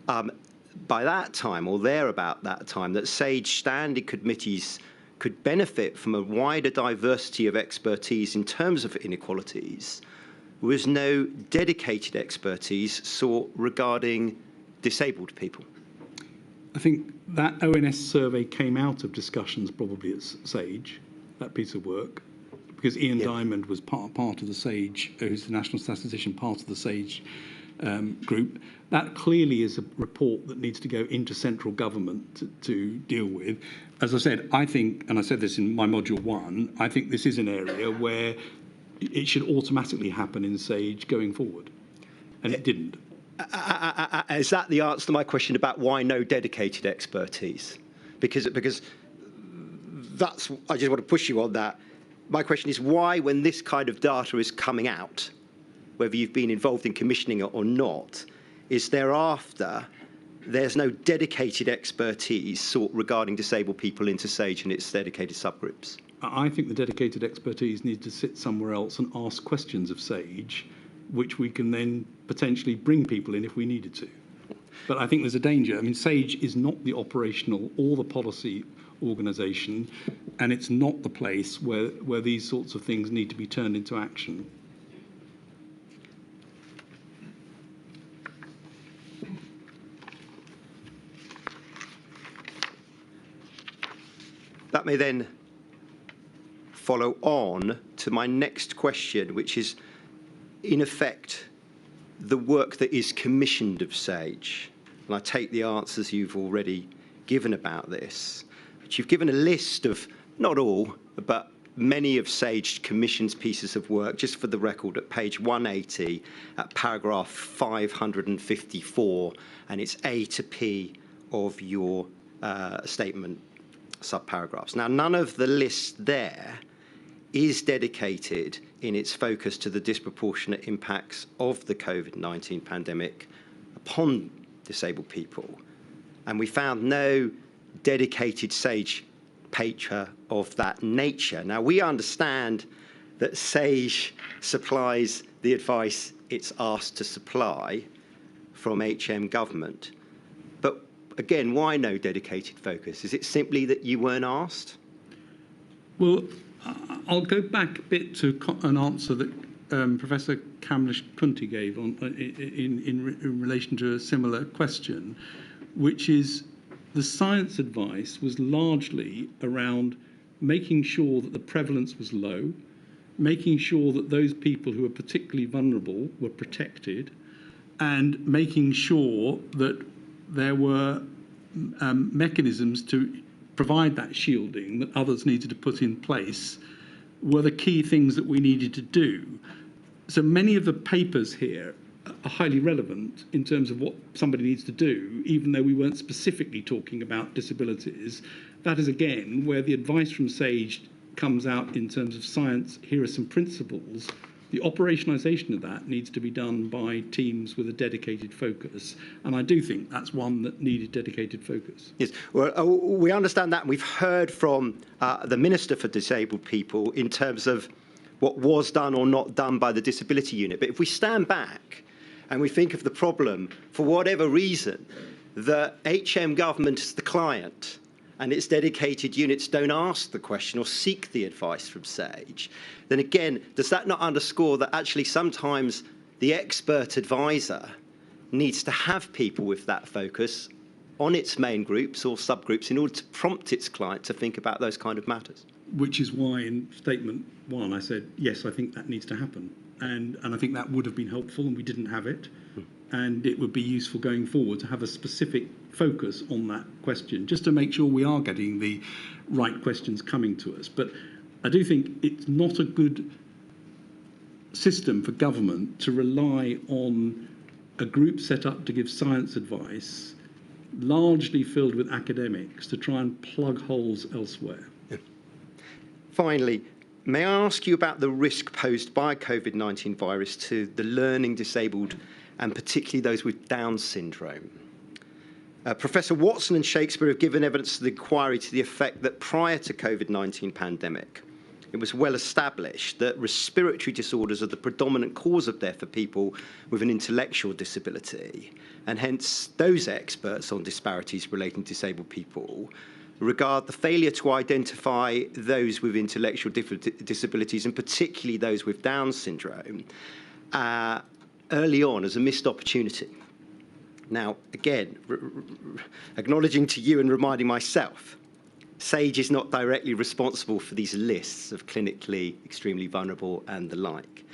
by that time, or thereabout that time, that SAGE standing committees could benefit from a wider diversity of expertise in terms of inequalities, was no dedicated expertise sought regarding disabled people. I think that ONS survey came out of discussions probably at SAGE, that piece of work, because Ian Diamond was part of the SAGE, who's the national statistician, part of the SAGE group. That clearly is a report that needs to go into central government to deal with. As I said, I think, and I said this in my module 1, I think this is an area where it should automatically happen in SAGE going forward, and it didn't. Is that the answer to my question about why no dedicated expertise? Because that's, I just want to push you on that. My question is why, when this kind of data is coming out, whether you've been involved in commissioning it or not, is thereafter there's no dedicated expertise sought regarding disabled people into SAGE and its dedicated subgroups? I think the dedicated expertise needs to sit somewhere else and ask questions of SAGE, which we can then potentially bring people in if we needed to. But I think there's a danger. I mean, SAGE is not the operational or the policy organisation, and it's not the place where these sorts of things need to be turned into action. That may then follow on to my next question, which is, in effect, the work that is commissioned of SAGE. And I take the answers you've already given about this. But you've given a list of, not all, but many of SAGE commission's pieces of work, just for the record, at page 180, at paragraph 554, and it's A to P of your statement subparagraphs. Now, none of the list there is dedicated in its focus to the disproportionate impacts of the COVID-19 pandemic upon disabled people. And we found no dedicated SAGE paper of that nature. Now, we understand that SAGE supplies the advice it's asked to supply from HM government. But again, why no dedicated focus? Is it simply that you weren't asked? Well, I'll go back a bit to an answer that Professor Kamlesh-Kunti gave in relation to a similar question, which is the science advice was largely around making sure that the prevalence was low, making sure that those people who are particularly vulnerable were protected, and making sure that there were mechanisms to provide that shielding that others needed to put in place were the key things that we needed to do. So many of the papers here are highly relevant in terms of what somebody needs to do, even though we weren't specifically talking about disabilities. That is, again, where the advice from SAGE comes out in terms of science. Here are some principles. The operationalisation of that needs to be done by teams with a dedicated focus. And I do think that's one that needed dedicated focus. Yes, well, we understand that. We've heard from the Minister for Disabled People in terms of what was done or not done by the Disability Unit. But if we stand back and we think of the problem, for whatever reason, the HM government is the client and its dedicated units don't ask the question or seek the advice from SAGE, then again, does that not underscore that actually sometimes the expert advisor needs to have people with that focus on its main groups or subgroups in order to prompt its client to think about those kind of matters? Which is why in statement 1 I said, yes, I think that needs to happen. And I think that would have been helpful, and we didn't have it. And it would be useful going forward to have a specific focus on that question, just to make sure we are getting the right questions coming to us. But I do think it's not a good system for government to rely on a group set up to give science advice, largely filled with academics, to try and plug holes elsewhere. Finally, may I ask you about the risk posed by COVID-19 virus to the learning disabled and particularly those with Down syndrome? Professor Watson and Shakespeare have given evidence to the inquiry to the effect that prior to COVID-19 pandemic, it was well established that respiratory disorders are the predominant cause of death for people with an intellectual disability, and hence those experts on disparities relating to disabled people regard the failure to identify those with intellectual disabilities, and particularly those with Down syndrome, early on as a missed opportunity. Now, again, acknowledging to you and reminding myself, SAGE is not directly responsible for these lists of clinically extremely vulnerable and the like.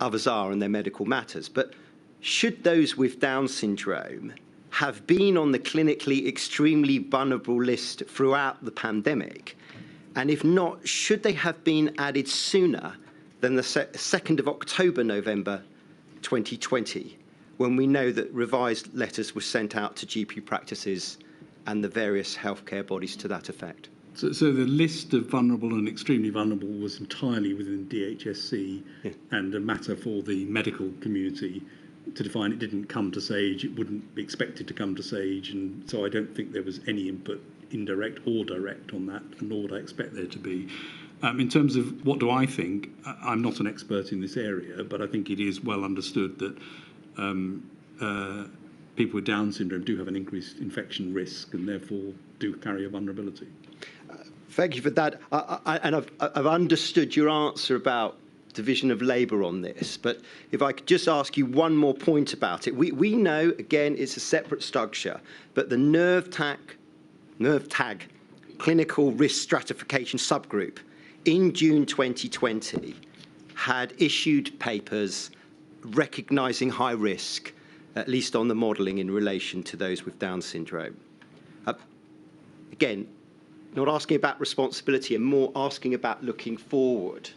Others are in their medical matters. But should those with Down syndrome have been on the clinically extremely vulnerable list throughout the pandemic? And if not, should they have been added sooner than the 2nd of October, November 2020, when we know that revised letters were sent out to GP practices and the various healthcare bodies to that effect? So the list of vulnerable and extremely vulnerable was entirely within DHSC, and a matter for the medical community to define. It didn't come to SAGE, it wouldn't be expected to come to SAGE, and so I don't think there was any input, indirect or direct, on that, nor would I expect there to be. In terms of what do I think, I'm not an expert in this area, but I think it is well understood that people with Down syndrome do have an increased infection risk and therefore do carry a vulnerability. Thank you for that. I've understood your answer about division of labour on this, but if I could just ask you one more point about it. We know, again, it's a separate structure, but the nerve tag clinical risk stratification subgroup in June 2020 had issued papers recognising high risk, at least on the modelling in relation to those with Down syndrome. Again, not asking about responsibility and more asking about looking forward.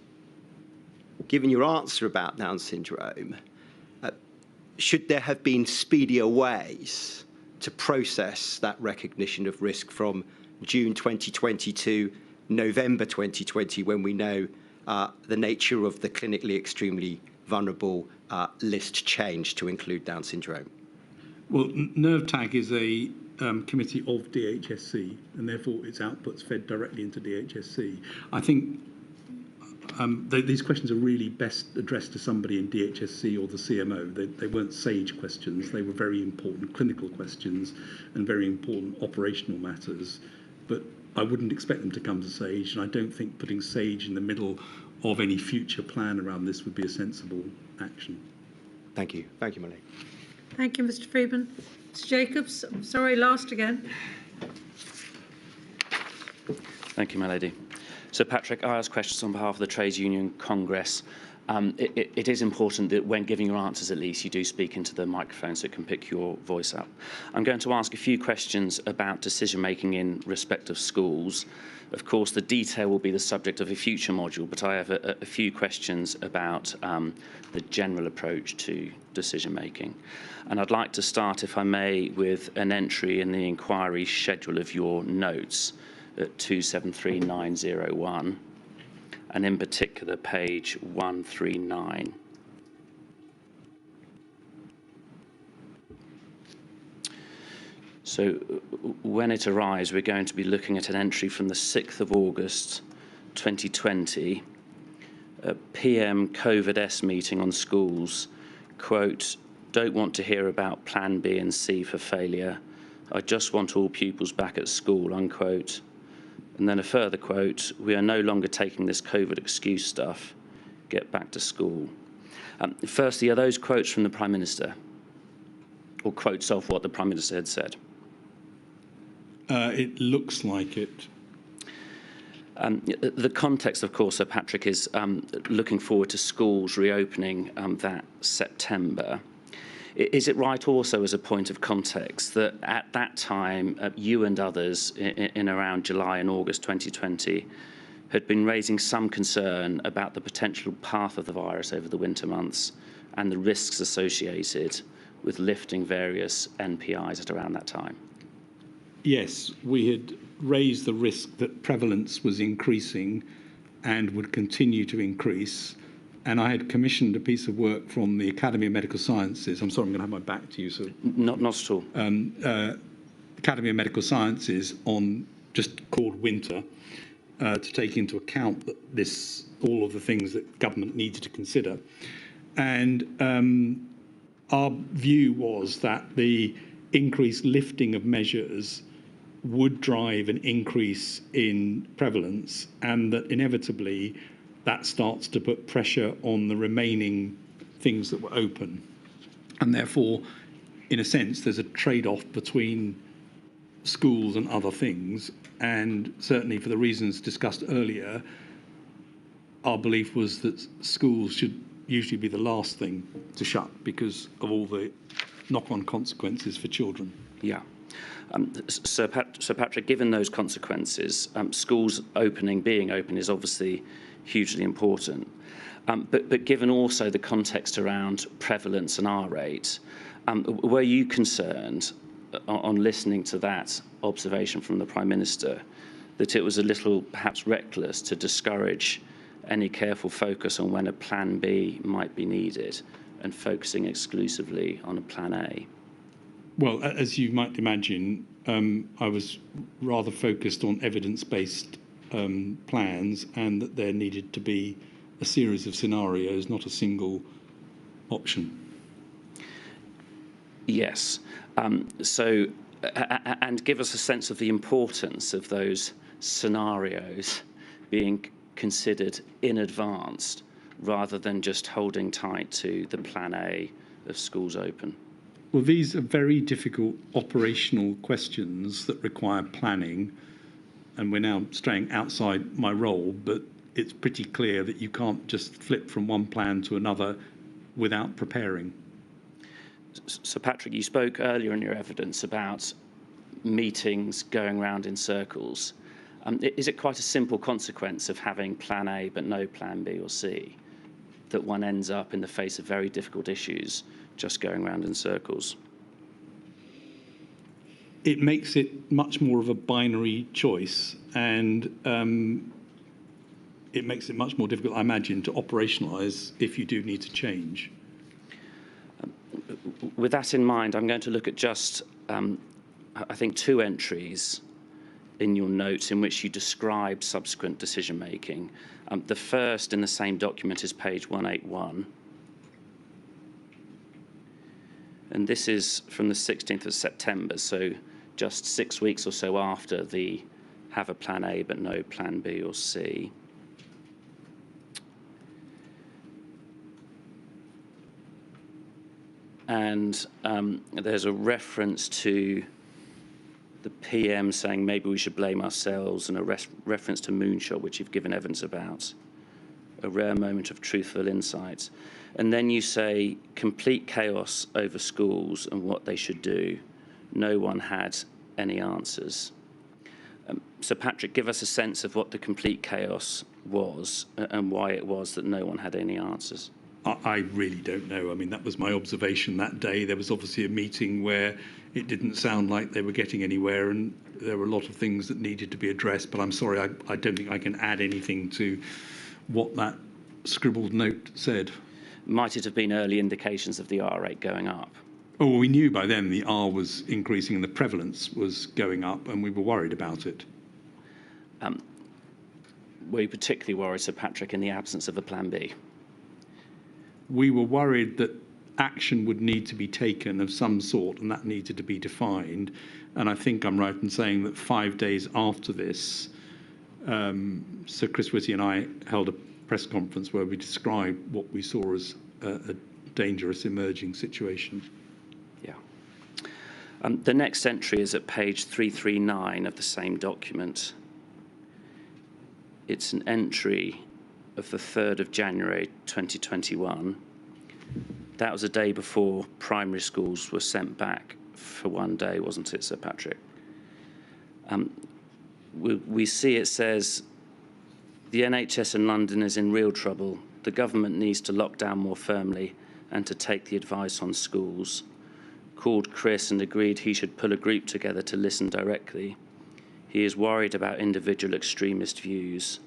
Given your answer about Down syndrome, should there have been speedier ways to process that recognition of risk from June 2020 to November 2020, when we know the nature of the clinically extremely vulnerable list changed to include Down syndrome? Well, NerveTag is a committee of DHSC, and therefore its outputs fed directly into DHSC. I think these questions are really best addressed to somebody in DHSC or the CMO. They weren't SAGE questions. They were very important clinical questions and very important operational matters. But I wouldn't expect them to come to SAGE, and I don't think putting SAGE in the middle of any future plan around this would be a sensible action. Thank you. Thank you, Malay. Thank you, Mr. Freeman. Mr. Jacobs, I'm sorry, last again. Thank you, my lady. So, Patrick, I ask questions on behalf of the Trades Union Congress. It is important that when giving your answers, at least, you do speak into the microphone so it can pick your voice up. I'm going to ask a few questions about decision-making in respect of schools. Of course, the detail will be the subject of a future module, but I have a few questions about the general approach to decision-making. And I'd like to start, if I may, with an entry in the inquiry schedule of your notes at 273901. And in particular, page 139. So when it arrives, we're going to be looking at an entry from the 6th of August, 2020, a PM COVID-S meeting on schools, quote, "Don't want to hear about plan B and C for failure. I just want all pupils back at school," unquote. And then a further quote, "We are no longer taking this COVID excuse stuff. Get back to school." Firstly, are those quotes from the Prime Minister? Or quotes of what the Prime Minister had said? It looks like it. The context, of course, Sir Patrick, is looking forward to schools reopening that September. Is it right also as a point of context that at that time, you and others in around July and August 2020 had been raising some concern about the potential path of the virus over the winter months and the risks associated with lifting various NPIs at around that time? Yes, we had raised the risk that prevalence was increasing and would continue to increase. And I had commissioned a piece of work from the Academy of Medical Sciences. I'm sorry, I'm going to have my back to you. So not at all. Academy of Medical Sciences on just called Winter, to take into account all of the things that government needed to consider. And our view was that the increased lifting of measures would drive an increase in prevalence, and that inevitably that starts to put pressure on the remaining things that were open. And therefore, in a sense, there's a trade-off between schools and other things. And certainly for the reasons discussed earlier, our belief was that schools should usually be the last thing to shut because of all the knock-on consequences for children. Yeah. Sir Patrick, given those consequences, schools being open is obviously hugely important. But given also the context around prevalence and R rate, were you concerned on listening to that observation from the Prime Minister that it was a little perhaps reckless to discourage any careful focus on when a plan B might be needed and focusing exclusively on a plan A? Well, as you might imagine, I was rather focused on evidence-based plans, and that there needed to be a series of scenarios, not a single option. Yes. And give us a sense of the importance of those scenarios being considered in advance rather than just holding tight to the plan A of schools open. Well, these are very difficult operational questions that require planning, and we're now straying outside my role, but it's pretty clear that you can't just flip from one plan to another without preparing. So, Patrick, you spoke earlier in your evidence about meetings going round in circles. Is it quite a simple consequence of having plan A but no plan B or C, that one ends up in the face of very difficult issues just going round in circles? It makes it much more of a binary choice, and it makes it much more difficult, I imagine, to operationalise if you do need to change. With that in mind, I'm going to look at just, I think, 2 entries in your notes in which you describe subsequent decision-making. The first in the same document is page 181. And this is from the 16th of September, so just 6 weeks or so after the have a plan A but no plan B or C. And there's a reference to the PM saying maybe we should blame ourselves, and a reference to moonshot, which you've given evidence about, a rare moment of truthful insight. And then you say complete chaos over schools and what they should do. No one had any answers. So, Patrick, give us a sense of what the complete chaos was and why it was that no one had any answers. I really don't know. I mean, that was my observation that day. There was obviously a meeting where it didn't sound like they were getting anywhere, and there were a lot of things that needed to be addressed. But I'm sorry, I don't think I can add anything to what that scribbled note said. Might it have been early indications of the R rate going up? Oh, well, we knew by then the R was increasing and the prevalence was going up, and we were worried about it. Were you particularly worried, Sir Patrick, in the absence of a plan B? We were worried that action would need to be taken of some sort, and that needed to be defined. And I think I'm right in saying that 5 days after this, Sir Chris Whitty and I held a press conference where we described what we saw as a dangerous emerging situation. Yeah. The next entry is at page 339 of the same document. It's an entry of the 3rd of January 2021. That was a day before primary schools were sent back for 1 day, wasn't it, Sir Patrick? We see it says, the NHS in London is in real trouble. The government needs to lock down more firmly and to take the advice on schools. Called Chris and agreed he should pull a group together to listen directly. He is worried about individual extremist views.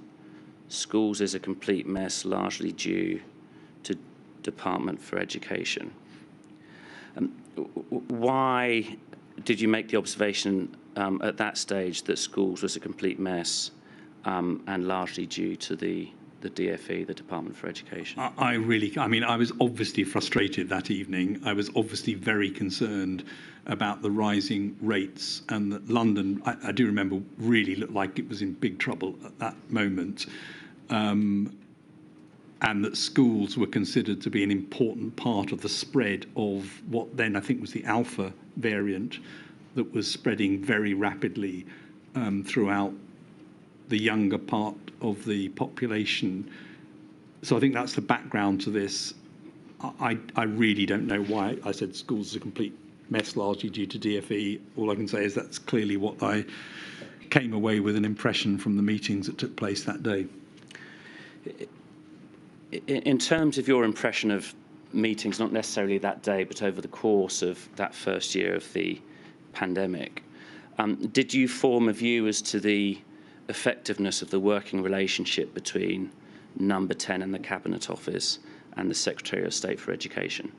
Schools is a complete mess, largely due to Department for Education. Why did you make the observation at that stage that schools was a complete mess? and largely due to the DfE, the Department for Education? I mean, I was obviously frustrated that evening. I was obviously very concerned about the rising rates, and that London, I do remember, really looked like it was in big trouble at that moment. And that schools were considered to be an important part of the spread of what then I think was the Alpha variant that was spreading very rapidly throughout the younger part of the population. So I think that's the background to this. I really don't know why I said schools are a complete mess, largely due to DfE. All I can say is that's clearly what I came away with, an impression from the meetings that took place that day. In terms of your impression of meetings, not necessarily that day, but over the course of that first year of the pandemic, did you form a view as to the effectiveness of the working relationship between Number 10 and the Cabinet Office and the Secretary of State for Education?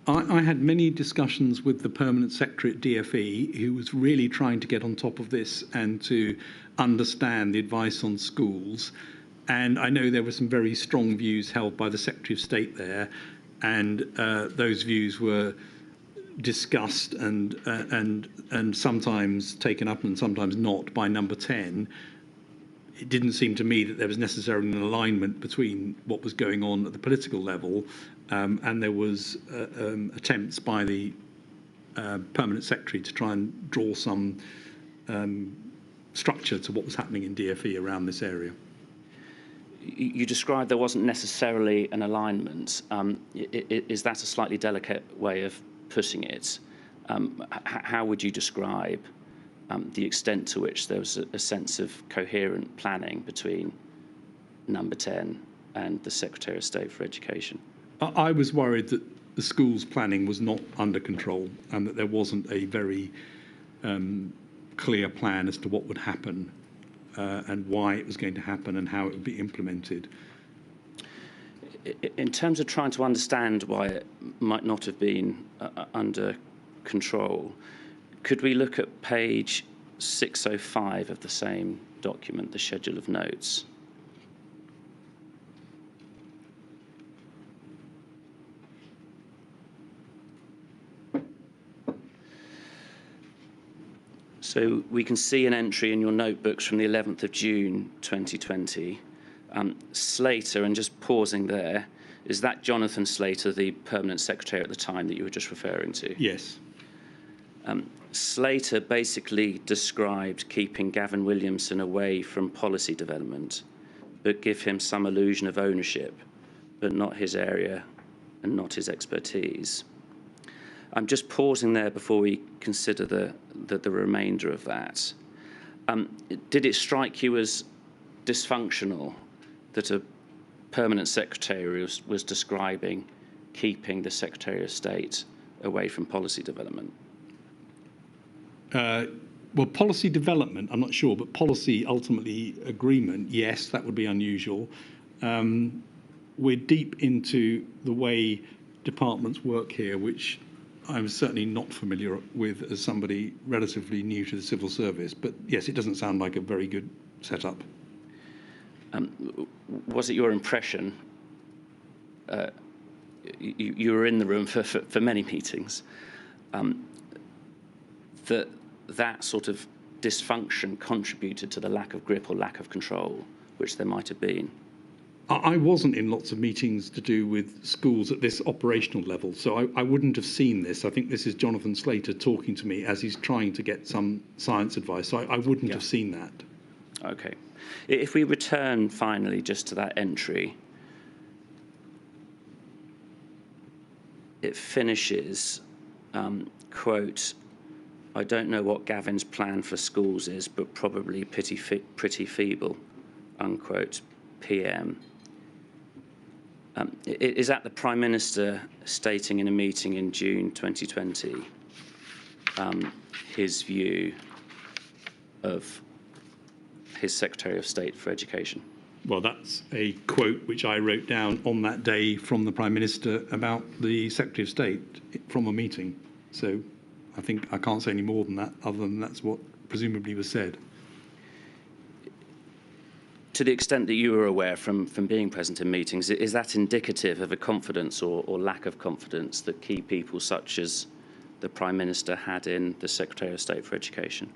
I had many discussions with the Permanent Secretary at DfE, who was really trying to get on top of this and to understand the advice on schools. And I know there were some very strong views held by the Secretary of State there, and those views were discussed and sometimes taken up and sometimes not by Number 10. It didn't seem to me that there was necessarily an alignment between what was going on at the political level, and there was attempts by the Permanent Secretary to try and draw some structure to what was happening in DfE around this area. You described there wasn't necessarily an alignment. Is that a slightly delicate way of putting it? How would you describe the extent to which there was a sense of coherent planning between Number 10 and the Secretary of State for Education? I was worried that the school's planning was not under control and that there wasn't a very clear plan as to what would happen and why it was going to happen and how it would be implemented. In terms of trying to understand why it might not have been under control, could we look at page 605 of the same document, the schedule of notes? So we can see an entry in your notebooks from the 11th of June 2020. Slater, and just pausing there, is that Jonathan Slater, the Permanent Secretary at the time that you were just referring to? Yes. Slater basically described keeping Gavin Williamson away from policy development, but give him some illusion of ownership, but not his area and not his expertise. I'm just pausing there before we consider the remainder of that. Did it strike you as dysfunctional that a Permanent Secretary was describing keeping the Secretary of State away from policy development? Well, policy development, I'm not sure, but policy ultimately agreement, yes, that would be unusual. We're deep into the way departments work here, which I'm certainly not familiar with as somebody relatively new to the civil service. But yes, it doesn't sound like a very good setup. Was it your impression, you were in the room for many meetings, that sort of dysfunction contributed to the lack of grip or lack of control, which there might have been? I wasn't in lots of meetings to do with schools at this operational level, so I wouldn't have seen this. I think this is Jonathan Slater talking to me as he's trying to get some science advice, so I wouldn't have seen that. Okay. If we return finally just to that entry, it finishes, quote, "I don't know what Gavin's plan for schools is, but probably pretty feeble," unquote, PM. Is that the Prime Minister stating in a meeting in June 2020 his view of his Secretary of State for Education? Well, that's a quote which I wrote down on that day from the Prime Minister about the Secretary of State from a meeting. So I think I can't say any more than that, other than that's what presumably was said. to the extent that you were aware from being present in meetings, is that indicative of a confidence or lack of confidence that key people such as the Prime Minister had in the Secretary of State for Education?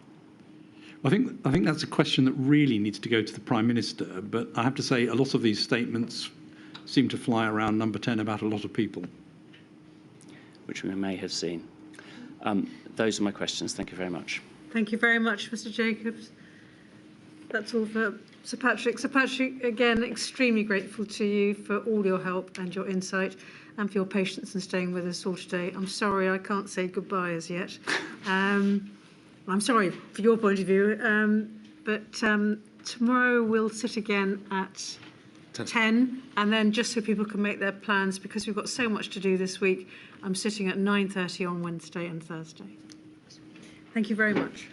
I think that's a question that really needs to go to the Prime Minister, but I have to say a lot of these statements seem to fly around number 10 about a lot of people. Which we may have seen. Those are my questions. Thank you very much. Thank you very much, Mr. Jacobs. That's all for Sir Patrick. Sir Patrick, again, extremely grateful to you for all your help and your insight and for your patience in staying with us all today. I'm sorry I can't say goodbye as yet. I'm sorry for your point of view, but tomorrow we'll sit again at 10, and then just so people can make their plans, because we've got so much to do this week, I'm sitting at 9:30 on Wednesday and Thursday. Thank you very much.